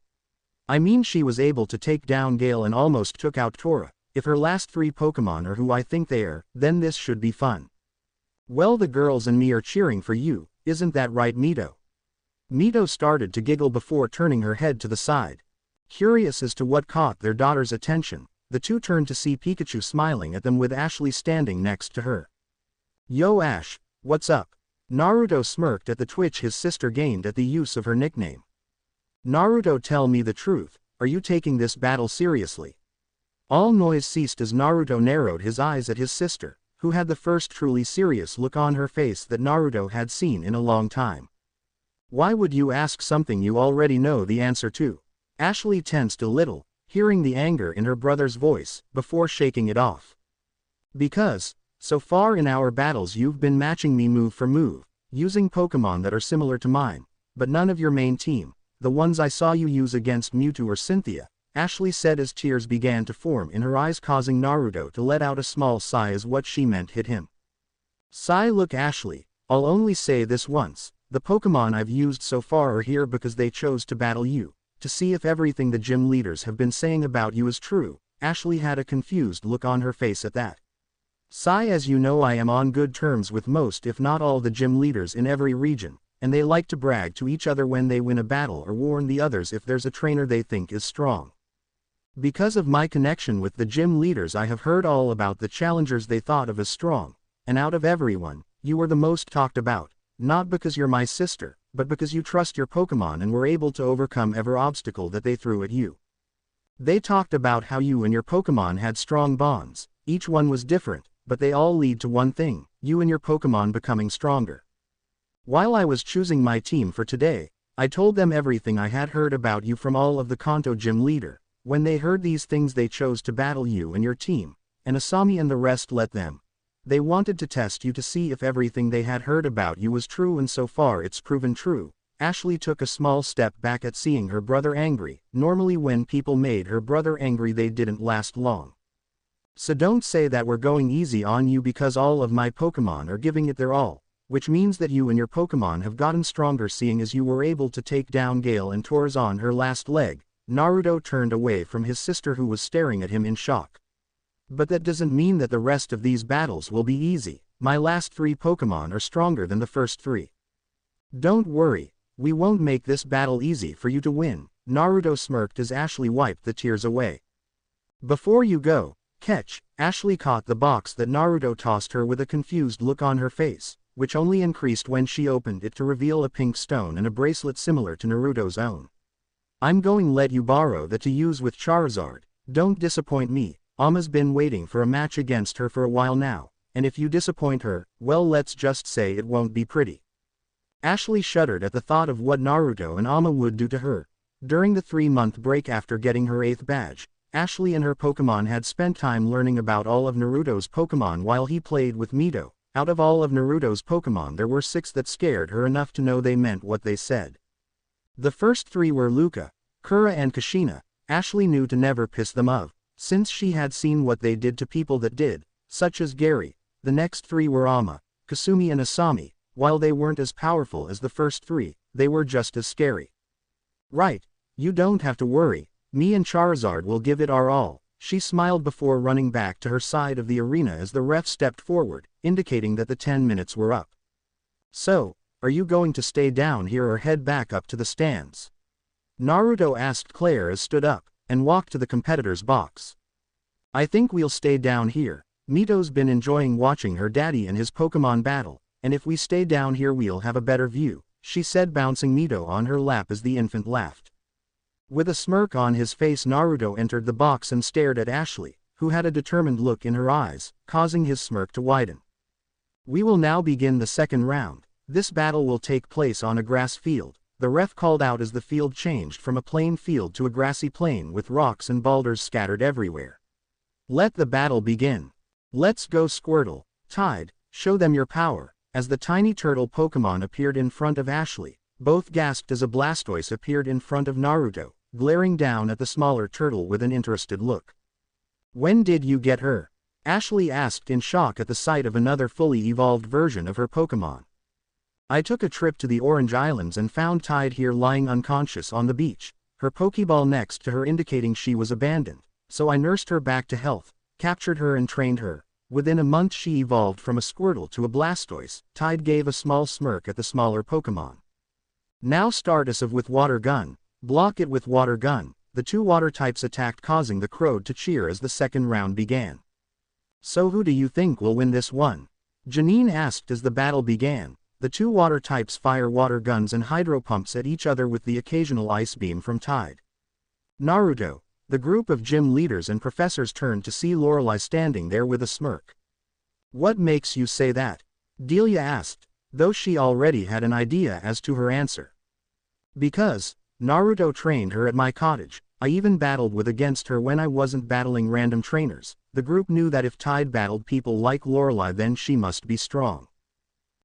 I mean, she was able to take down Gale and almost took out Tora. If her last 3 Pokemon are who I think they are, then this should be fun. Well, the girls and me are cheering for you, isn't that right, Mito? Mito started to giggle before turning her head to the side. Curious as to what caught their daughter's attention, the two turned to see Pikachu smiling at them with Ashley standing next to her. Yo Ash, what's up? Naruto smirked at the twitch his sister gained at the use of her nickname. Naruto, tell me the truth, are you taking this battle seriously? All noise ceased as Naruto narrowed his eyes at his sister, who had the first truly serious look on her face that Naruto had seen in a long time. Why would you ask something you already know the answer to? Ashley tensed a little, hearing the anger in her brother's voice, before shaking it off. Because, so far in our battles you've been matching me move for move, using Pokemon that are similar to mine, but none of your main team, the ones I saw you use against Mewtwo or Cynthia, Ashley said as tears began to form in her eyes, causing Naruto to let out a small sigh as what she meant hit him. Sigh, look Ashley, I'll only say this once, the Pokemon I've used so far are here because they chose to battle you, to see if everything the gym leaders have been saying about you is true. Ashley had a confused look on her face at that. Sigh, as you know I am on good terms with most if not all the gym leaders in every region, and they like to brag to each other when they win a battle or warn the others if there's a trainer they think is strong. Because of my connection with the gym leaders I have heard all about the challengers they thought of as strong, and out of everyone, you were the most talked about, not because you're my sister, but because you trust your Pokemon and were able to overcome every obstacle that they threw at you. They talked about how you and your Pokemon had strong bonds, each one was different, but they all lead to one thing, you and your Pokemon becoming stronger. While I was choosing my team for today, I told them everything I had heard about you from all of the Kanto gym leader. When they heard these things they chose to battle you and your team, and Asami and the rest let them. They wanted to test you to see if everything they had heard about you was true, and so far it's proven true. Ashley took a small step back at seeing her brother angry. Normally when people made her brother angry they didn't last long. So don't say that we're going easy on you because all of my Pokemon are giving it their all. Which means that you and your Pokemon have gotten stronger seeing as you were able to take down Gale and Tora's on her last leg. Naruto turned away from his sister who was staring at him in shock. But that doesn't mean that the rest of these battles will be easy. My last 3 Pokemon are stronger than the first 3. Don't worry, we won't make this battle easy for you to win, Naruto smirked as Ashley wiped the tears away. Before you go, catch, Ashley caught the box that Naruto tossed her with a confused look on her face, which only increased when she opened it to reveal a pink stone and a bracelet similar to Naruto's own. I'm going let you borrow that to use with Charizard, don't disappoint me, Ama's been waiting for a match against her for a while now, and if you disappoint her, well let's just say it won't be pretty. Ashley shuddered at the thought of what Naruto and Ama would do to her. During the 3-month break after getting her 8th badge, Ashley and her Pokemon had spent time learning about all of Naruto's Pokemon while he played with Mito. Out of all of Naruto's Pokemon there were 6 that scared her enough to know they meant what they said. The first 3 were Luca, Kura and Kushina. Ashley knew to never piss them off, since she had seen what they did to people that did, such as Gary. The next 3 were Ama, Kasumi and Asami. While they weren't as powerful as the first 3, they were just as scary. Right, you don't have to worry, me and Charizard will give it our all. She smiled before running back to her side of the arena as the ref stepped forward, indicating that the 10 minutes were up. So, are you going to stay down here or head back up to the stands? Naruto asked Claire as stood up, and walked to the competitor's box. I think we'll stay down here. Mito's been enjoying watching her daddy and his Pokemon battle, and if we stay down here we'll have a better view, she said, bouncing Mito on her lap as the infant laughed. With a smirk on his face Naruto entered the box and stared at Ashley, who had a determined look in her eyes, causing his smirk to widen. We will now begin the second round. This battle will take place on a grass field, the ref called out as the field changed from a plain field to a grassy plain with rocks and boulders scattered everywhere. Let the battle begin. Let's go Squirtle, Tide, show them your power. As the tiny turtle Pokemon appeared in front of Ashley, both gasped as a Blastoise appeared in front of Naruto, glaring down at the smaller turtle with an interested look. When did you get her? Ashley asked in shock at the sight of another fully evolved version of her Pokemon. I took a trip to the Orange Islands and found Tide here lying unconscious on the beach, her Pokeball next to her indicating she was abandoned, so I nursed her back to health, captured her and trained her. Within a month she evolved from a Squirtle to a Blastoise. Tide gave a small smirk at the smaller Pokemon. Now start us with Water Gun, block it with Water Gun. The two water types attacked, causing the crowd to cheer as the second round began. So who do you think will win this one? Janine asked as the battle began. The two water types fire water guns and hydro pumps at each other with the occasional ice beam from Tide. Naruto. The group of gym leaders and professors turned to see Lorelei standing there with a smirk. What makes you say that? Delia asked, though she already had an idea as to her answer. Because Naruto trained her at my cottage. I even battled against her when I wasn't battling random trainers. The group knew that if Tide battled people like Lorelei then she must be strong.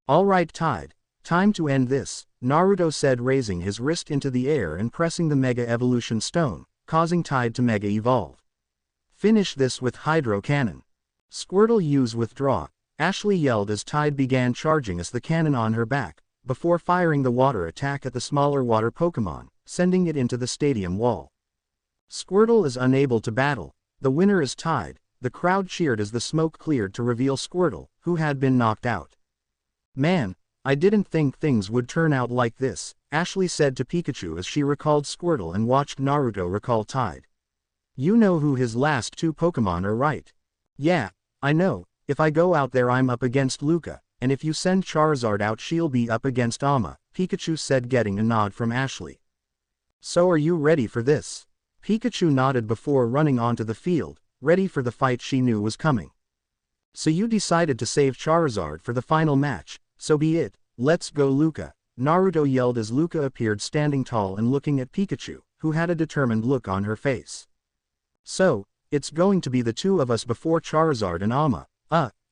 Alright Tide, time to end this, Naruto said, raising his wrist into the air and pressing the Mega Evolution Stone, causing Tide to Mega Evolve. Finish this with Hydro Cannon. Squirtle use Withdraw, Ashley yelled as Tide began charging the cannon on her back, before firing the water attack at the smaller water Pokemon, sending it into the stadium wall. Squirtle is unable to battle. The winner is Tide. The crowd cheered as the smoke cleared to reveal Squirtle, who had been knocked out. Man, I didn't think things would turn out like this, Ashley said to Pikachu as she recalled Squirtle and watched Naruto recall Tide. You know who his last two Pokemon are, right? Yeah, I know. If I go out there I'm up against Luca, and if you send Charizard out she'll be up against Amma, Pikachu said, getting a nod from Ashley. So are you ready for this? Pikachu nodded before running onto the field, ready for the fight she knew was coming. So you decided to save Charizard for the final match, so be it, let's go Luca, Naruto yelled as Luca appeared standing tall and looking at Pikachu, who had a determined look on her face. So, it's going to be the two of us before Charizard and Amma.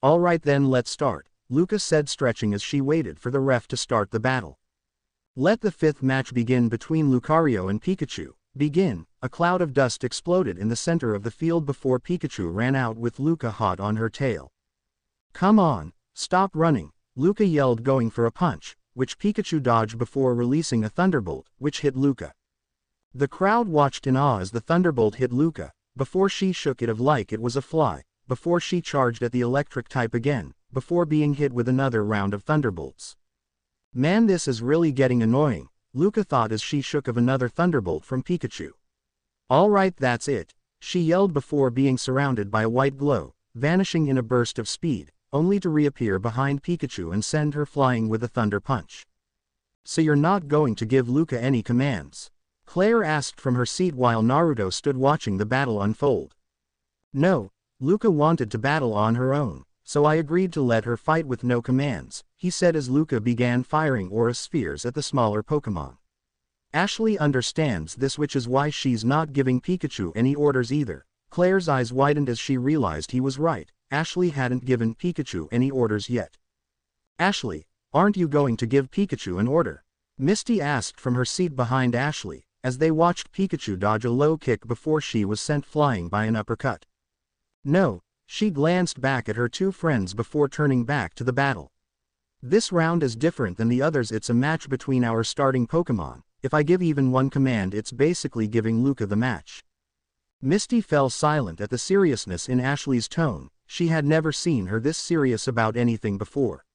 Alright then, let's start, Luca said, stretching as she waited for the ref to start the battle. Let the fifth match begin between Lucario and Pikachu. Begin. A cloud of dust exploded in the center of the field before Pikachu ran out with Luca hot on her tail. Come on, stop running, Luca yelled, going for a punch, which Pikachu dodged before releasing a thunderbolt, which hit Luca. The crowd watched in awe as the thunderbolt hit Luca, before she shook it like it was a fly, before she charged at the electric type again, before being hit with another round of thunderbolts. Man, this is really getting annoying, Luca thought as she shook of another thunderbolt from Pikachu. Alright, that's it, she yelled before being surrounded by a white glow, vanishing in a burst of speed, only to reappear behind Pikachu and send her flying with a thunder punch. So you're not going to give Luca any commands? Claire asked from her seat while Naruto stood watching the battle unfold. No, Luca wanted to battle on her own, so I agreed to let her fight with no commands, he said as Luca began firing aura spheres at the smaller Pokemon. Ashley understands this, which is why she's not giving Pikachu any orders either. Claire's eyes widened as she realized he was right. Ashley hadn't given Pikachu any orders yet. Ashley, aren't you going to give Pikachu an order? Misty asked from her seat behind Ashley, as they watched Pikachu dodge a low kick before she was sent flying by an uppercut. No, she glanced back at her two friends before turning back to the battle. This round is different than the others. It's a match between our starting Pokemon. If I give even one command, it's basically giving Luca the match. Misty fell silent at the seriousness in Ashley's tone. She had never seen her this serious about anything before.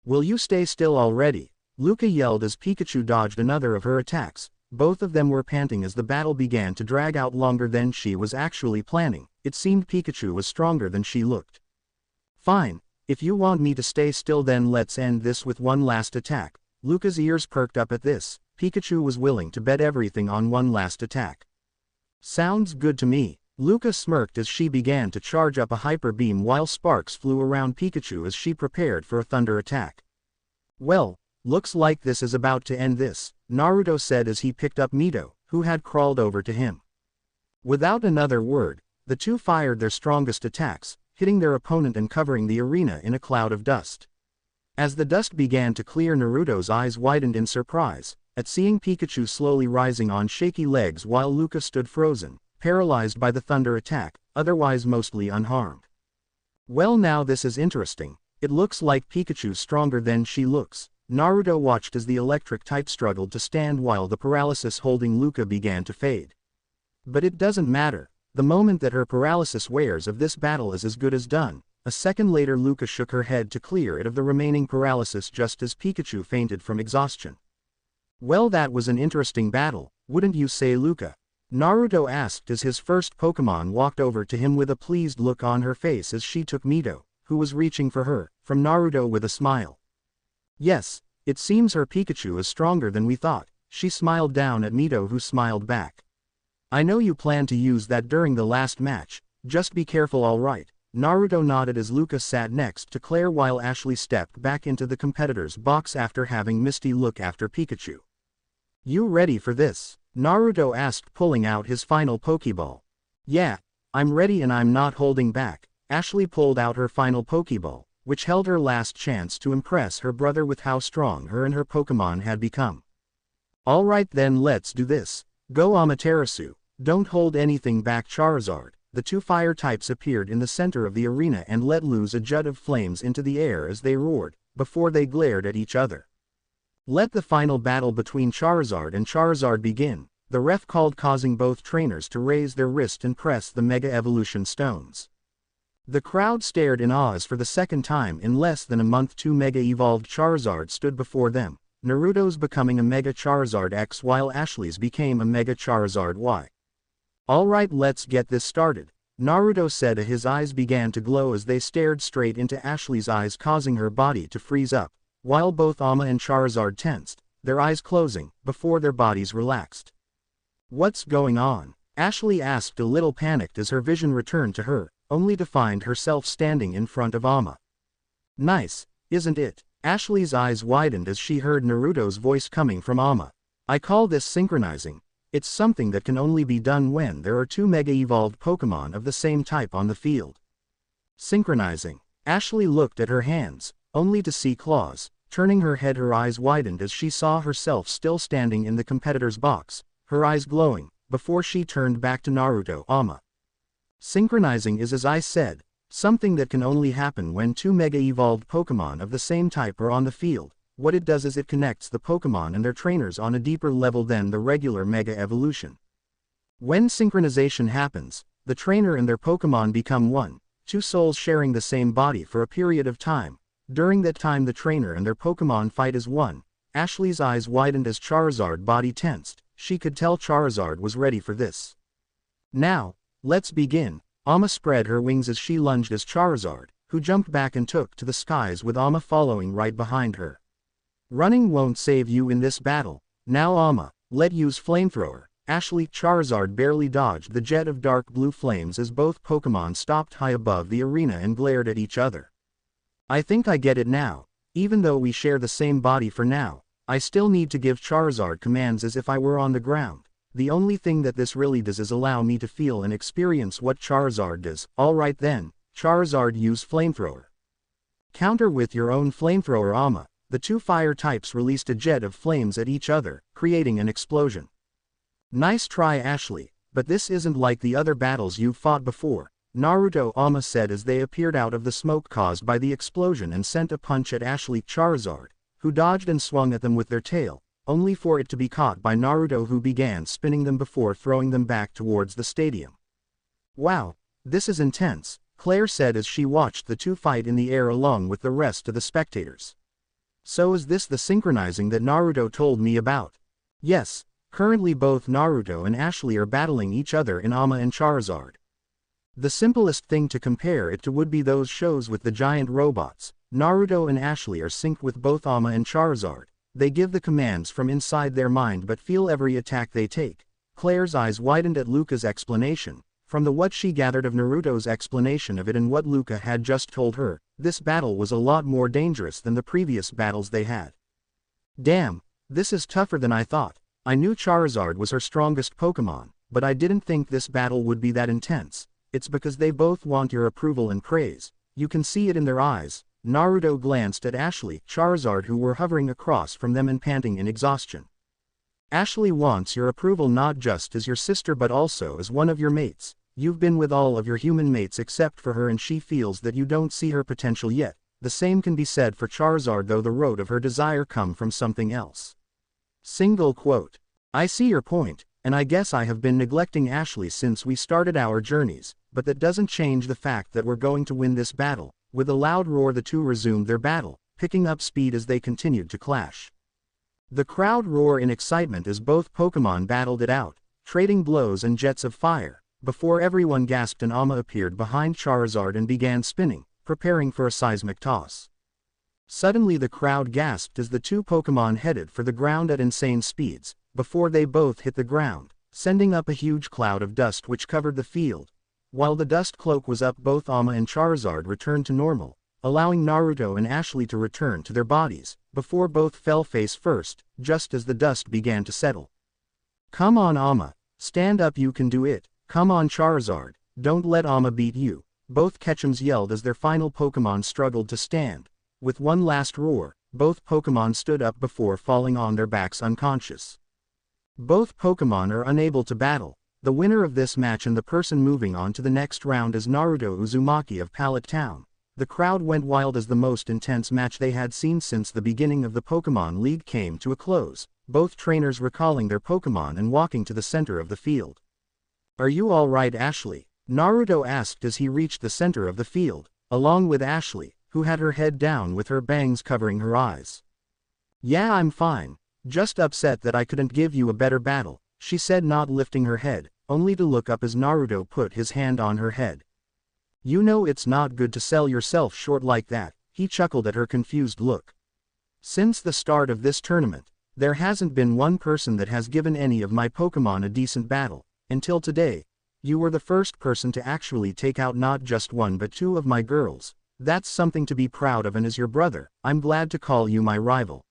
Will you stay still already? Luca yelled as Pikachu dodged another of her attacks. Both of them were panting as the battle began to drag out longer than she was actually planning. It seemed Pikachu was stronger than she looked. Fine, if you want me to stay still then let's end this with one last attack. Luca's ears perked up at this. Pikachu was willing to bet everything on one last attack. Sounds good to me. Luca smirked as she began to charge up a hyper beam while sparks flew around Pikachu as she prepared for a thunder attack. Well, Looks like this is about to end this, Naruto said as he picked up Mito, who had crawled over to him. Without another word, the two fired their strongest attacks, hitting their opponent and covering the arena in a cloud of dust. As the dust began to clear, Naruto's eyes widened in surprise at seeing Pikachu slowly rising on shaky legs while Luca stood frozen, paralyzed by the thunder attack, otherwise mostly unharmed. Well, now this is interesting. It looks like Pikachu's stronger than she looks. Naruto watched as the electric type struggled to stand while the paralysis holding Luca began to fade. But it doesn't matter. The moment that her paralysis wears off, this battle is as good as done. A second later, Luca shook her head to clear it of the remaining paralysis just as Pikachu fainted from exhaustion. Well, that was an interesting battle, wouldn't you say, Luca? Naruto asked as his first Pokemon walked over to him with a pleased look on her face as she took Mito, who was reaching for her, from Naruto with a smile. Yes, it seems her Pikachu is stronger than we thought. She smiled down at Mito, who smiled back. I know you plan to use that during the last match, just be careful, alright. Naruto nodded as Luca sat next to Claire while Ashley stepped back into the competitor's box after having Misty look after Pikachu. You ready for this? Naruto asked, pulling out his final Pokeball. Yeah, I'm ready and I'm not holding back. Ashley pulled out her final Pokeball, which held her last chance to impress her brother with how strong her and her Pokemon had become. Alright then, let's do this. Go Amaterasu. Don't hold anything back, Charizard. The two fire types appeared in the center of the arena and let loose a jet of flames into the air as they roared, before they glared at each other. Let the final battle between Charizard and Charizard begin, the ref called, causing both trainers to raise their wrist and press the Mega Evolution stones. The crowd stared in awe as for the second time in less than a month two Mega Evolved Charizard stood before them, Naruto's becoming a Mega Charizard X while Ashley's became a Mega Charizard Y. Alright, let's get this started, Naruto said as his eyes began to glow as they stared straight into Ashley's eyes, causing her body to freeze up, while both Amma and Charizard tensed, their eyes closing, before their bodies relaxed. What's going on? Ashley asked, a little panicked as her vision returned to her, only to find herself standing in front of Amma. Nice, isn't it? Ashley's eyes widened as she heard Naruto's voice coming from Amma. I call this synchronizing. It's something that can only be done when there are two Mega Evolved Pokemon of the same type on the field. Synchronizing. Ashley looked at her hands, only to see claws. Turning her head, her eyes widened as she saw herself still standing in the competitor's box, her eyes glowing, before she turned back to Naruto. Amma. Synchronizing is, as I said, something that can only happen when two Mega Evolved Pokemon of the same type are on the field. What it does is it connects the Pokemon and their trainers on a deeper level than the regular Mega Evolution. When synchronization happens, the trainer and their Pokemon become one, two souls sharing the same body for a period of time. During that time, the trainer and their Pokemon fight as one. Ashley's eyes widened as Charizard's body tensed. She could tell Charizard was ready for this. Now, let's begin. Amma spread her wings as she lunged as Charizard, who jumped back and took to the skies with Amma following right behind her. Running won't save you in this battle. Now Amma, let use Flamethrower. Ashley. Charizard barely dodged the jet of dark blue flames as both Pokemon stopped high above the arena and glared at each other. I think I get it now. Even though we share the same body for now, I still need to give Charizard commands as if I were on the ground. The only thing that this really does is allow me to feel and experience what Charizard does. Alright then, Charizard, use Flamethrower. Counter with your own Flamethrower, Amma. The two fire types released a jet of flames at each other, creating an explosion. Nice try, Ashley, but this isn't like the other battles you've fought before, Naruto. Amma said as they appeared out of the smoke caused by the explosion and sent a punch at Ashley. Charizard, who dodged and swung at them with their tail, only for it to be caught by Naruto, who began spinning them before throwing them back towards the stadium. Wow, this is intense, Claire said as she watched the two fight in the air along with the rest of the spectators. So is this the synchronizing that Naruto told me about? Yes, currently both Naruto and Ashley are battling each other in Amma and Charizard. The simplest thing to compare it to would be those shows with the giant robots. Naruto and Ashley are synced with both Amma and Charizard. They give the commands from inside their mind but feel every attack they take. Claire's eyes widened at Luca's explanation. From what she gathered of Naruto's explanation of it and what Luca had just told her, this battle was a lot more dangerous than the previous battles they had. Damn, this is tougher than I thought. I knew Charizard was her strongest Pokemon, but I didn't think this battle would be that intense. It's because they both want your approval and praise. You can see it in their eyes. Naruto glanced at Ashley, Charizard who were hovering across from them and panting in exhaustion. Ashley wants your approval not just as your sister but also as one of your mates. You've been with all of your human mates except for her and she feels that you don't see her potential yet. The same can be said for Charizard though the road of her desire come from something else. Single quote. I see your point, and I guess I have been neglecting Ashley since we started our journeys, but that doesn't change the fact that we're going to win this battle. With a loud roar the two resumed their battle, picking up speed as they continued to clash. The crowd roared in excitement as both Pokemon battled it out, trading blows and jets of fire. Before everyone gasped an Amma appeared behind Charizard and began spinning, preparing for a seismic toss. Suddenly the crowd gasped as the two Pokemon headed for the ground at insane speeds, before they both hit the ground, sending up a huge cloud of dust which covered the field. While the dust cloak was up both Amma and Charizard returned to normal, allowing Naruto and Ashley to return to their bodies, before both fell face first, just as the dust began to settle. Come on Amma, stand up you can do it, come on Charizard, don't let Amma beat you, both Ketchums yelled as their final Pokemon struggled to stand. With one last roar, both Pokemon stood up before falling on their backs unconscious. Both Pokemon are unable to battle. The winner of this match and the person moving on to the next round is Naruto Uzumaki of Pallet Town. The crowd went wild as the most intense match they had seen since the beginning of the Pokemon League came to a close, both trainers recalling their Pokemon and walking to the center of the field. Are you all right Ashley? Naruto asked as he reached the center of the field, along with Ashley, who had her head down with her bangs covering her eyes. Yeah I'm fine, just upset that I couldn't give you a better battle, she said not lifting her head, only to look up as Naruto put his hand on her head. You know it's not good to sell yourself short like that, he chuckled at her confused look. Since the start of this tournament, there hasn't been one person that has given any of my Pokemon a decent battle, until today. You were the first person to actually take out not just one but two of my girls. That's something to be proud of and as your brother, I'm glad to call you my rival.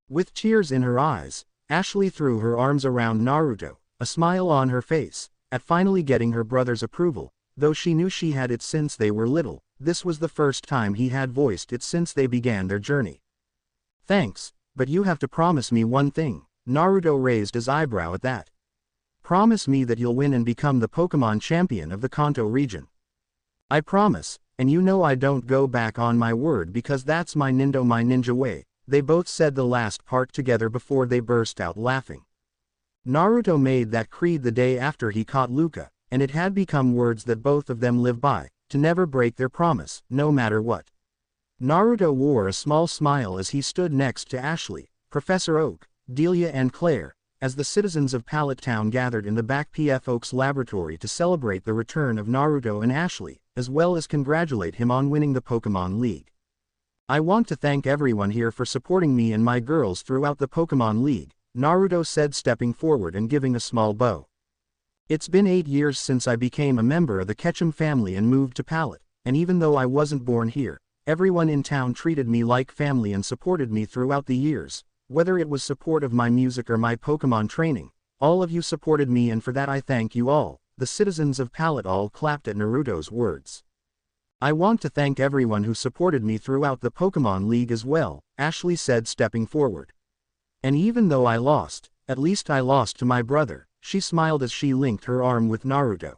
With tears in her eyes, Ashley threw her arms around Naruto, a smile on her face, at finally getting her brother's approval. Though she knew she had it since they were little, this was the first time he had voiced it since they began their journey. Thanks, but you have to promise me one thing. Naruto raised his eyebrow at that. Promise me that you'll win and become the Pokemon champion of the Kanto region. I promise, and you know I don't go back on my word because that's my ninja way. They both said the last part together before they burst out laughing. Naruto made that creed the day after he caught Luca, and it had become words that both of them live by, to never break their promise, no matter what. Naruto wore a small smile as he stood next to Ashley, Professor Oak, Delia and Claire, as the citizens of Pallet Town gathered in the back PF Oak's laboratory to celebrate the return of Naruto and Ashley, as well as congratulate him on winning the Pokemon League. I want to thank everyone here for supporting me and my girls throughout the Pokemon League, Naruto said stepping forward and giving a small bow. It's been 8 years since I became a member of the Ketchum family and moved to Pallet, and even though I wasn't born here, everyone in town treated me like family and supported me throughout the years. Whether it was support of my music or my Pokemon training, all of you supported me and for that I thank you all. The citizens of Pallet all clapped at Naruto's words. I want to thank everyone who supported me throughout the Pokemon League as well, Ashley said stepping forward. And even though I lost, at least I lost to my brother, she smiled as she linked her arm with Naruto.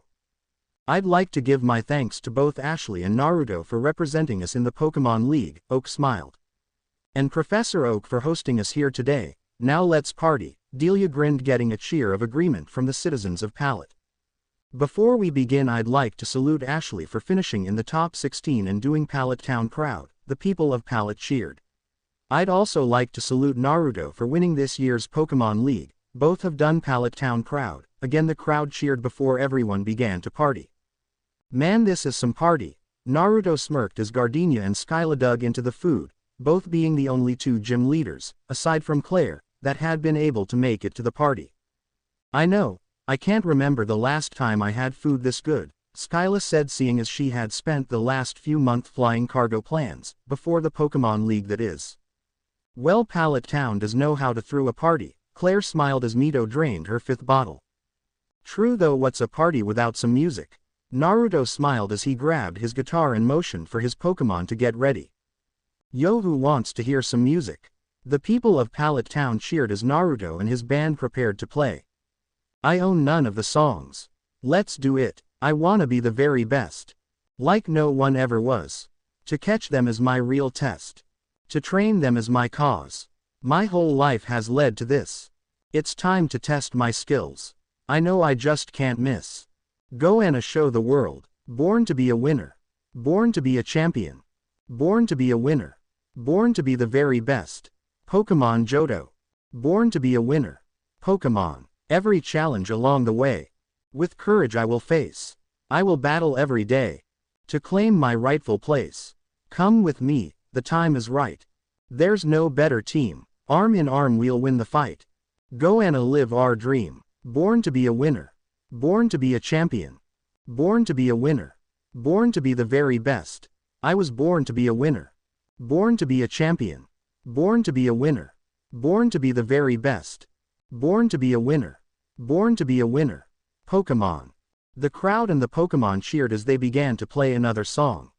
I'd like to give my thanks to both Ashley and Naruto for representing us in the Pokemon League, Oak smiled. And Professor Oak for hosting us here today. Now let's party, Delia grinned getting a cheer of agreement from the citizens of Pallet. Before we begin I'd like to salute Ashley for finishing in the top 16 and doing Pallet Town proud, the people of Pallet cheered. I'd also like to salute Naruto for winning this year's Pokemon League, both have done Pallet Town proud. Again the crowd cheered before everyone began to party. Man this is some party, Naruto smirked as Gardenia and Skyla dug into the food, both being the only two gym leaders, aside from Claire, that had been able to make it to the party. I know, I can't remember the last time I had food this good, Skyla said seeing as she had spent the last few months flying cargo plans, before the Pokemon League that is. Well, Pallet Town does know how to throw a party, Claire smiled as Mito drained her fifth bottle. True though, what's a party without some music? Naruto smiled as he grabbed his guitar and motioned for his Pokemon to get ready. Yo, who wants to hear some music? The people of Pallet Town cheered as Naruto and his band prepared to play. I own none of the songs. Let's do it. I wanna be the very best. Like no one ever was. To catch them is my real test. To train them is my cause. My whole life has led to this. It's time to test my skills. I know I just can't miss. Go and show the world. Born to be a winner. Born to be a champion. Born to be a winner. Born to be the very best. Pokemon Johto. Born to be a winner. Pokemon. Every challenge along the way. With courage I will face. I will battle every day. To claim my rightful place. Come with me, the time is right. There's no better team. Arm in arm we'll win the fight. Go and live our dream. Born to be a winner. Born to be a champion. Born to be a winner. Born to be the very best. I was born to be a winner. Born to be a champion. Born to be a winner. Born to be the very best. Born to be a winner. Born to be a winner. Pokemon. The crowd and the Pokemon cheered as they began to play another song.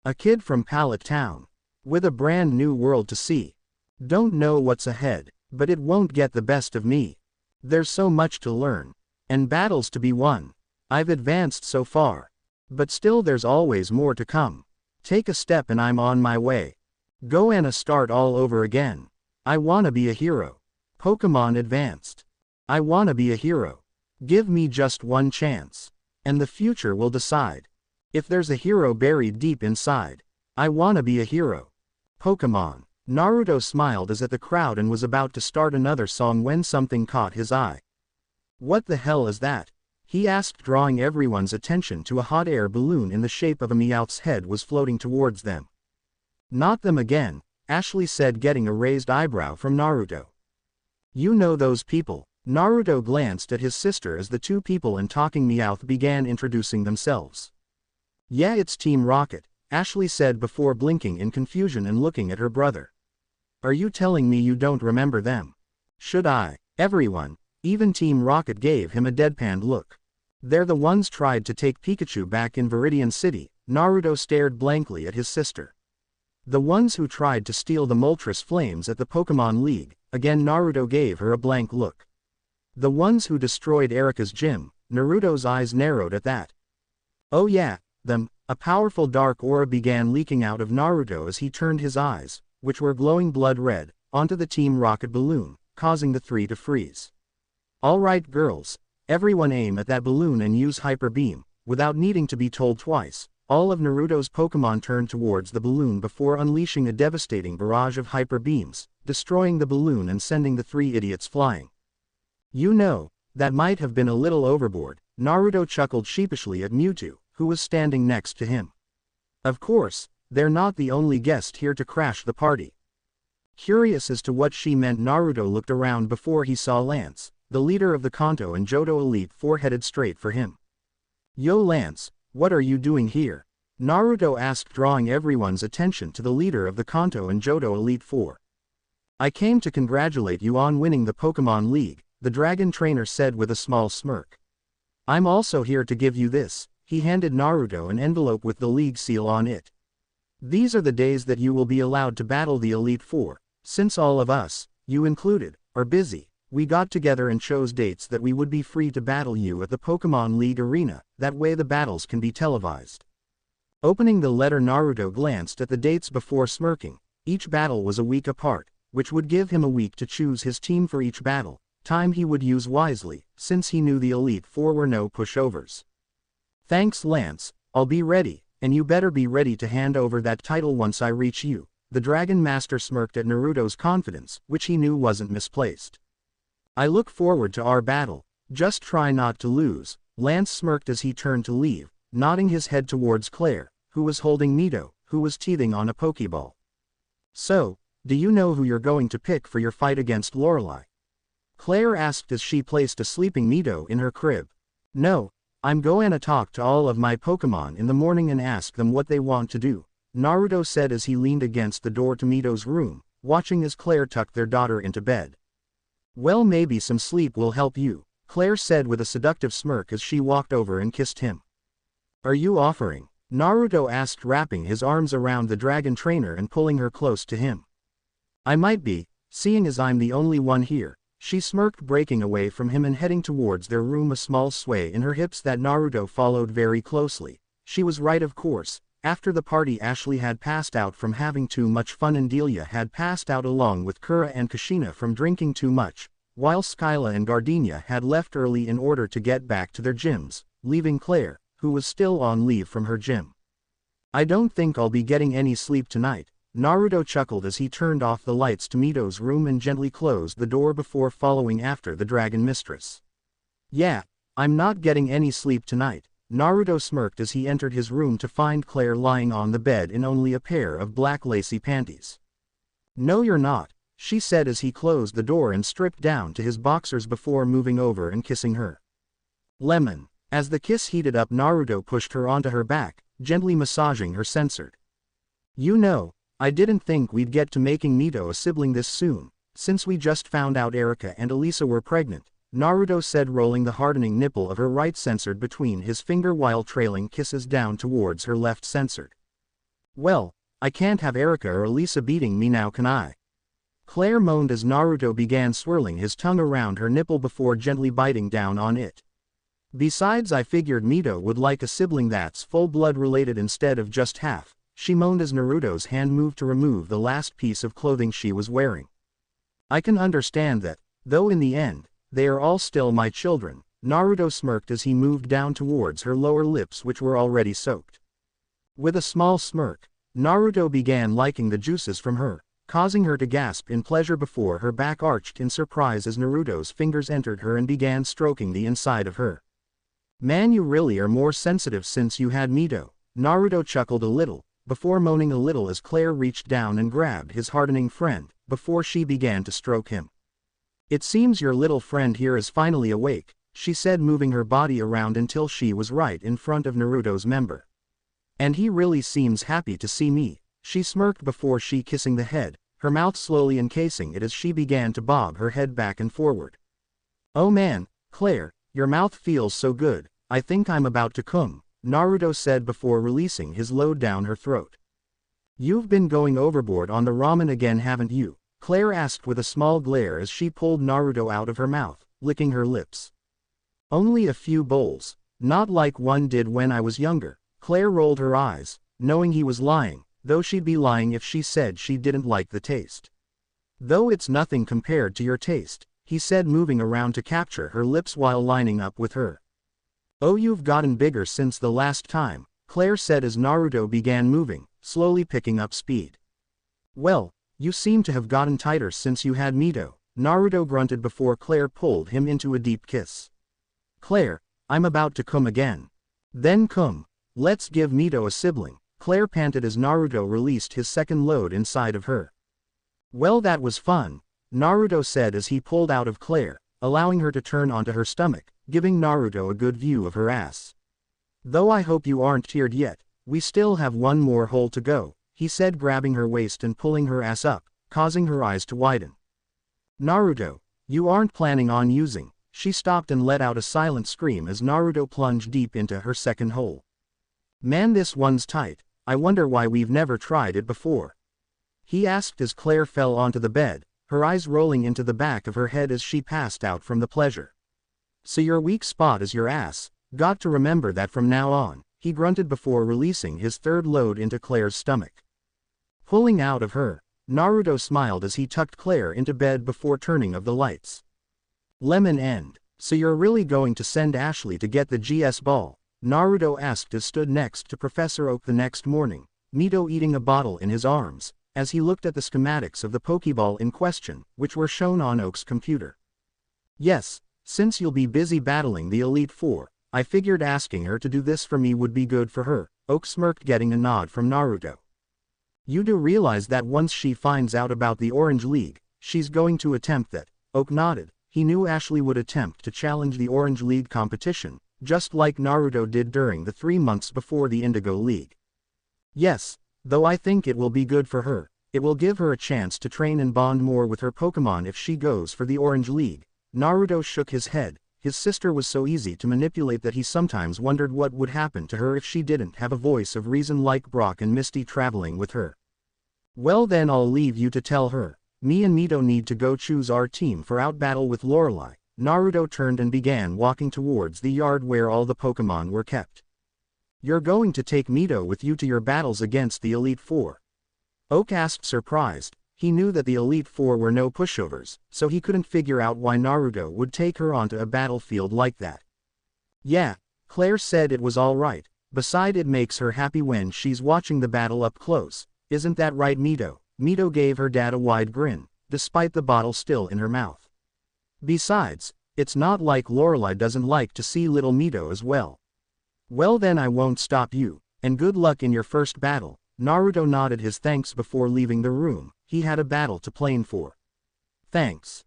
A kid from Pallet Town. With a brand new world to see. Don't know what's ahead, but it won't get the best of me. There's so much to learn. And battles to be won. I've advanced so far. But still there's always more to come. Take a step and I'm on my way. Go and start all over again. I wanna be a hero. Pokemon Advanced. I wanna be a hero. Give me just one chance. And the future will decide. If there's a hero buried deep inside. I wanna be a hero. Pokemon. Naruto smiled as at the crowd and was about to start another song when something caught his eye. What the hell is that? He asked, drawing everyone's attention to a hot air balloon in the shape of a Meowth's head was floating towards them. Not them again, Ashley said, getting a raised eyebrow from Naruto. You know those people. Naruto glanced at his sister as the two people and talking Meowth began introducing themselves. Yeah, it's Team Rocket, Ashley said before blinking in confusion and looking at her brother. Are you telling me you don't remember them? Should I? Everyone, even Team Rocket, gave him a deadpan look. They're the ones tried to take Pikachu back in Viridian City. Naruto stared blankly at his sister. The ones who tried to steal the Moltres Flames at the Pokemon League. Again Naruto gave her a blank look. The ones who destroyed Erika's gym. Naruto's eyes narrowed at that. Oh yeah, them. A powerful dark aura began leaking out of Naruto as he turned his eyes, which were glowing blood red, onto the Team Rocket balloon, causing the three to freeze. Alright girls, everyone aim at that balloon and use Hyper Beam. Without needing to be told twice, all of Naruto's Pokemon turned towards the balloon before unleashing a devastating barrage of Hyper Beams, destroying the balloon and sending the three idiots flying. You know, that might have been a little overboard, Naruto chuckled sheepishly at Mewtwo, who was standing next to him. Of course, they're not the only guest here to crash the party. Curious as to what she meant, Naruto looked around before he saw Lance, the leader of the Kanto and Johto Elite Four, headed straight for him. Yo Lance, what are you doing here? Naruto asked, drawing everyone's attention to the leader of the Kanto and Johto Elite Four. I came to congratulate you on winning the Pokemon League, the dragon trainer said with a small smirk. I'm also here to give you this. He handed Naruto an envelope with the league seal on it. These are the days that you will be allowed to battle the Elite Four. Since all of us, you included, are busy, we got together and chose dates that we would be free to battle you at the Pokemon League arena, that way the battles can be televised. Opening the letter, Naruto glanced at the dates before smirking. Each battle was a week apart, which would give him a week to choose his team for each battle, time he would use wisely, since he knew the Elite Four were no pushovers. Thanks Lance, I'll be ready, and you better be ready to hand over that title once I reach you. The Dragon Master smirked at Naruto's confidence, which he knew wasn't misplaced. I look forward to our battle, just try not to lose, Lance smirked as he turned to leave, nodding his head towards Claire, who was holding Mito, who was teething on a Pokeball. So, do you know who you're going to pick for your fight against Lorelei? Claire asked as she placed a sleeping Mito in her crib. No, I'm going to talk to all of my Pokemon in the morning and ask them what they want to do, Naruto said as he leaned against the door to Mito's room, watching as Claire tucked their daughter into bed. "Well, maybe some sleep will help you," Claire said with a seductive smirk as she walked over and kissed him. "Are you offering?" Naruto asked, wrapping his arms around the dragon trainer and pulling her close to him. "I might be, seeing as I'm the only one here," she smirked, breaking away from him and heading towards their room, a small sway in her hips that Naruto followed very closely. She was right, of course. After the party, Ashley had passed out from having too much fun and Delia had passed out along with Kura and Kushina from drinking too much, while Skyla and Gardenia had left early in order to get back to their gyms, leaving Claire, who was still on leave from her gym. "I don't think I'll be getting any sleep tonight," Naruto chuckled as he turned off the lights to Mito's room and gently closed the door before following after the dragon mistress. "Yeah, I'm not getting any sleep tonight," Naruto smirked as he entered his room to find Claire lying on the bed in only a pair of black lacy panties. "No, you're not," she said as he closed the door and stripped down to his boxers before moving over and kissing her. Lemon. As the kiss heated up, Naruto pushed her onto her back, gently massaging her censored. "You know, I didn't think we'd get to making Mito a sibling this soon, since we just found out Erika and Elisa were pregnant," Naruto said, rolling the hardening nipple of her right censored between his finger while trailing kisses down towards her left censored. "Well, I can't have Erika or Elisa beating me now, can I?" Claire moaned as Naruto began swirling his tongue around her nipple before gently biting down on it. "Besides, I figured Mito would like a sibling that's full-blood related instead of just half," she moaned as Naruto's hand moved to remove the last piece of clothing she was wearing. "I can understand that, though in the end, they are all still my children," Naruto smirked as he moved down towards her lower lips, which were already soaked. With a small smirk, Naruto began licking the juices from her, causing her to gasp in pleasure before her back arched in surprise as Naruto's fingers entered her and began stroking the inside of her. "Man, you really are more sensitive since you had Mito," Naruto chuckled a little, before moaning a little as Claire reached down and grabbed his hardening friend, before she began to stroke him. "It seems your little friend here is finally awake," she said, moving her body around until she was right in front of Naruto's member. "And he really seems happy to see me," she smirked before she kissing the head, her mouth slowly encasing it as she began to bob her head back and forward. "Oh man, Claire, your mouth feels so good, I think I'm about to come," Naruto said before releasing his load down her throat. "You've been going overboard on the ramen again, haven't you?" Claire asked with a small glare as she pulled Naruto out of her mouth, licking her lips. "Only a few bowls, not like one did when I was younger." Claire rolled her eyes, knowing he was lying, though she'd be lying if she said she didn't like the taste. "Though it's nothing compared to your taste," he said, moving around to capture her lips while lining up with her. "Oh, you've gotten bigger since the last time," Claire said as Naruto began moving, slowly picking up speed. "Well, you seem to have gotten tighter since you had Mito," Naruto grunted before Claire pulled him into a deep kiss. "Claire, I'm about to come again." "Then come. Let's give Mito a sibling," Claire panted as Naruto released his second load inside of her. "Well, that was fun," Naruto said as he pulled out of Claire, allowing her to turn onto her stomach, giving Naruto a good view of her ass. "Though I hope you aren't tiered yet, we still have one more hole to go," he said, grabbing her waist and pulling her ass up, causing her eyes to widen. "Naruto, you aren't planning on using?" She stopped and let out a silent scream as Naruto plunged deep into her second hole. "Man, this one's tight, I wonder why we've never tried it before," he asked as Claire fell onto the bed, her eyes rolling into the back of her head as she passed out from the pleasure. "So your weak spot is your ass, got to remember that from now on," he grunted before releasing his third load into Claire's stomach. Pulling out of her, Naruto smiled as he tucked Claire into bed before turning off the lights. Lemon end. "So you're really going to send Ashley to get the GS ball?" Naruto asked as stood next to Professor Oak the next morning, Mito eating a bottle in his arms, as he looked at the schematics of the Pokeball in question, which were shown on Oak's computer. "Yes, since you'll be busy battling the Elite Four, I figured asking her to do this for me would be good for her," Oak smirked, getting a nod from Naruto. "You do realize that once she finds out about the Orange League, she's going to attempt that?" Oak nodded. He knew Ashley would attempt to challenge the Orange League competition, just like Naruto did during the 3 months before the Indigo League. "Yes, though I think it will be good for her," It will give her a chance to train and bond more with her Pokemon if she goes for the Orange League. Naruto shook his head. His sister was so easy to manipulate that he sometimes wondered what would happen to her if she didn't have a voice of reason like Brock and Misty traveling with her. Well then, I'll leave you to tell her. Me and Mito need to go choose our team for outbattle with Lorelei. Naruto turned and began walking towards the yard where all the Pokemon were kept. You're going to take Mito with you to your battles against the Elite Four? Oak asked, surprised. He knew that the Elite Four were no pushovers, so he couldn't figure out why Naruto would take her onto a battlefield like that. Yeah, Claire said it was alright. Besides, it makes her happy when she's watching the battle up close. Isn't that right, Mito? Mito gave her dad a wide grin, despite the bottle still in her mouth. Besides, it's not like Lorelei doesn't like to see little Mito as well. Well then, I won't stop you, and good luck in your first battle. Naruto nodded his thanks before leaving the room. He had a battle to plan for. Thanks.